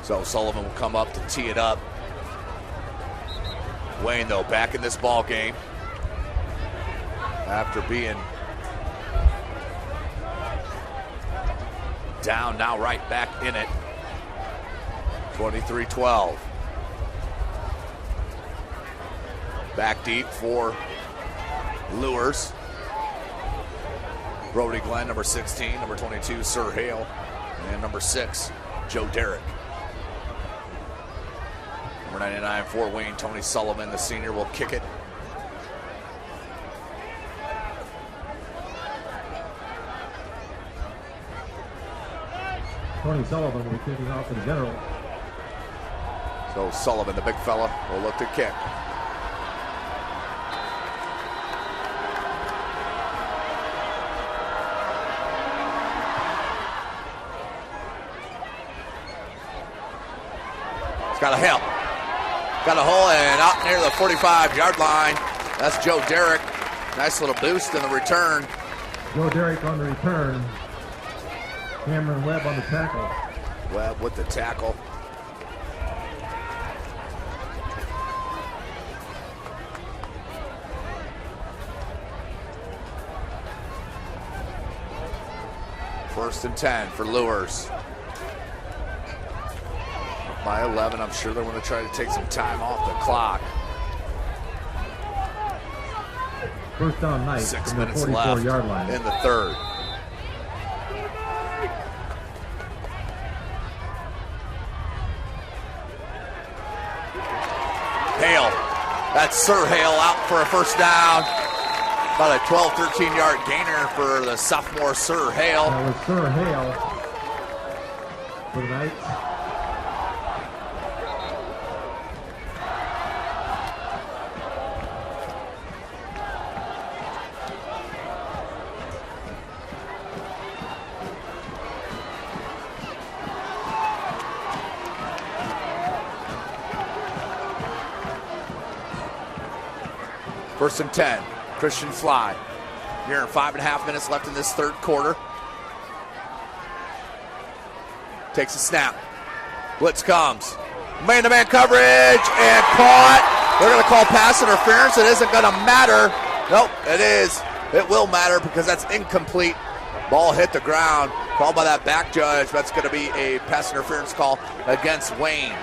So Sullivan will come up to tee it up. Wayne, though, back in this ball game after being down, now right back in it. 23-12. Back deep for Luers. Brody Glenn, number 16, number 22, Sir Hale, and number 6, Joe Derrick. Number 99 for Wayne, Tony Sullivan, the senior, will kick it. Tony Sullivan will be kicking off for the General. So Sullivan, the big fella, will look to kick. He's got a help. Got a hole and out near the 45-yard line. That's Joe Derrick. Nice little boost in the return. Joe Derrick on the return. Cameron Webb on the tackle. Webb with the tackle. First and 10 for Luers. By 11, I'm sure they want to try to take some time off the clock. First down, Knight. 6 from the minutes left 44-yard line. in the third. Hale. That's Sir Hale out for a first down. About a 12, 13-yard gainer for the sophomore Sir Hale. That was Sir Hale for the Knights. First and 10, Christian Fly. Here in 5.5 minutes left in this third quarter. Takes a snap. Blitz comes. Man-to-man coverage and caught. They're going to call pass interference. It isn't going to matter. Nope, it is. It will matter because that's incomplete. Ball hit the ground. Called by that back judge. That's going to be a pass interference call against Wayne.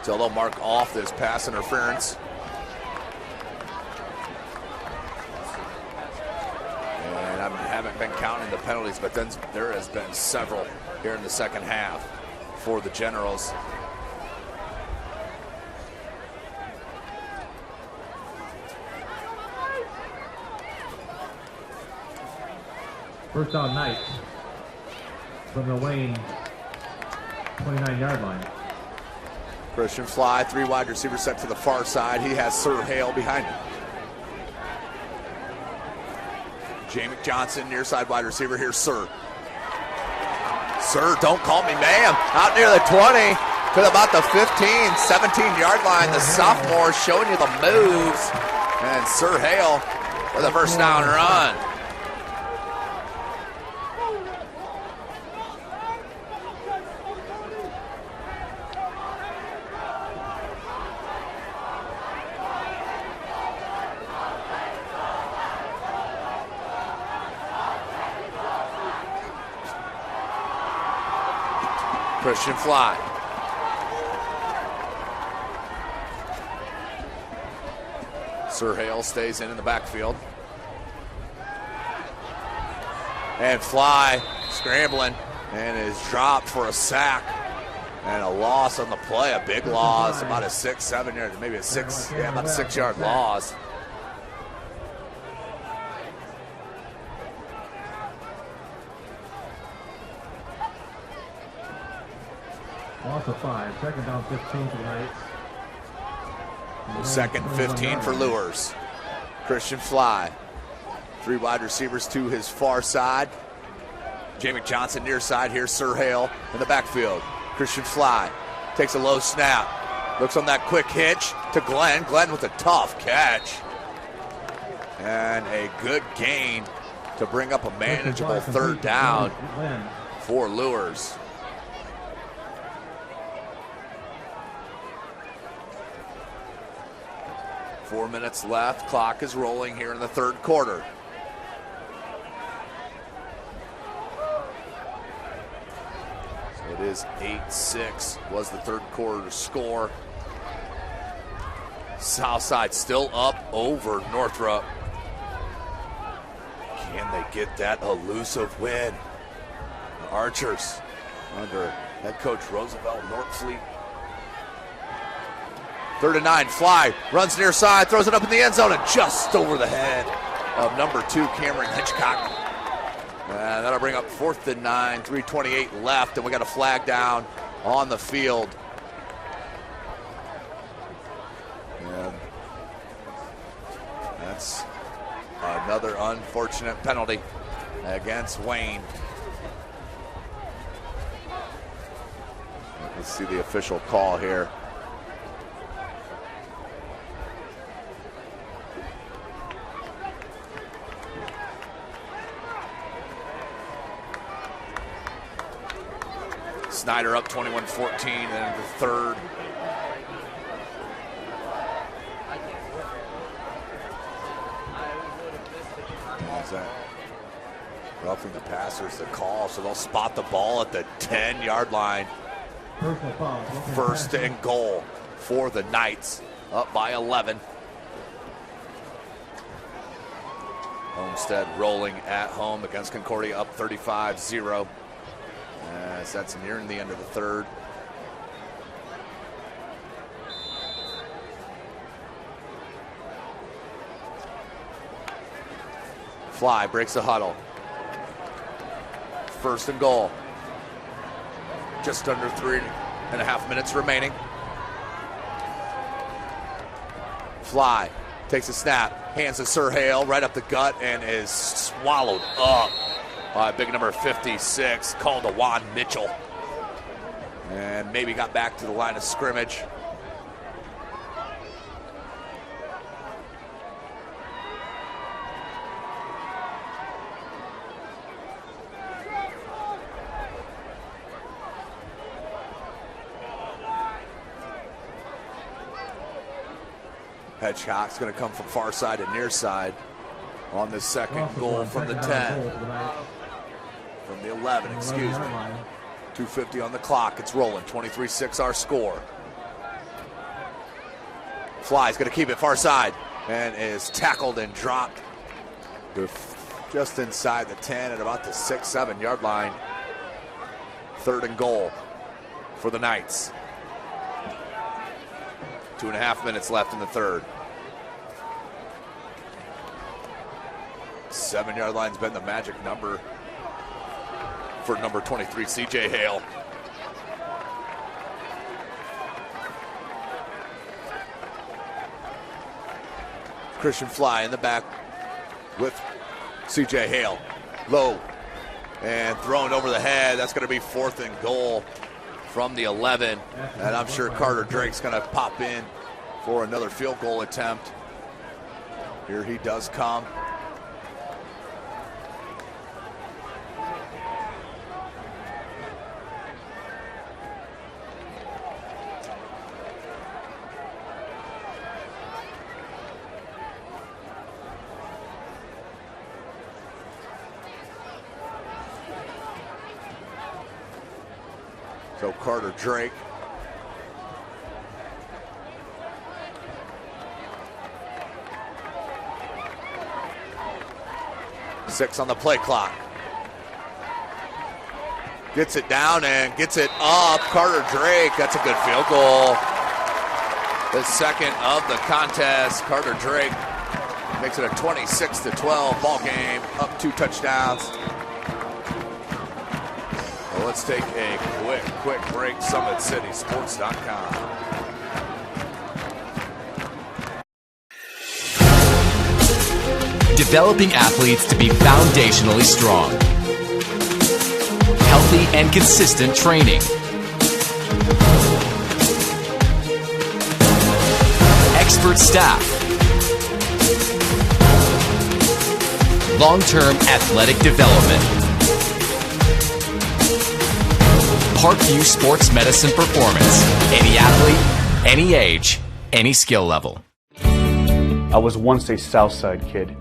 So they'll mark off this pass interference. And I haven't been counting the penalties, but then there has been several here in the second half for the Generals. First down, Knight from the Wayne 29-yard line. Christian Fly, 3 wide receivers set to the far side. He has Sir Hale behind him. Jamie Johnson, near side wide receiver. Here's Sir. Sir, don't call me ma'am. Out near the 20 to about the 15, 17-yard line. The sophomore showing you the moves. And Sir Hale with a first down run. Christian Fly. Sir Hale stays in the backfield. And Fly scrambling and is dropped for a sack. And a loss on the play, a big loss, about a 6-7 yard, maybe about a 6-yard loss. Loss of 5. Second down 15 for the Knights. Second 15 for Luers. Christian Fly. 3 wide receivers to his far side. Jamie Johnson near side. Here's Sir Hale in the backfield. Christian Fly takes a low snap. Looks on that quick hitch to Glenn. Glenn with a tough catch. And a good gain to bring up a manageable third down for Luers. Four minutes left. Clock is rolling here in the third quarter. So it is 8-6 was the third quarter score. Southside still up over Northrop. Can they get that elusive win? The Archers under head coach Roosevelt Northfleet. 3rd and 9, Fly runs near side, throws it up in the end zone, and just over the head of number 2, Cameron Hitchcock. And that'll bring up 4th and 9, 3:28 left, and we got a flag down on the field. And that's another unfortunate penalty against Wayne. Let's see the official call here. Snyder up 21-14 in the third. Is that roughing the passers the call, so they'll spot the ball at the 10-yard line. First and goal for the Knights, up by 11. Homestead rolling at home against Concordia, up 35-0. As that's nearing the end of the third. Fly breaks the huddle. First and goal. Just under 3.5 minutes remaining. Fly takes a snap, hands to Sir Hale right up the gut, and is swallowed up by big number 56, called Juan Mitchell. And maybe got back to the line of scrimmage. Hedgecock's going to come from far side to near side on the second goal from the 10. From the 11, excuse me. 2:50 on the clock. It's rolling. 23-6 our score. Fly's going to keep it far side and is tackled and dropped just inside the 10 at about the 6-7 yard line. 3rd and goal for the Knights. 2.5 minutes left in the third. 7-yard line's been the magic number for number 23, C.J. Hale. Christian Fly in the back with C.J. Hale. Low and thrown over the head. That's going to be 4th and goal from the 11. And I'm sure Carter Drake's going to pop in for another field goal attempt. Here he does come. So Carter Drake. Six on the play clock. Gets it down and gets it up. Carter Drake, that's a good field goal. The second of the contest. Carter Drake makes it a 26-12 ball game, up 2 touchdowns. Well, let's take a quick break. SummitCitySports.com. Developing athletes to be foundationally strong. Healthy and consistent training. Expert staff. Long-term athletic development. Parkview Sports Medicine Performance. Any athlete, any age, any skill level. I was once a Southside kid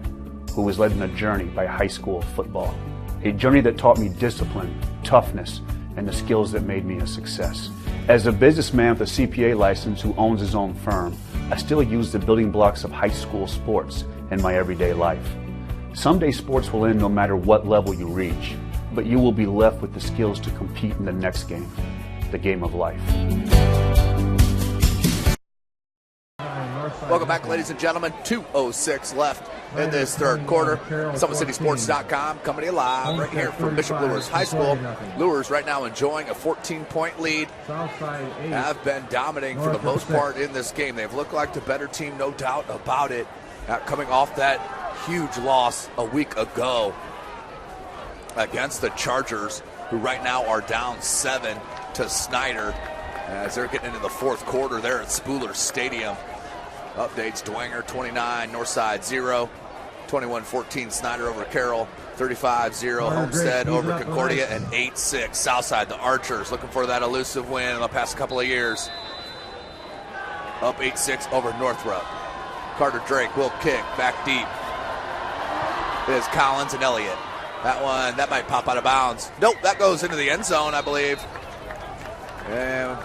who was led on a journey by high school football. A journey that taught me discipline, toughness, and the skills that made me a success. As a businessman with a CPA license who owns his own firm, I still use the building blocks of high school sports in my everyday life. Someday sports will end no matter what level you reach, but you will be left with the skills to compete in the next game, the game of life. Welcome back, ladies and gentlemen. 2:06 left in this third quarter. SummitCitySports.com coming to you live right here from Bishop Luers High School. Luers right now enjoying a 14-point lead. Have been dominating for the most part in this game. They've looked like the better team, no doubt about it. Coming off that huge loss a week ago against the Chargers, who right now are down 7 to Snyder as they're getting into the fourth quarter there at Spooler Stadium. Updates: Dwenger 29, Northside 0, 21-14 Snyder over Carroll, 35-0 Homestead over Concordia, and 8-6 Southside. The Archers looking for that elusive win in the past couple of years. Up 8-6 over Northrop. Carter Drake will kick back deep. It is Collins and Elliott. That might pop out of bounds. Nope, that goes into the end zone, I believe. And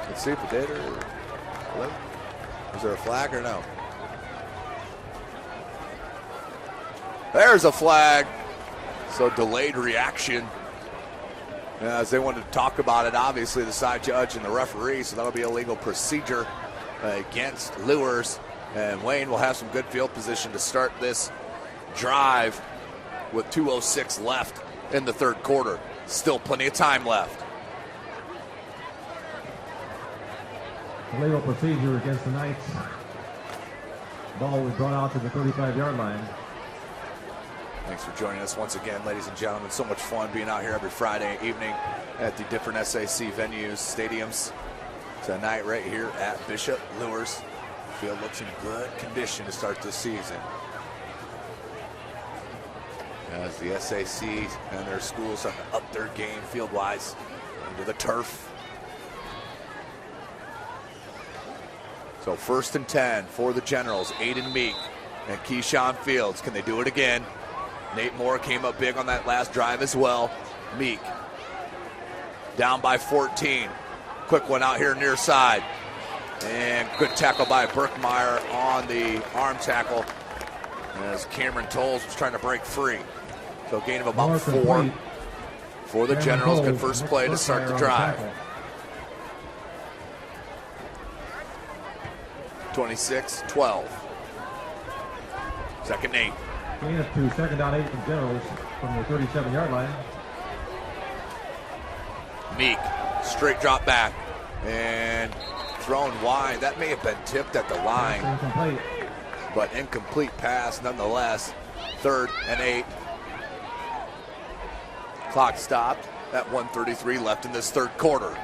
let's see, Potato. Is there a flag or no? There's a flag. So delayed reaction. As they wanted to talk about it, obviously the side judge and the referee, so that'll be a legal procedure against Luers. And Wayne will have some good field position to start this drive with 2:06 left in the third quarter. Still plenty of time left. Legal procedure against the Knights. Ball was brought out to the 35-yard line. Thanks for joining us once again, ladies and gentlemen. So much fun being out here every Friday evening at the different SAC venues, stadiums. Tonight right here at Bishop Luers. Field looks in good condition to start this season. As the SAC and their schools starting to up their game field-wise into the turf. So 1st and 10 for the Generals. Aiden Meek and Keyshawn Fields. Can they do it again? Nate Moore came up big on that last drive as well. Meek down by 14. Quick one out here near side. And good tackle by Berkmeyer on the arm tackle as Cameron Tolles was trying to break free. So gain of about 4 for the Generals. Good first play to start the drive. 26-12. Second 8. Gain of 2, second down 8 from Generals from the 37-yard line. Meek, straight drop back and thrown wide. That may have been tipped at the line, but incomplete pass nonetheless. 3rd and 8. Clock stopped at 1:33 left in this third quarter.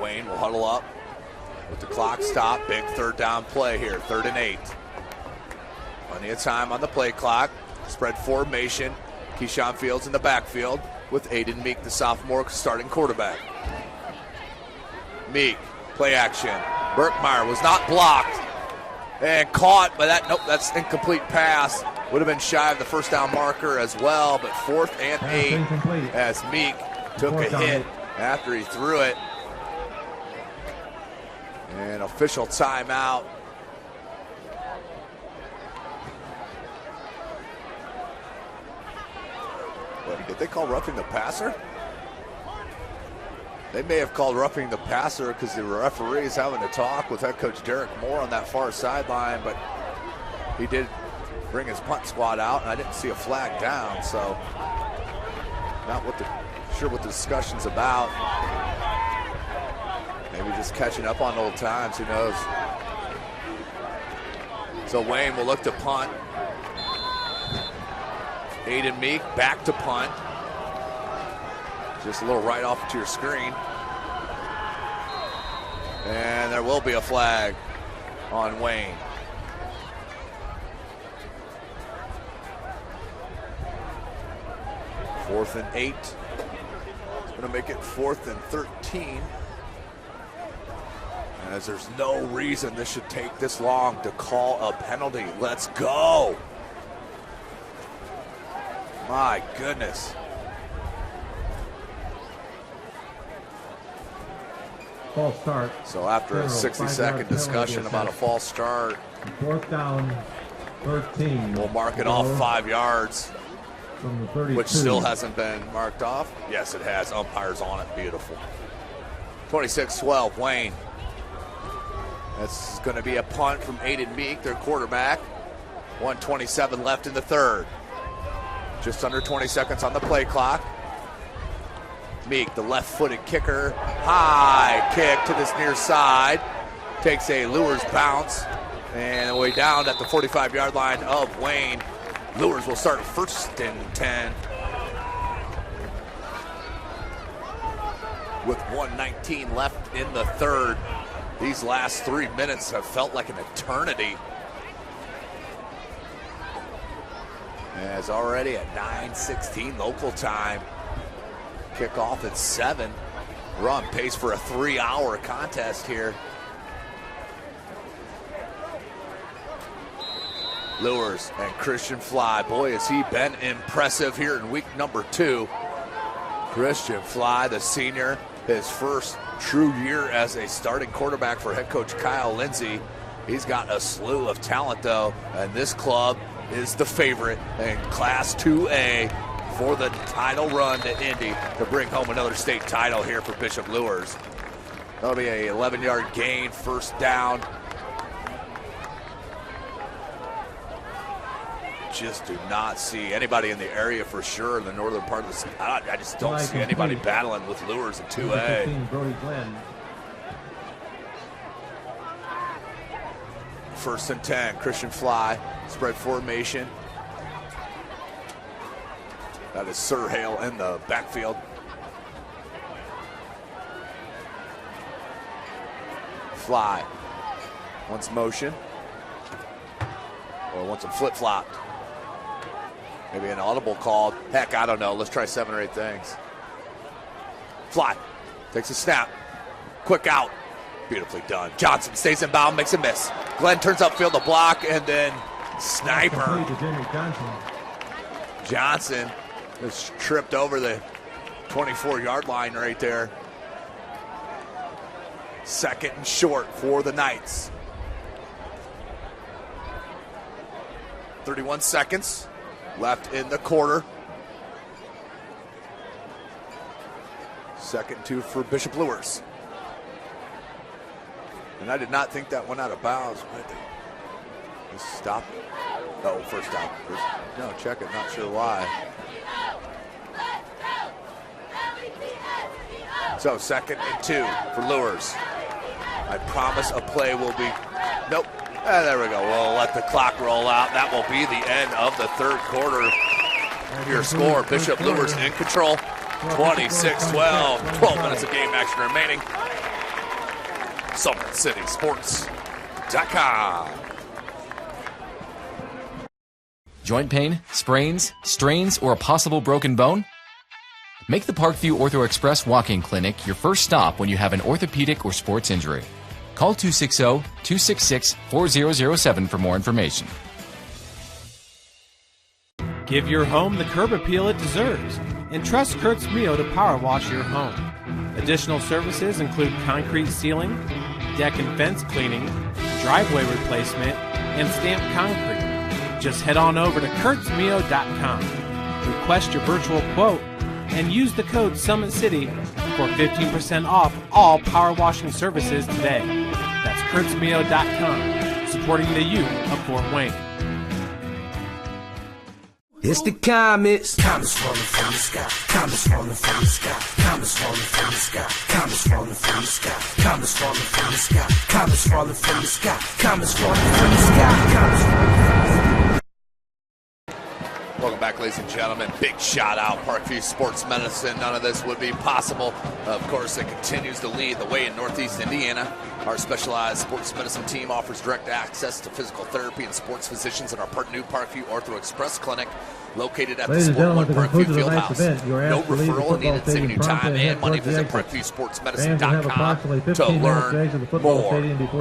Wayne will huddle up with the clock stopped. Big third down play here, 3rd and 8. Plenty of time on the play clock. Spread formation. Keyshawn Fields in the backfield with Aiden Meek, the sophomore starting quarterback. Meek, play action. Berkmeyer was not blocked and caught by that. Nope, that's incomplete pass. Would have been shy of the first down marker as well, but 4th and 8 as Meek took a hit after he threw it. And official timeout. What, did they call roughing the passer? They may have called roughing the passer because the referee is having a talk with head coach Derek Moore on that far sideline, but he did bring his punt squad out, and I didn't see a flag down, so not sure what the discussion's about. Maybe just catching up on old times, who knows. So Wayne will look to punt. Aiden Meek back to punt. Just a little right off to your screen. And there will be a flag on Wayne. Fourth and 8. It's going to make it 4th and 13. As there's no reason this should take this long to call a penalty. Let's go. My goodness. False start. So after a 60-second discussion about a false start, 4th down, 13. We'll mark it off 5 yards, from the 32. Which still hasn't been marked off. Yes, it has. Umpires on it. Beautiful. 26-12, Wayne. That's going to be a punt from Aiden Meek, their quarterback. 1:27 left in the third. Just under 20 seconds on the play clock. Meek, the left-footed kicker. High kick to this near side. Takes a Luers bounce. And way down at the 45-yard line of Wayne. Luers will start 1st and 10. With 1:19 left in the third. These last 3 minutes have felt like an eternity. As already at 9:16 local time. Kickoff at 7. We're on pace for a 3-hour contest here. Luers and Christian Fly. Boy, has he been impressive here in week number 2. Christian Fly, the senior, his first true year as a starting quarterback for head coach Kyle Lindsey. He's got a slew of talent, though, and this club is the favorite in Class 2A for the title run to Indy to bring home another state title here for Bishop Luers. That'll be an 11-yard gain, 1st down. Just do not see anybody in the area for sure in the northern part of the state. I just don't see anybody battling with Luers in 2A. Brody Glenn. 1st and 10, Christian Fly, spread formation. That is Sir Hale in the backfield. Fly wants motion, or wants him flip-flopped. Maybe an audible call. Heck, I don't know. Let's try 7 or 8 things. Fly takes a snap. Quick out. Beautifully done. Johnson stays in bound, makes a miss. Glenn turns upfield to block, and then sniper. Johnson is tripped over the 24-yard line right there. 2nd and short for the Knights. 31 seconds left in the quarter. 2nd and 2 for Bishop Luers. And I did not think that went out of bounds. Why did they just stop it? Oh, first down. No, check it. Not sure why. So 2nd and 2 for Luers. I promise a play will be. Nope. There we go. We'll let the clock roll out. That will be the end of the third quarter. Your score, Bishop Luers in control. 26-12. 12 minutes of game action remaining. SummitCitySports.com. Joint pain, sprains, strains, or a possible broken bone? Make the Parkview Ortho Express walk-in clinic your first stop when you have an orthopedic or sports injury. Call 260-266-4007 for more information. Give your home the curb appeal it deserves and trust Kurtz Mio to power wash your home. Additional services include concrete ceiling, deck and fence cleaning, driveway replacement, and stamped concrete. Just head on over to kurtzmio.com. Request your virtual quote and use the code SummitCity for 15% off all power washing services today. That's kurtzmio.com, supporting the youth of Fort Wayne. It's the comets. Comets falling from the sky. Comets falling from the sky. Comets falling from the sky. Comets falling from the sky. Comets falling from the sky. Comets falling from the sky. Comets falling from the sky. Comets falling from the sky. Welcome back, ladies and gentlemen. Big shout out, Parkview Sports Medicine. None of this would be possible. Of course, it continues to lead the way in Northeast Indiana. Our specialized sports medicine team offers direct access to physical therapy and sports physicians at our new Parkview Ortho Express Clinic, located at the Sport One Parkview Fieldhouse. No referral needed. Saving you time and money. Visit ParkviewSportsMedicine.com to learn more.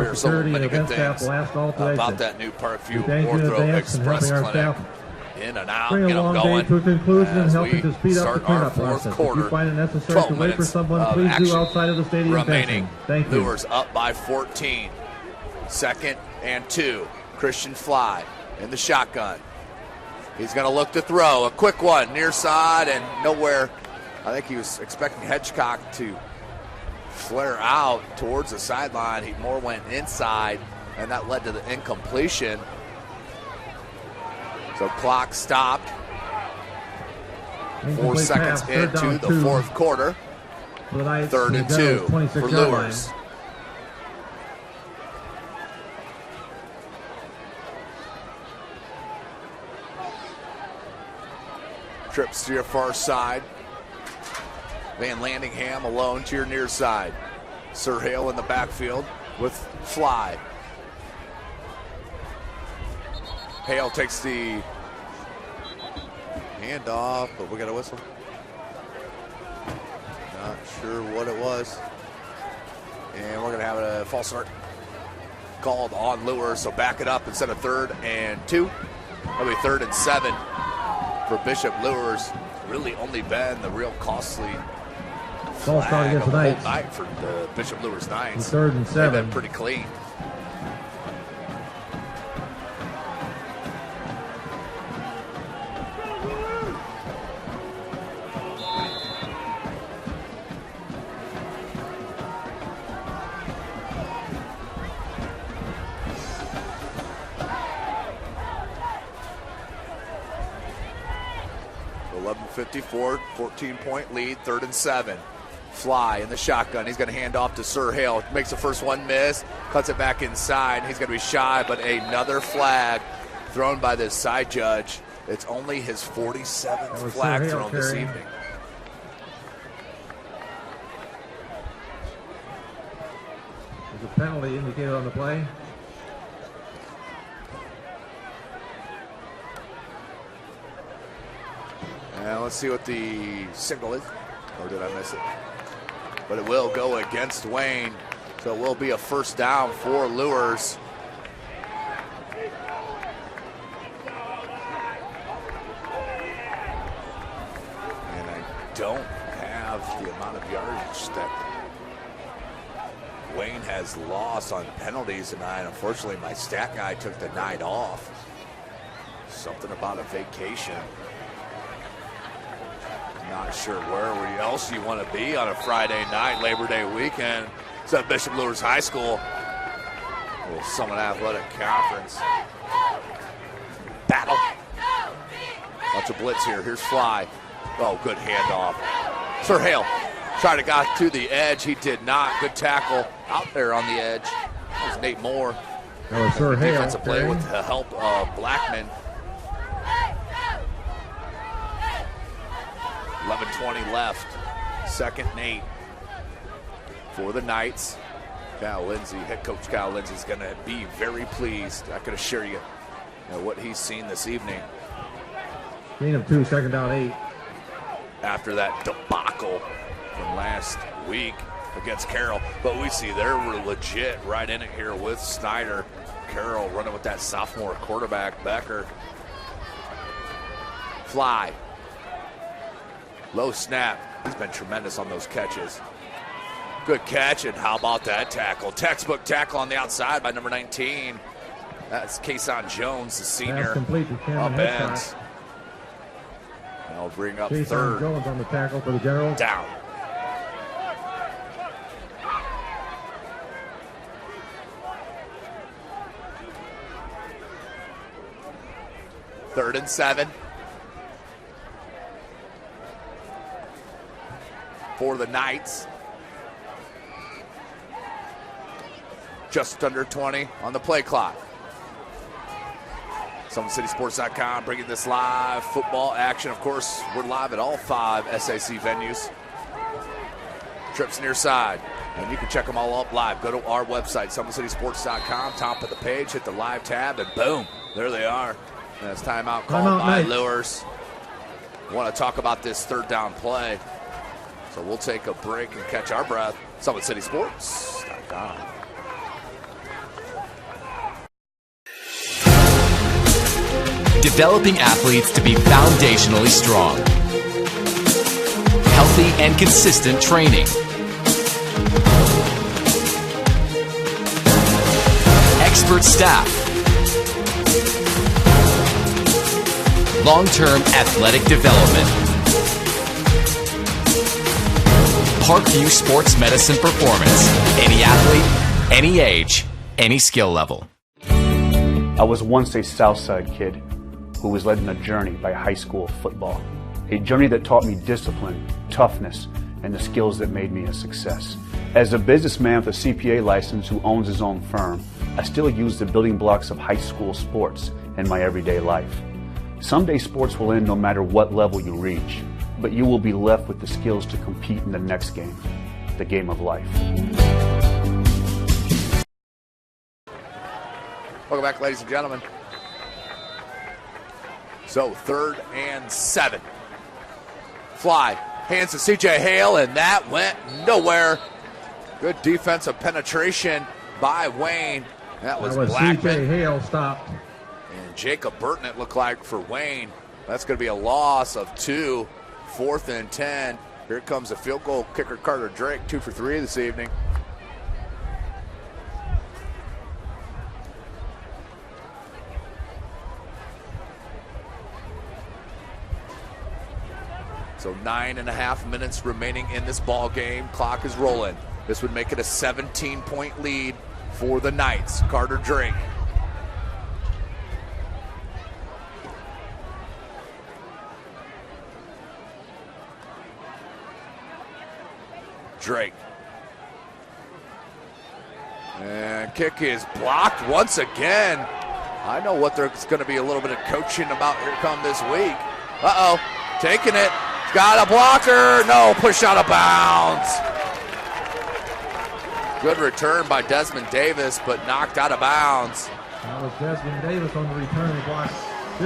There's so many good things about that new Parkview Ortho Express Clinic. In and out, get them going as we start our fourth quarter. 12 minutes of action remaining. Luers up by 14. 2nd and 2. Christian Fly in the shotgun. He's going to look to throw. A quick one, near side and nowhere. I think he was expecting Hedgecock to flare out towards the sideline. He more went inside, and that led to the incompletion. So clock stopped. 4 seconds into the fourth quarter. 3rd and 2 for Luers. Trips to your far side. Van Landingham alone to your near side. Sir Hale in the backfield with Fly. Hale takes the handoff, but we got a whistle. Not sure what it was. And we're going to have a false start called on Luers, so back it up instead of 3rd and 2. That'll be 3rd and 7 for Bishop Luers. Really only been the real costly flag of the whole night for the Bishop Luers Knights. 3rd and 7. They've been pretty clean. .54, 14-point lead, 3rd and 7. Fly in the shotgun. He's going to hand off to Sir Hale. Makes the first one miss, cuts it back inside. He's going to be shy, but another flag thrown by this side judge. It's only his 47th flag thrown this evening. There's a penalty indicated on the play. Now let's see what the signal is. Or did I miss it? But it will go against Wayne. So it will be a first down for Luers. And I don't have the amount of yardage that Wayne has lost on penalties tonight. Unfortunately, my stat guy took the night off. Something about a vacation. Not sure where else you want to be on a Friday night, Labor Day weekend. It's at Bishop Luers High School. Little Summit Athletic Conference. Battle. Lots of blitz here. Here's Fly. Oh, good handoff. Sir Hale tried to get to the edge. He did not. Good tackle out there on the edge. That was Nate Moore. That was Sir Hale. Defensive play with the help of Blackman. 11:20 left. 2nd and 8 for the Knights. Kyle Lindsey, head coach Kyle Lindsey, is going to be very pleased. I can assure you, what he's seen this evening. Gain of 2, 2nd down 8. After that debacle from last week against Carroll. But we see they're legit right in it here with Snyder. Carroll running with that sophomore quarterback, Becker. Fly. Low snap. He's been tremendous on those catches. Good catch, and how about that tackle? Textbook tackle on the outside by number 19. That's Kason Jones, the senior. Pass complete to Cameron Up ends. Hitchcock. I'll bring up Kason third. Jones on the tackle for the Generals. Down. Third and 7. For the Knights. Just under 20 on the play clock. SummitCitySports.com bringing this live football action. Of course, we're live at all 5 SAC venues. Trips near side. And you can check them all up live. Go to our website, SummitCitySports.com. Top of the page, hit the live tab, and boom, there they are. And it's timeout called by Luers. Want to talk about this third down play. So we'll take a break and catch our breath. SummitCitySports.com. Developing athletes to be foundationally strong. Healthy and consistent training. Expert staff. Long-term athletic development. Parkview Sports Medicine Performance. Any athlete, any age, any skill level. I was once a Southside kid who was led on a journey by high school football. A journey that taught me discipline, toughness, and the skills that made me a success. As a businessman with a CPA license who owns his own firm, I still use the building blocks of high school sports in my everyday life. Someday sports will end no matter what level you reach, but you will be left with the skills to compete in the next game, the game of life. Welcome back, ladies and gentlemen. So, 3rd and 7. Fly, hands to C.J. Hale, and that went nowhere. Good defensive penetration by Wayne. That was Blackman. C.J. Hale stopped. And Jacob Burton, it looked like, for Wayne. That's going to be a loss of 2. 4th and 10. Here comes the field goal kicker, Carter Drake, 2 for 3 this evening. So 9.5 minutes remaining in this ball game. Clock is rolling. This would make it a 17-point lead for the Knights. Carter Drake. Drake. And kick is blocked once again. I know what there's going to be a little bit of coaching about here come this week. Uh-oh, taking it. Got a blocker. No, push out of bounds. Good return by Desmond Davis, but knocked out of bounds. That was Desmond Davis on the return block.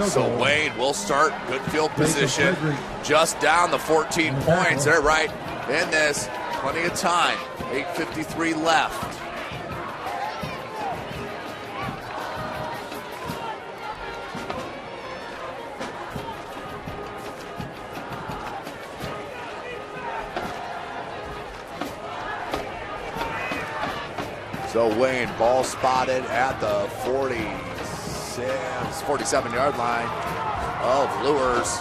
So Wayne will start good field position. Just down the 14 points. They're right in this. Plenty of time. 8:53 left. So Wayne, ball spotted at the 47-yard line of Luers.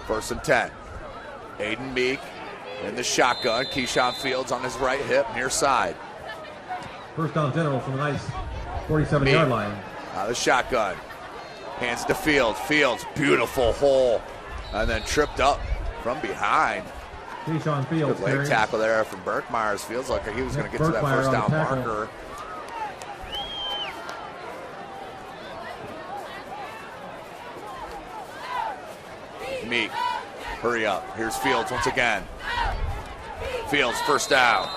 First and 10. Aiden Meek in the shotgun. Keyshawn Fields on his right hip, near side. First down general from the nice 47-yard line. Out of the shotgun. Hands to Fields. Fields, beautiful hole. And then tripped up from behind. Keyshawn Fields. Good leg tackle there from Berkmeyers. Feels like he was going to get to that first down marker. Meek, hurry up. Here's Fields once again. Fields, first down.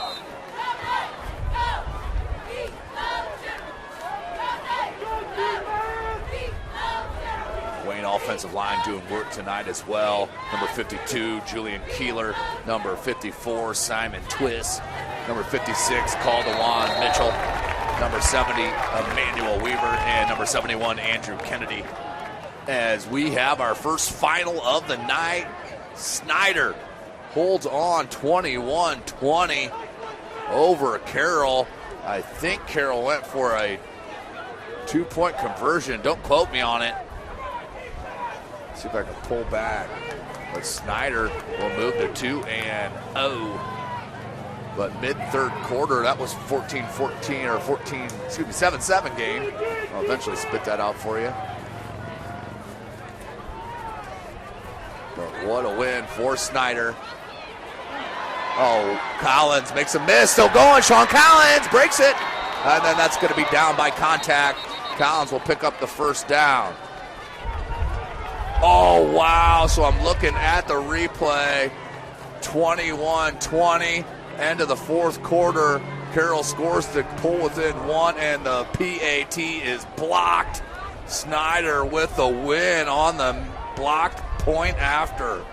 Wayne offensive line doing work tonight as well. Number 52, Julian Keeler. Number 54, Simon Twist. Number 56, Caldewan Mitchell. number 70, Emmanuel Weaver, and number 71, Andrew Kennedy. As we have our first final of the night, Snyder holds on 21-20 over Carroll. I think Carroll went for a 2-point conversion. Don't quote me on it. Let's see if I can pull back. But Snyder will move to 2-0. But mid-third quarter, that was 14-14 or 7-7 game. I'll eventually spit that out for you. But what a win for Snyder. Oh, Collins makes a miss, still going. Sean Collins breaks it. And then that's going to be down by contact. Collins will pick up the first down. Oh, wow. So I'm looking at the replay. 21-20. End of the fourth quarter. Carroll scores to pull within one, and the PAT is blocked. Snyder with the win on the blocked point after.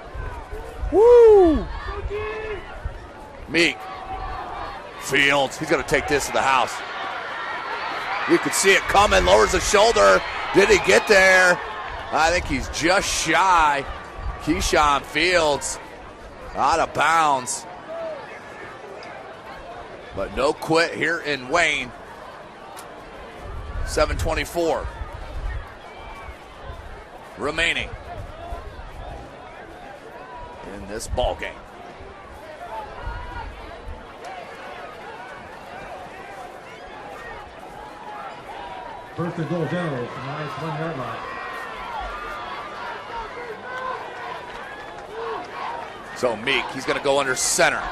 Woo! Meek. Fields. He's going to take this to the house. You can see it coming. Lowers the shoulder. Did he get there? I think he's just shy. Keyshawn Fields out of bounds. But no quit here in Wayne. 7:24 remaining in this ball game. First and goal, Generals, from the nice 1 yard line. So Meek, he's going to go under center.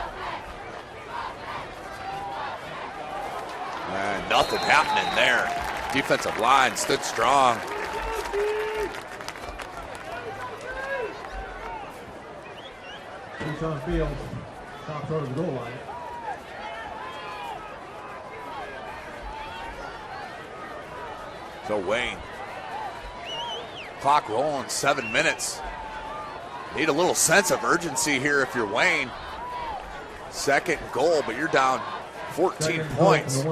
And nothing happening there. Defensive line stood strong. Keyshawn Fields, top short of the goal line. So Wayne, clock rolling, 7 minutes. Need a little sense of urgency here if you're Wayne. Second goal, but you're down 14 points.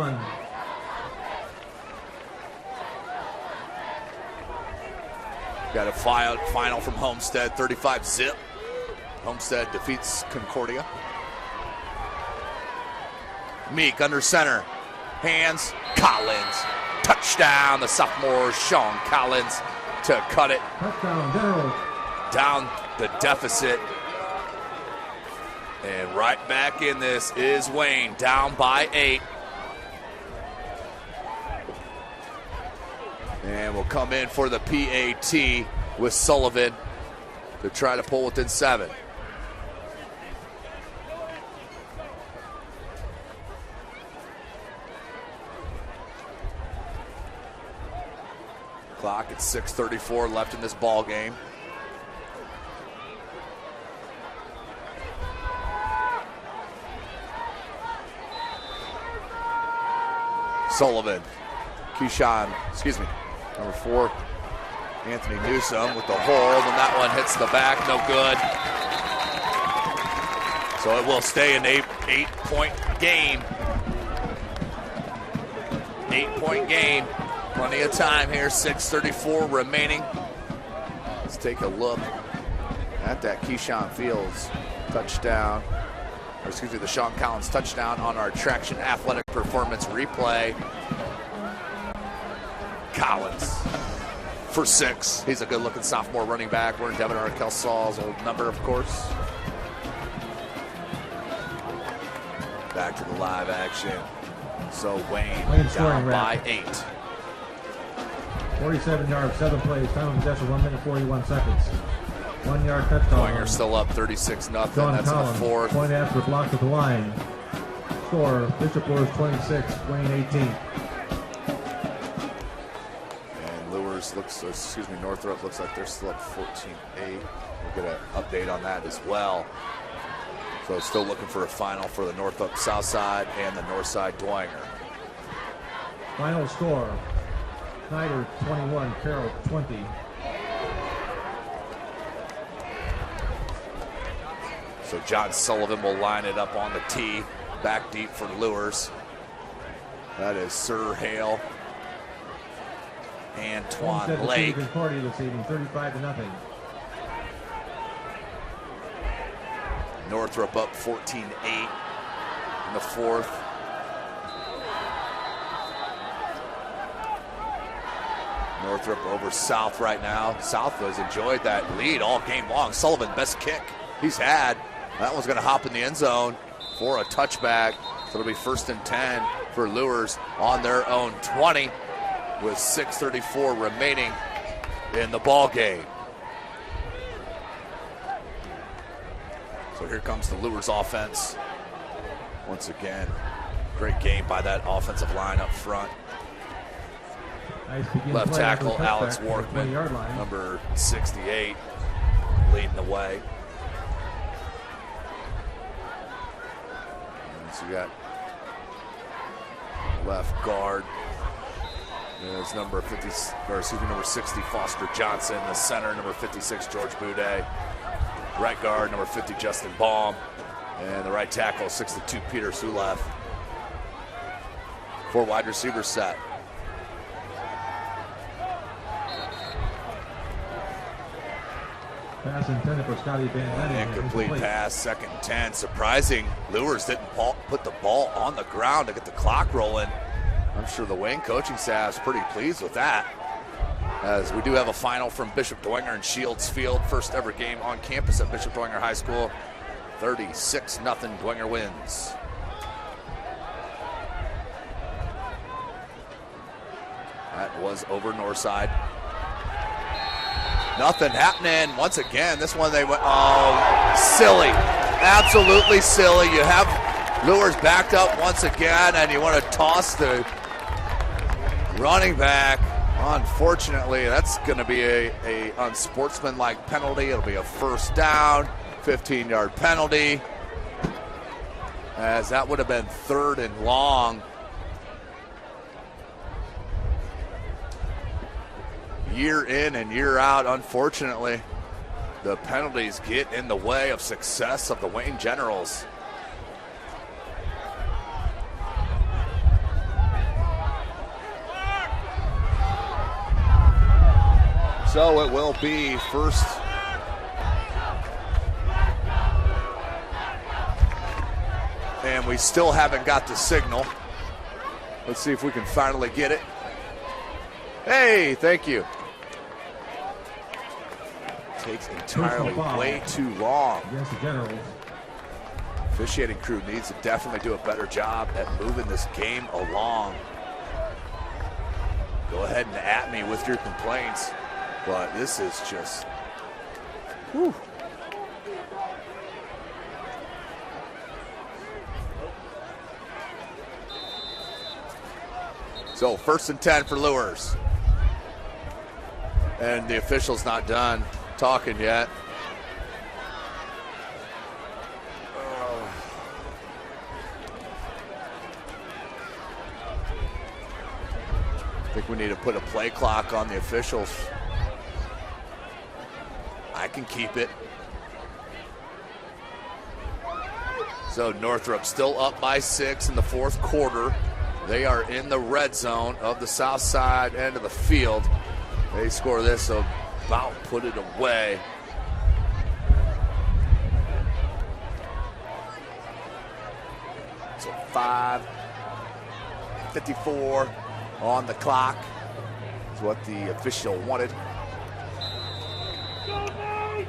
Got a final from Homestead, 35-0. Homestead defeats Concordia. Meek under center. Hands, Collins. Touchdown, the sophomore Sean Collins to cut it. Touchdown, Generals. Down the deficit. And right back in this is Wayne, down by 8. And we'll come in for the PAT with Sullivan to try to pull within 7. Clock at 6:34 left in this ball game. Sullivan, number 4, Anthony Newsom with the hold, and that one hits the back, no good. So it will stay an 8-point game. 8-point game. Plenty of time here, 6:34 remaining. Let's take a look at that Keyshawn Fields touchdown. The Sean Collins touchdown on our Traction Athletic Performance replay. Collins for 6. He's a good-looking sophomore running back. We're in Devin Arkelsall's old number, of course. Back to the live action. So Wayne down by 8. 47 yards, 7 plays, time of possession 1 minute 41 seconds. 1 yard touchdown. Doinger still up 36-0. That's Collins, in the 4th. Point after blocked at the line. Score, Bishop Luers 26, Wayne 18. And Luers Northrop looks like they're still up 14-8. We'll get an update on that as well. So still looking for a final for the Northrop South Side and the North Side Doinger. Final score, Snyder 21, Carroll 20. So John Sullivan will line it up on the tee, back deep for Luers. That is Sir Hale. Antoine Lake. 40 this evening, 35-0. Northrop up 14-8 in the fourth. Northrop over South right now. South has enjoyed that lead all game long. Sullivan, best kick he's had. That one's going to hop in the end zone for a touchback. So it'll be 1st and 10 for Luers on their own 20 with 6:34 remaining in the ball game. So here comes the Luers offense. Once again, great game by that offensive line up front. Nice Left tackle Alex Workman, number 68, leading the way. And so you got left guard. There's number 60, Foster Johnson. The center, number 56, George Boudet. Right guard, number 50, Justin Baum. And the right tackle, 6'2", Peter Suleff. 4 wide receivers set. Pass intended for Scotty Van Ven. Incomplete pass, 2nd and 10. Surprising, Luers didn't put the ball on the ground to get the clock rolling. I'm sure the Wayne coaching staff is pretty pleased with that. As we do have a final from Bishop Dwenger and Shields Field. First ever game on campus at Bishop Dwenger High School. 36-0, Dwenger wins. That was over Northside. Nothing happening once again. This one they went, oh, silly. Absolutely silly. You have Luers backed up once again, and you want to toss the running back. Unfortunately, that's going to be a unsportsmanlike penalty. It'll be a 1st down, 15-yard penalty, as that would have been 3rd and long. Year in and year out, unfortunately, the penalties get in the way of success of the Wayne Generals. So it will be 1st and we still haven't got the signal. Let's see if we can finally get it. Hey, thank you. Takes entirely way too long. Against the Generals. Officiating crew needs to definitely do a better job at moving this game along. Go ahead and at me with your complaints, but this is just, whew. So 1st and 10 for Luers. And the official's not done talking yet. I think we need to put a play clock on the officials. I can keep it. So Northrop still up by 6 in the 4th quarter. They are in the red zone of the south side end of the field. They score this, so about put it away. So 5:54 on the clock is what the official wanted.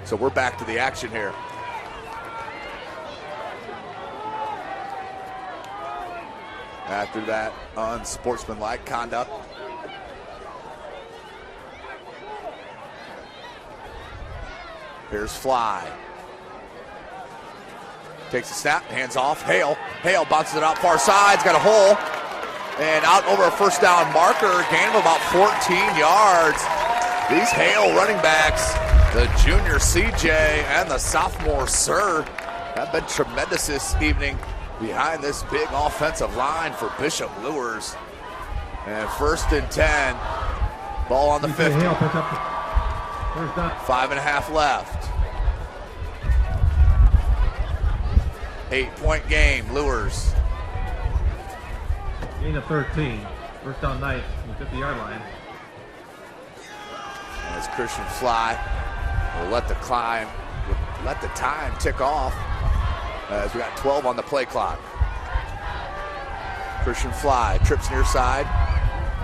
So we're back to the action here. After that unsportsmanlike conduct. Here's Fly. Takes a snap, hands off, Hale. Hale bounces it out far side, got a hole. And out over a 1st down marker, gain of about 14 yards. These Hale running backs, the junior CJ and the sophomore Sir, have been tremendous this evening behind this big offensive line for Bishop Luers. And 1st and 10, ball on the 50. 5.5 left. 8-point game, Luers. Gain of 13. First down Knights from the 50-yard line. As Christian Fly will let the time tick off as we got 12 on the play clock. Christian Fly trips near side.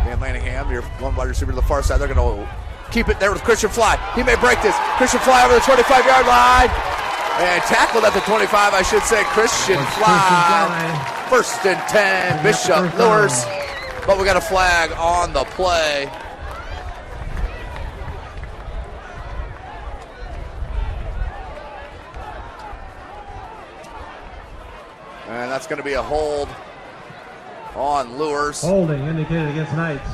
Dan Lanningham, you're one wide receiver to the far side. They're going to keep it there with Christian Fly. He may break this. Christian Fly over the 25-yard line. And tackled at the 25, I should say. Christian Fly. First and 10, Bishop Luers. But we got a flag on the play. And that's going to be a hold on Luers. Holding indicated against Knights.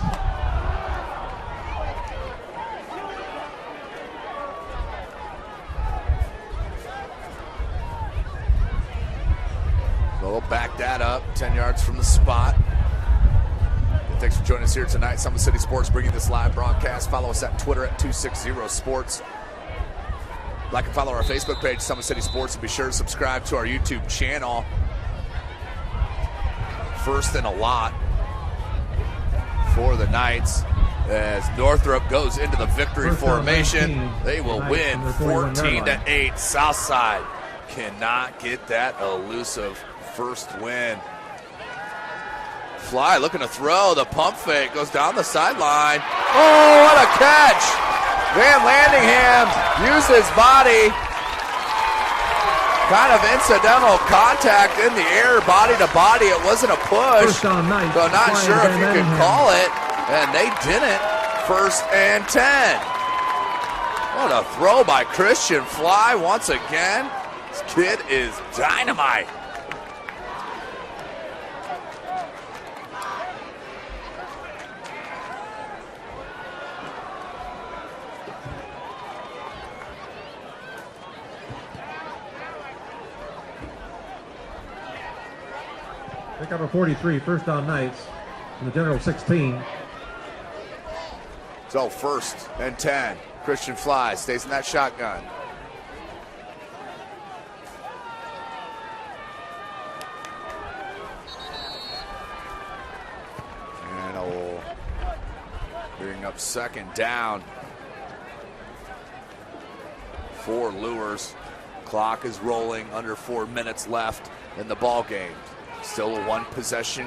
So we'll back that up 10 yards from the spot. And thanks for joining us here tonight. Summit City Sports bringing this live broadcast. Follow us at Twitter at 260sports. Like and follow our Facebook page, Summit City Sports, and be sure to subscribe to our YouTube channel. First and a lot for the Knights as Northrop goes into the victory formation. They will win 14-8. Southside cannot get that elusive first win. Fly looking to throw. The pump fake goes down the sideline. Oh, what a catch! Van Landingham used his body. Kind of incidental contact in the air, body to body. It wasn't a push. So not sure if you could call it. And they didn't. First and 10. What a throw by Christian Fly once again. This kid is dynamite. Pick up a 43, first down Knights in the general 16. So first and 10. Christian Fly stays in that shotgun. And will bring up second down for Luers. Clock is rolling, under 4 minutes left in the ball game. Still a one possession